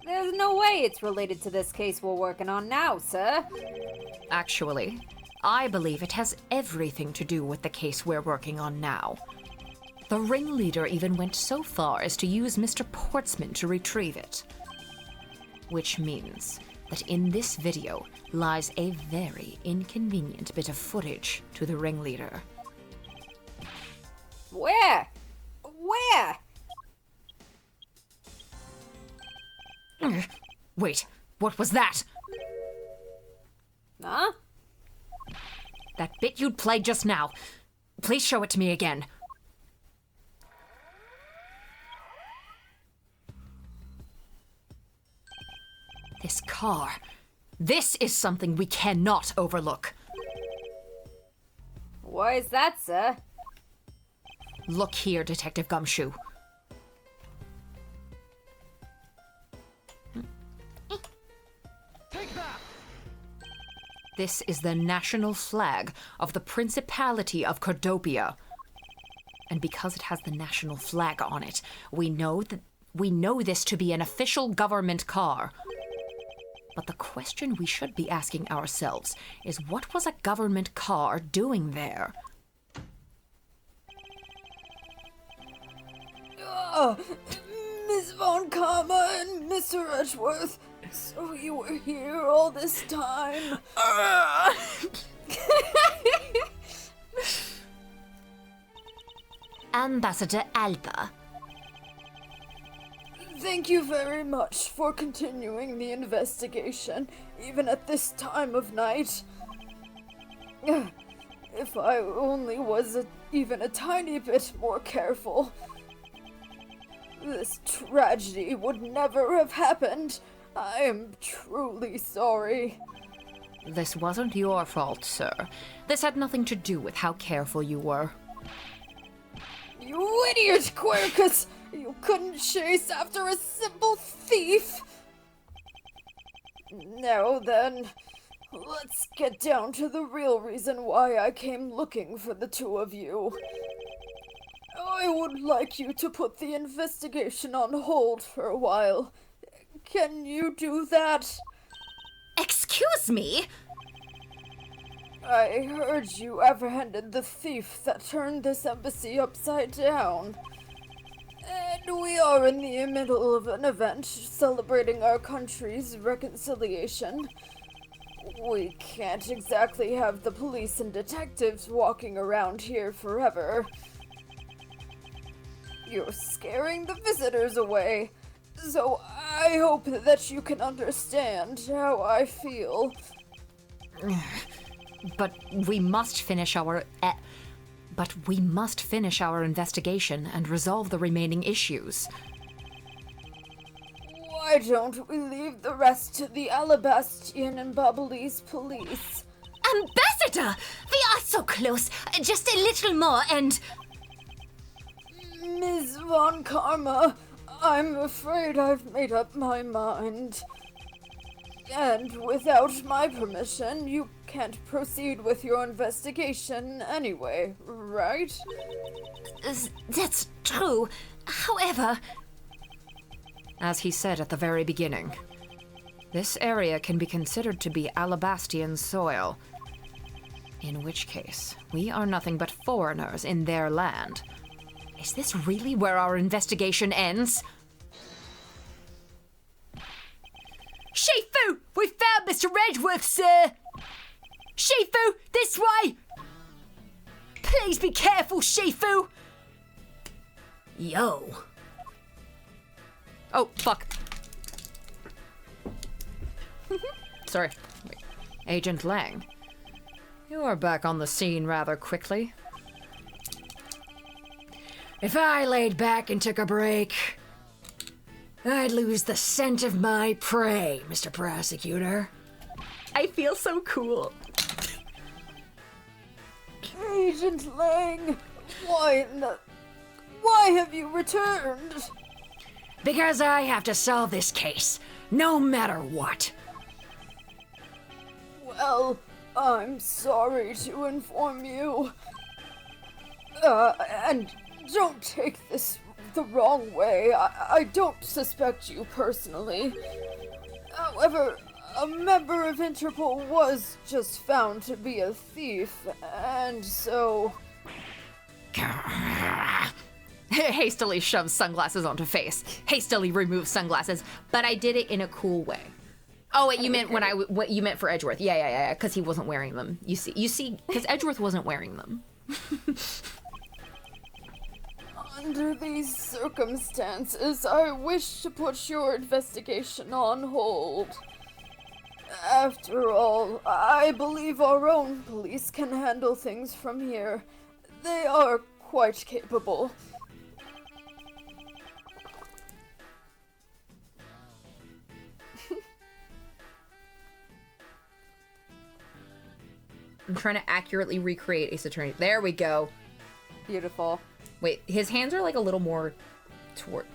There's no way it's related to this case we're working on now, sir. Actually, I believe it has everything to do with the case we're working on now. The ringleader even went so far as to use Mr. Portsman to retrieve it. Which means that in this video lies a very inconvenient bit of footage to the ringleader. Where? Where? Wait, what was that? Huh? That bit you'd played just now. Please show it to me again. This car. This is something we cannot overlook. Why is that, sir? Look here, Detective Gumshoe. Take that! This is the national flag of the Principality of Cordopia. And because it has the national flag on it, we know this to be an official government car. But the question we should be asking ourselves is, what was a government car doing there? Miss Von Karma and Mr. Edgeworth, so you were here all this time? Ambassador Alba. Thank you very much for continuing the investigation, even at this time of night. If I only was even a tiny bit more careful, this tragedy would never have happened. I am truly sorry. This wasn't your fault, sir. This had nothing to do with how careful you were. You idiot, Quercus! You couldn't chase after a simple thief! Now then, let's get down to the real reason why I came looking for the two of you. I would like you to put the investigation on hold for a while. Can you do that? Excuse me? I heard you apprehended the thief that turned this embassy upside down. And we are in the middle of an event celebrating our country's reconciliation. We can't exactly have the police and detectives walking around here forever. You're scaring the visitors away, so I hope that you can understand how I feel. But we must finish our investigation and resolve the remaining issues. Why don't we leave the rest to the Alabastian and Bubbly's police? Ambassador! We are so close. Just a little more and... Ms. Von Karma, I'm afraid I've made up my mind. And without my permission, you can't proceed with your investigation anyway, right? That's true. However... As he said at the very beginning, this area can be considered to be Alabastian soil. In which case, we are nothing but foreigners in their land. Is this really where our investigation ends? Shifu! We found Mr. Edgeworth, sir! Shifu, this way! Please be careful, Shifu! Yo. Oh, fuck. Sorry. Wait. Agent Lang. You are back on the scene rather quickly. If I laid back and took a break, I'd lose the scent of my prey, Mr. Prosecutor. I feel so cool. Agent Lang, why have you returned? Because I have to solve this case, no matter what. Well, I'm sorry to inform you. And don't take this the wrong way. I don't suspect you personally. However, a member of Interpol was just found to be a thief, and so... Hastily shoves sunglasses onto face. Hastily removes sunglasses, but I did it in a cool way. Oh, wait, you meant what you meant for Edgeworth? Yeah, because he wasn't wearing them. You see, because Edgeworth wasn't wearing them. Under these circumstances, I wish to put your investigation on hold. After all, I believe our own police can handle things from here. They are quite capable. I'm trying to accurately recreate Ace Attorney. There we go. Beautiful. Wait, his hands are like a little more toward...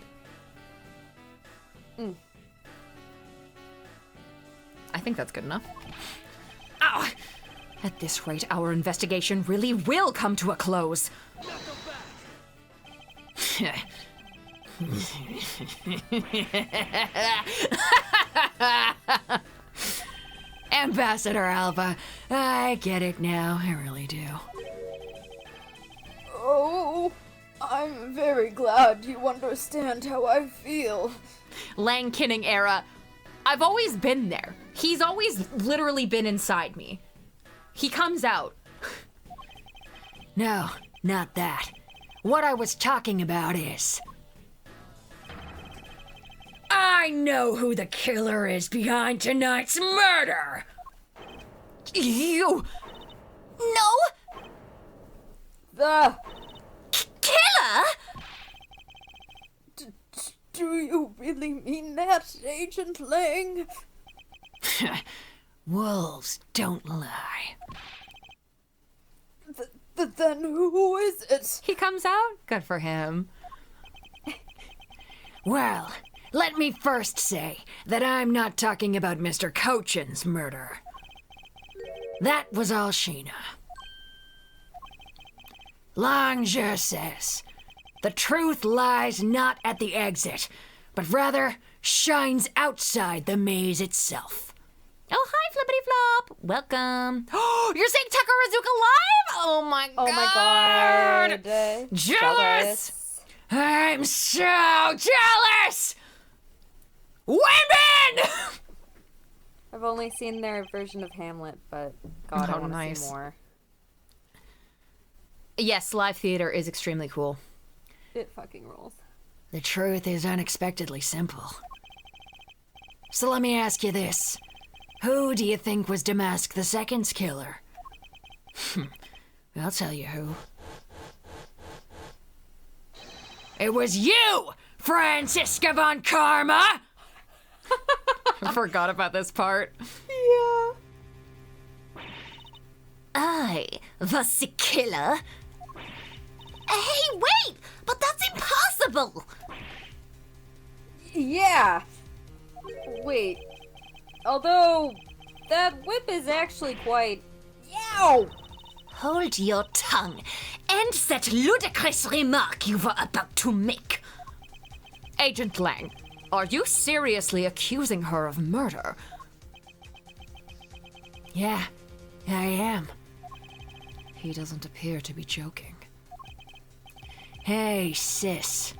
I think that's good enough. Ah! At this rate, our investigation really will come to a close. Ambassador Alva, I get it now, I really do. Oh, I'm very glad you understand how I feel. Lang Kinning era. I've always been there. He's always literally been inside me. He comes out. No, not that. What I was talking about is... I know who the killer is behind tonight's murder! You! No! The... Killer? Do you really mean that, Agent Lang? Wolves don't lie. Then who is it? He comes out? Good for him. Well, let me first say that I'm not talking about Mr. Cochin's murder. That was all Sheena. Langer says, the truth lies not at the exit, but rather shines outside the maze itself. Oh, hi, Flippity Flop! up. Welcome. You're saying Takarazuka live? Oh my god. Oh my god. Jealous. I'm so jealous. Women! I've only seen their version of Hamlet, but God, I want to see more. Yes, live theater is extremely cool. It fucking rules. The truth is unexpectedly simple. So let me ask you this. Who do you think was Damask the Second's killer? I'll tell you who. It was you, Franziska von Karma! I forgot about this part. I was the killer. Hey, wait! But that's impossible! Yeah! Wait. Although, that whip is actually quite... Yow! Hold your tongue. End that ludicrous remark you were about to make. Agent Lang, are you seriously accusing her of murder? Yeah, I am. He doesn't appear to be joking. Hey, sis.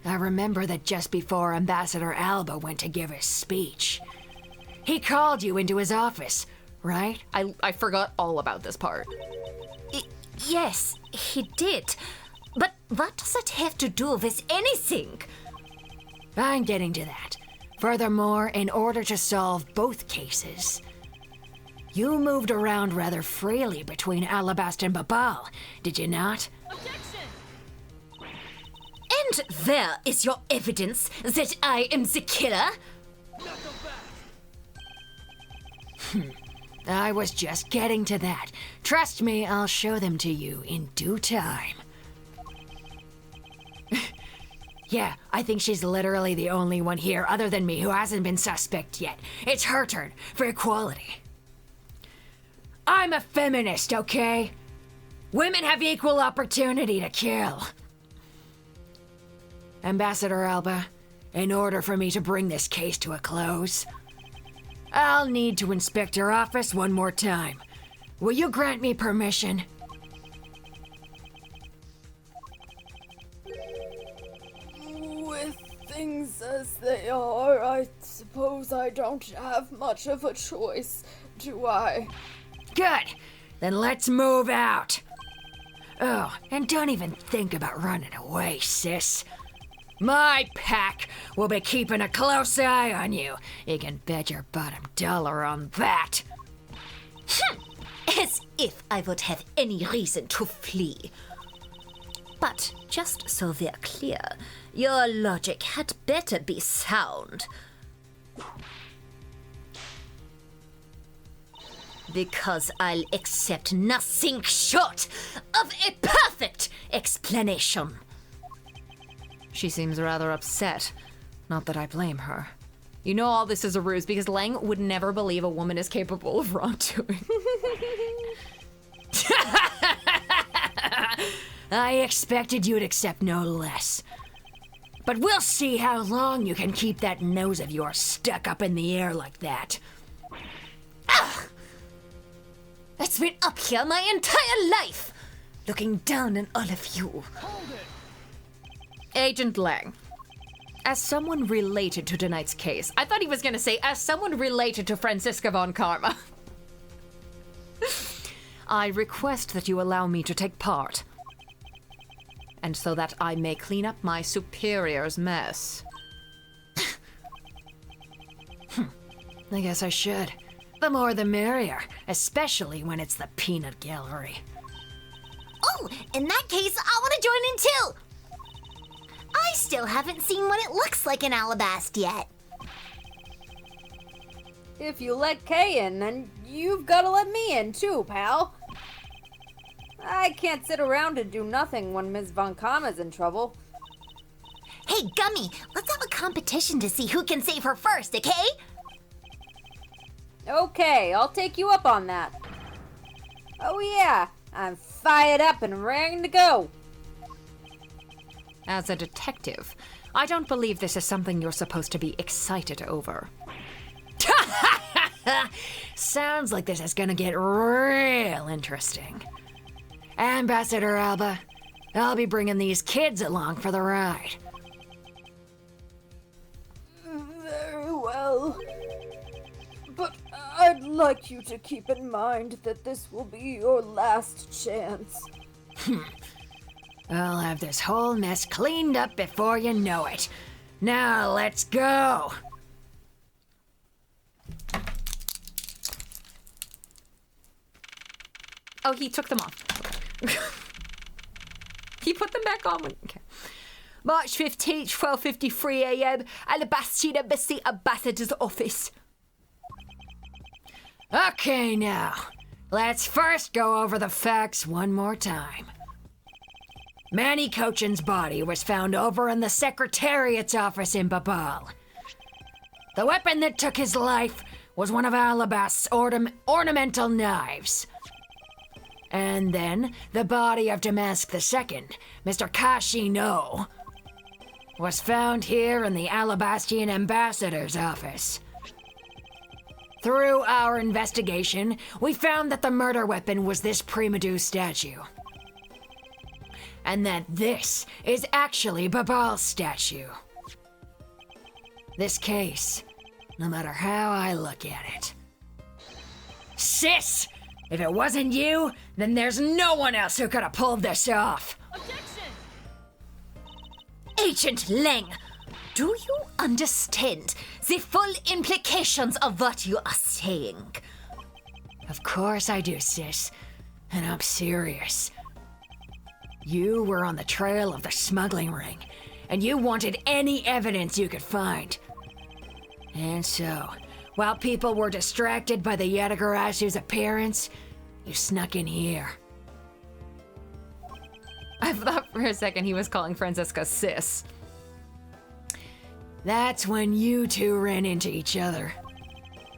I remember that just before Ambassador Alba went to give his speech, he called you into his office, right? I forgot all about this part. Yes, he did. But what does that have to do with anything? I'm getting to that. Furthermore, in order to solve both cases, you moved around rather freely between Alabasta and Babal, did you not? And there is your evidence that I am the killer? I was just getting to that. Trust me, I'll show them to you in due time. Yeah, I think she's literally the only one here other than me who hasn't been suspect yet. It's her turn for equality. I'm a feminist, okay? Women have equal opportunity to kill. Ambassador Alba, in order for me to bring this case to a close, I'll need to inspect your office one more time. Will you grant me permission? With things as they are, I suppose I don't have much of a choice, do I? Good. Then let's move out. Oh, and don't even think about running away, sis. My pack will be keeping a close eye on you. You can bet your bottom dollar on that. As if I would have any reason to flee. But just so we're clear, your logic had better be sound. Because I'll accept nothing short of a perfect explanation. She seems rather upset. Not that I blame her. You know all this is a ruse because Lang would never believe a woman is capable of wrongdoing. I expected you'd accept no less. But we'll see how long you can keep that nose of yours stuck up in the air like that. It's been up here my entire life, looking down on all of you. Agent Lang, as someone related to tonight's case, I thought he was going to say, as someone related to Franziska von Karma, I request that you allow me to take part. And so that I may clean up my superior's mess. I guess I should. The more the merrier, especially when it's the peanut gallery. Oh, in that case, I want to join in too. I still haven't seen what it looks like in Alabasta yet. If you let Kay in, then you've got to let me in too, pal. I can't sit around and do nothing when Ms. Von Karma's in trouble. Hey, Gummy, let's have a competition to see who can save her first, okay? Okay, I'll take you up on that. Oh yeah, I'm fired up and raring to go. As a detective, I don't believe this is something you're supposed to be excited over. Sounds like this is gonna get real interesting. Ambassador Alba, I'll be bringing these kids along for the ride. Very well. But I'd like you to keep in mind that this will be your last chance. I'll have this whole mess cleaned up before you know it. Now let's go. Oh, he took them off. He put them back on when... Okay. March 15th, 12:53 a.m. Alabastine Embassy Ambassador's Office. Okay, now, let's first go over the facts one more time. Manny Cochin's body was found over in the Secretariat's office in Babal. The weapon that took his life was one of Alabast's ornamental knives. And then, the body of Damask II, Mr. Kashi No, was found here in the Alabastian ambassador's office. Through our investigation, we found that the murder weapon was this Primadou statue. And that this is actually Babal's statue. This case, no matter how I look at it. Sis! If it wasn't you, then there's no one else who could have pulled this off. Agent Leng, do you understand the full implications of what you are saying? Of course I do, sis. And I'm serious. You were on the trail of the smuggling ring, and you wanted any evidence you could find. And so, while people were distracted by the Yatagarasu's appearance, you snuck in here. I thought for a second he was calling Franziska sis. That's when you two ran into each other.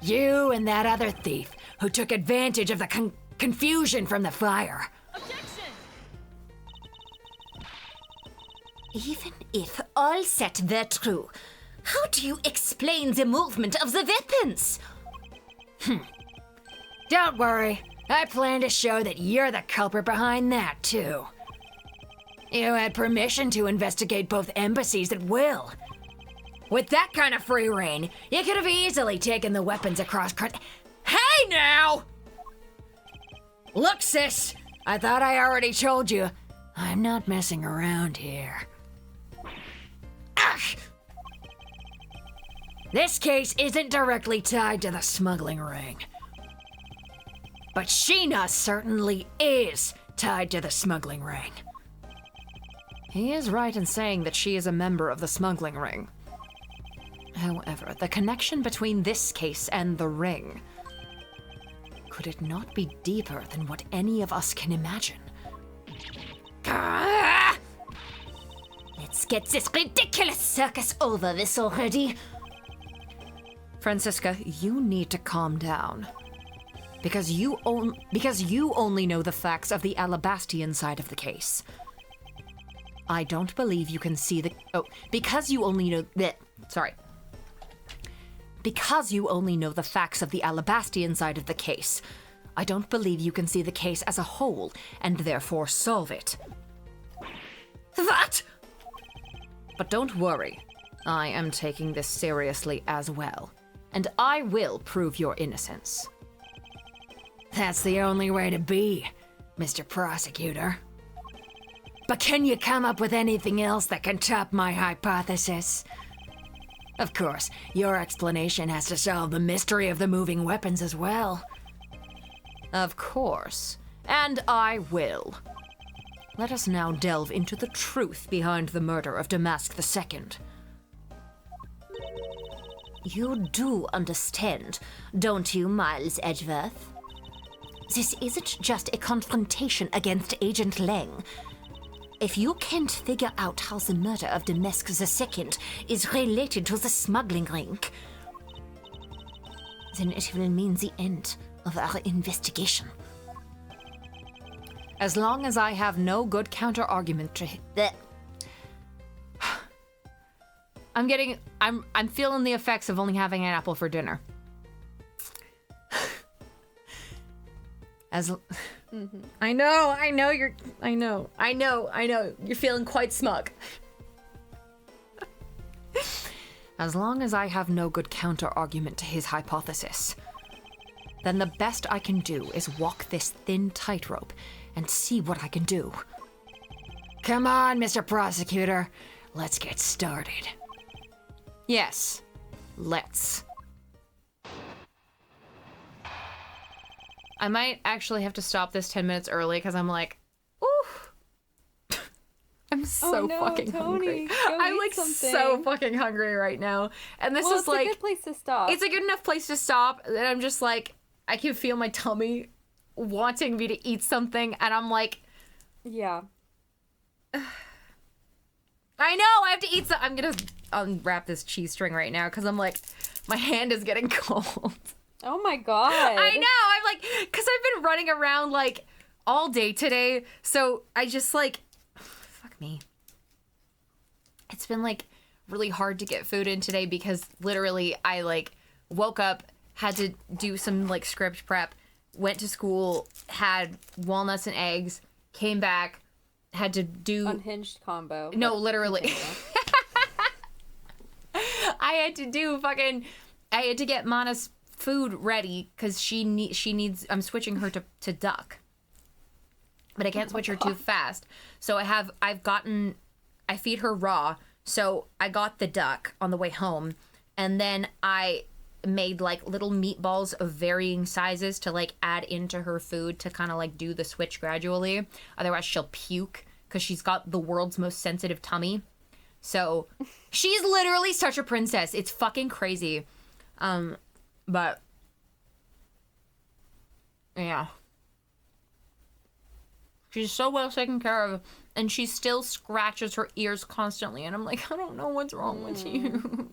You and that other thief who took advantage of the confusion from the fire. Even if all set were true, how do you explain the movement of the weapons? Don't worry, I plan to show that you're the culprit behind that, too. You had permission to investigate both embassies at will. With that kind of free reign, you could have easily taken the weapons across Hey now! Look, sis, I thought I already told you. I'm not messing around here. Ugh! This case isn't directly tied to the smuggling ring. But Sheena certainly is tied to the smuggling ring. He is right in saying that she is a member of the smuggling ring. However, the connection between this case and the ring... Could it not be deeper than what any of us can imagine? Let's get this ridiculous circus over this already. Franziska, you need to calm down. Because you only know the facts of the Alabastian side of the case. I don't believe you can see the... Oh, because you only know... Because you only know the facts of the Alabastian side of the case, I don't believe you can see the case as a whole, and therefore solve it. What? But don't worry. I am taking this seriously as well. And I will prove your innocence. That's the only way to be, Mr. Prosecutor. But can you come up with anything else that can top my hypothesis? Of course, your explanation has to solve the mystery of the moving weapons as well. Of course. And I will. Let us now delve into the truth behind the murder of Damask II. You do understand, don't you, Miles Edgeworth? This isn't just a confrontation against Agent Leng. If you can't figure out how the murder of Damask II is related to the smuggling ring, then it will mean the end of our investigation. As long as I have no good counter-argument to... I'm feeling the effects of only having an apple for dinner. I know you're feeling quite smug. As long as I have no good counter-argument to his hypothesis, then the best I can do is walk this thin tightrope and see what I can do. Come on, Mr. Prosecutor. Let's get started. Yes, let's. I might actually have to stop this 10 minutes early because I'm like, ooh. I'm so fucking hungry. I'm like so fucking hungry right now. And this is like, it's a good place to stop. it's a good enough place to stop that I'm just like, I can feel my tummy wanting me to eat something. And I'm like, yeah. I know, I have to eat some. I'm gonna unwrap this cheese string right now because I'm like, my hand is getting cold. Oh my god. I know, I'm like, because I've been running around like all day today. So I just like, fuck me. It's been like really hard to get food in today because literally I like woke up, had to do some like script prep, went to school, had walnuts and eggs, came back, had to do Unhinged combo. no, literally. I had to get Mana's food ready because she needs. I'm switching her to duck, but I can't switch her too fast. So I feed her raw. So I got the duck on the way home, and then I made like little meatballs of varying sizes to like add into her food to kind of like do the switch gradually. Otherwise she'll puke because she's got the world's most sensitive tummy. So she's literally such a princess. It's fucking crazy. But yeah. She's so well taken care of, and she still scratches her ears constantly, and I'm like, I don't know what's wrong with you.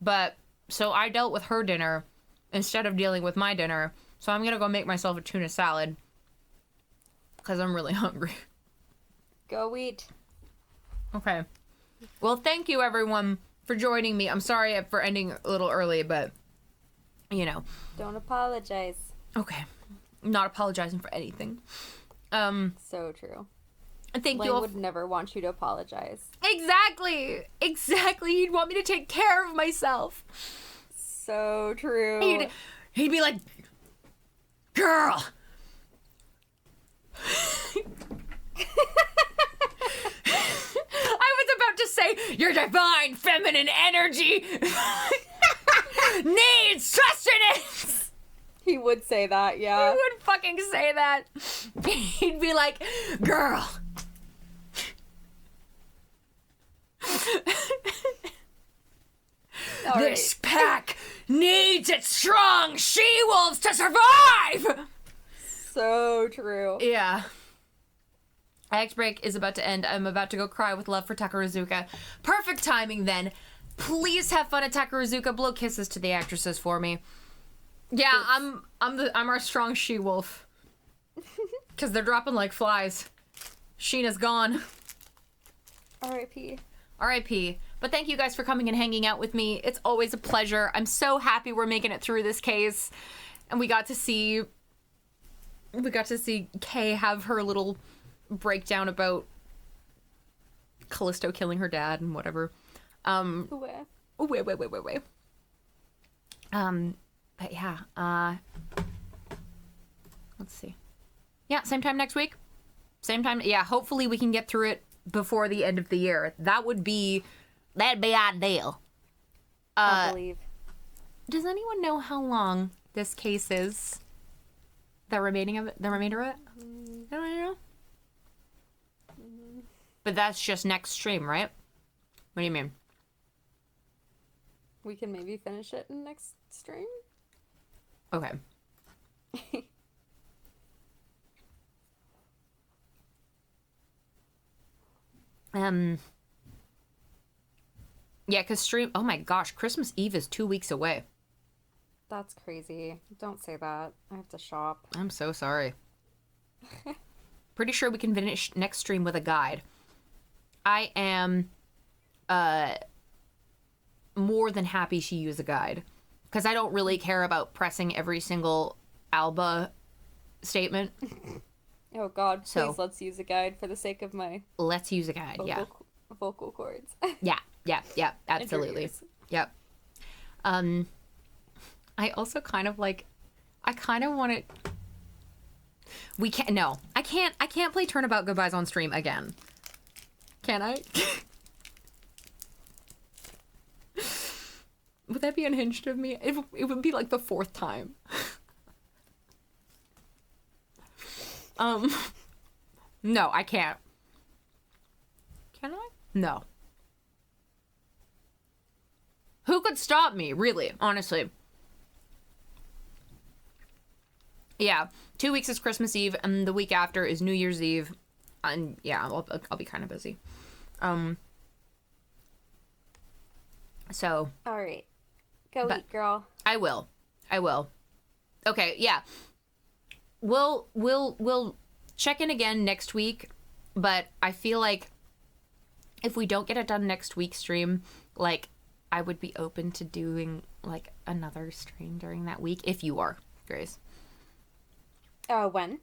But so I dealt with her dinner instead of dealing with my dinner. So I'm gonna go make myself a tuna salad because I'm really hungry. Go eat. Okay. Well, thank you everyone for joining me. I'm sorry for ending a little early, but you know. Don't apologize. Okay. I'm not apologizing for anything. So true. Thank Lane you all. would never want you to apologize. Exactly. He'd want me to take care of myself. So true. He'd be like, girl. I was about to say, your divine feminine energy needs sustenance. He would say that, yeah. He would fucking say that. He'd be like, girl. This pack needs its strong she-wolves to survive! So true. Yeah. Act break is about to end. I'm about to go cry with love for Takarazuka. Perfect timing then. Please have fun at Takarazuka. Blow kisses to the actresses for me. Yeah, I'm our strong she-wolf. Cause they're dropping like flies. Sheena's gone. R.I.P. R.I.P. But thank you guys for coming and hanging out with me. It's always a pleasure. I'm so happy we're making it through this case. And we got to see Kay have her little breakdown about Callisto killing her dad and whatever. Wait. But yeah, let's see. Yeah, same time next week. Same time. Yeah, hopefully we can get through it before the end of the year. That'd be ideal. I believe. Does anyone know how long this case is? The remainder of it? I don't know. But that's just next stream, right? What do you mean? We can maybe finish it in next stream? Okay. Yeah, because stream... Oh my gosh, Christmas Eve is 2 weeks away. That's crazy. Don't say that. I have to shop. I'm so sorry. Pretty sure we can finish next stream with a guide. I am more than happy to use a guide. Because I don't really care about pressing every single Alba statement. Oh God, So- please let's use a guide for the sake of my Let's use a guide. Yeah. vocal cords. Yeah. Absolutely. ears. Yep. I also kind of like. I kind of want to. We can't. No, I can't. I can't play Turnabout Goodbyes on stream again. Can I? Would that be unhinged of me? It would be like the 4th time. No, I can't. Can I? No. Who could stop me, really, honestly? Yeah, 2 weeks is Christmas Eve, and the week after is New Year's Eve, and yeah, I'll be kind of busy. So. All right, go But- eat, girl. I will. Okay, yeah. We'll check in again next week, but I feel like if we don't get it done next week's stream, like, I would be open to doing, like, another stream during that week, if you are, Grace. When?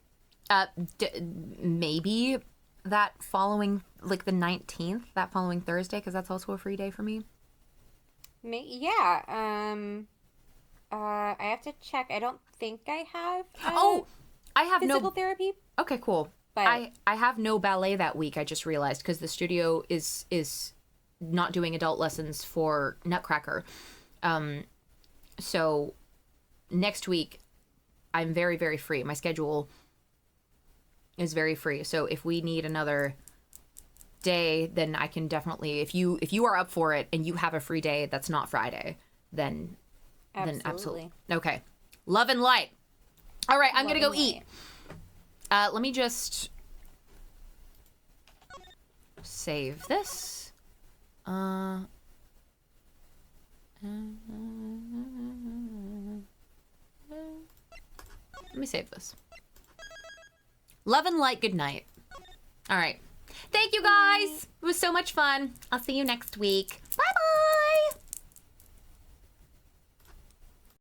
Maybe that following, like, the 19th, that following Thursday, because that's also a free day for me. Yeah. I have to check. I don't think I have. I have physical no. therapy. Okay, cool. But- I have no ballet that week. I just realized because the studio is not doing adult lessons for Nutcracker. So next week I'm very, very free. My schedule is very free. So if we need another day, then I can definitely, if you are up for it and you have a free day that's not Friday, then absolutely. Okay. Love and light. All right, I'm going to go eat. Let me just save this. Let me save this. Love and light, good night. All right. Thank you, guys. It was so much fun. I'll see you next week.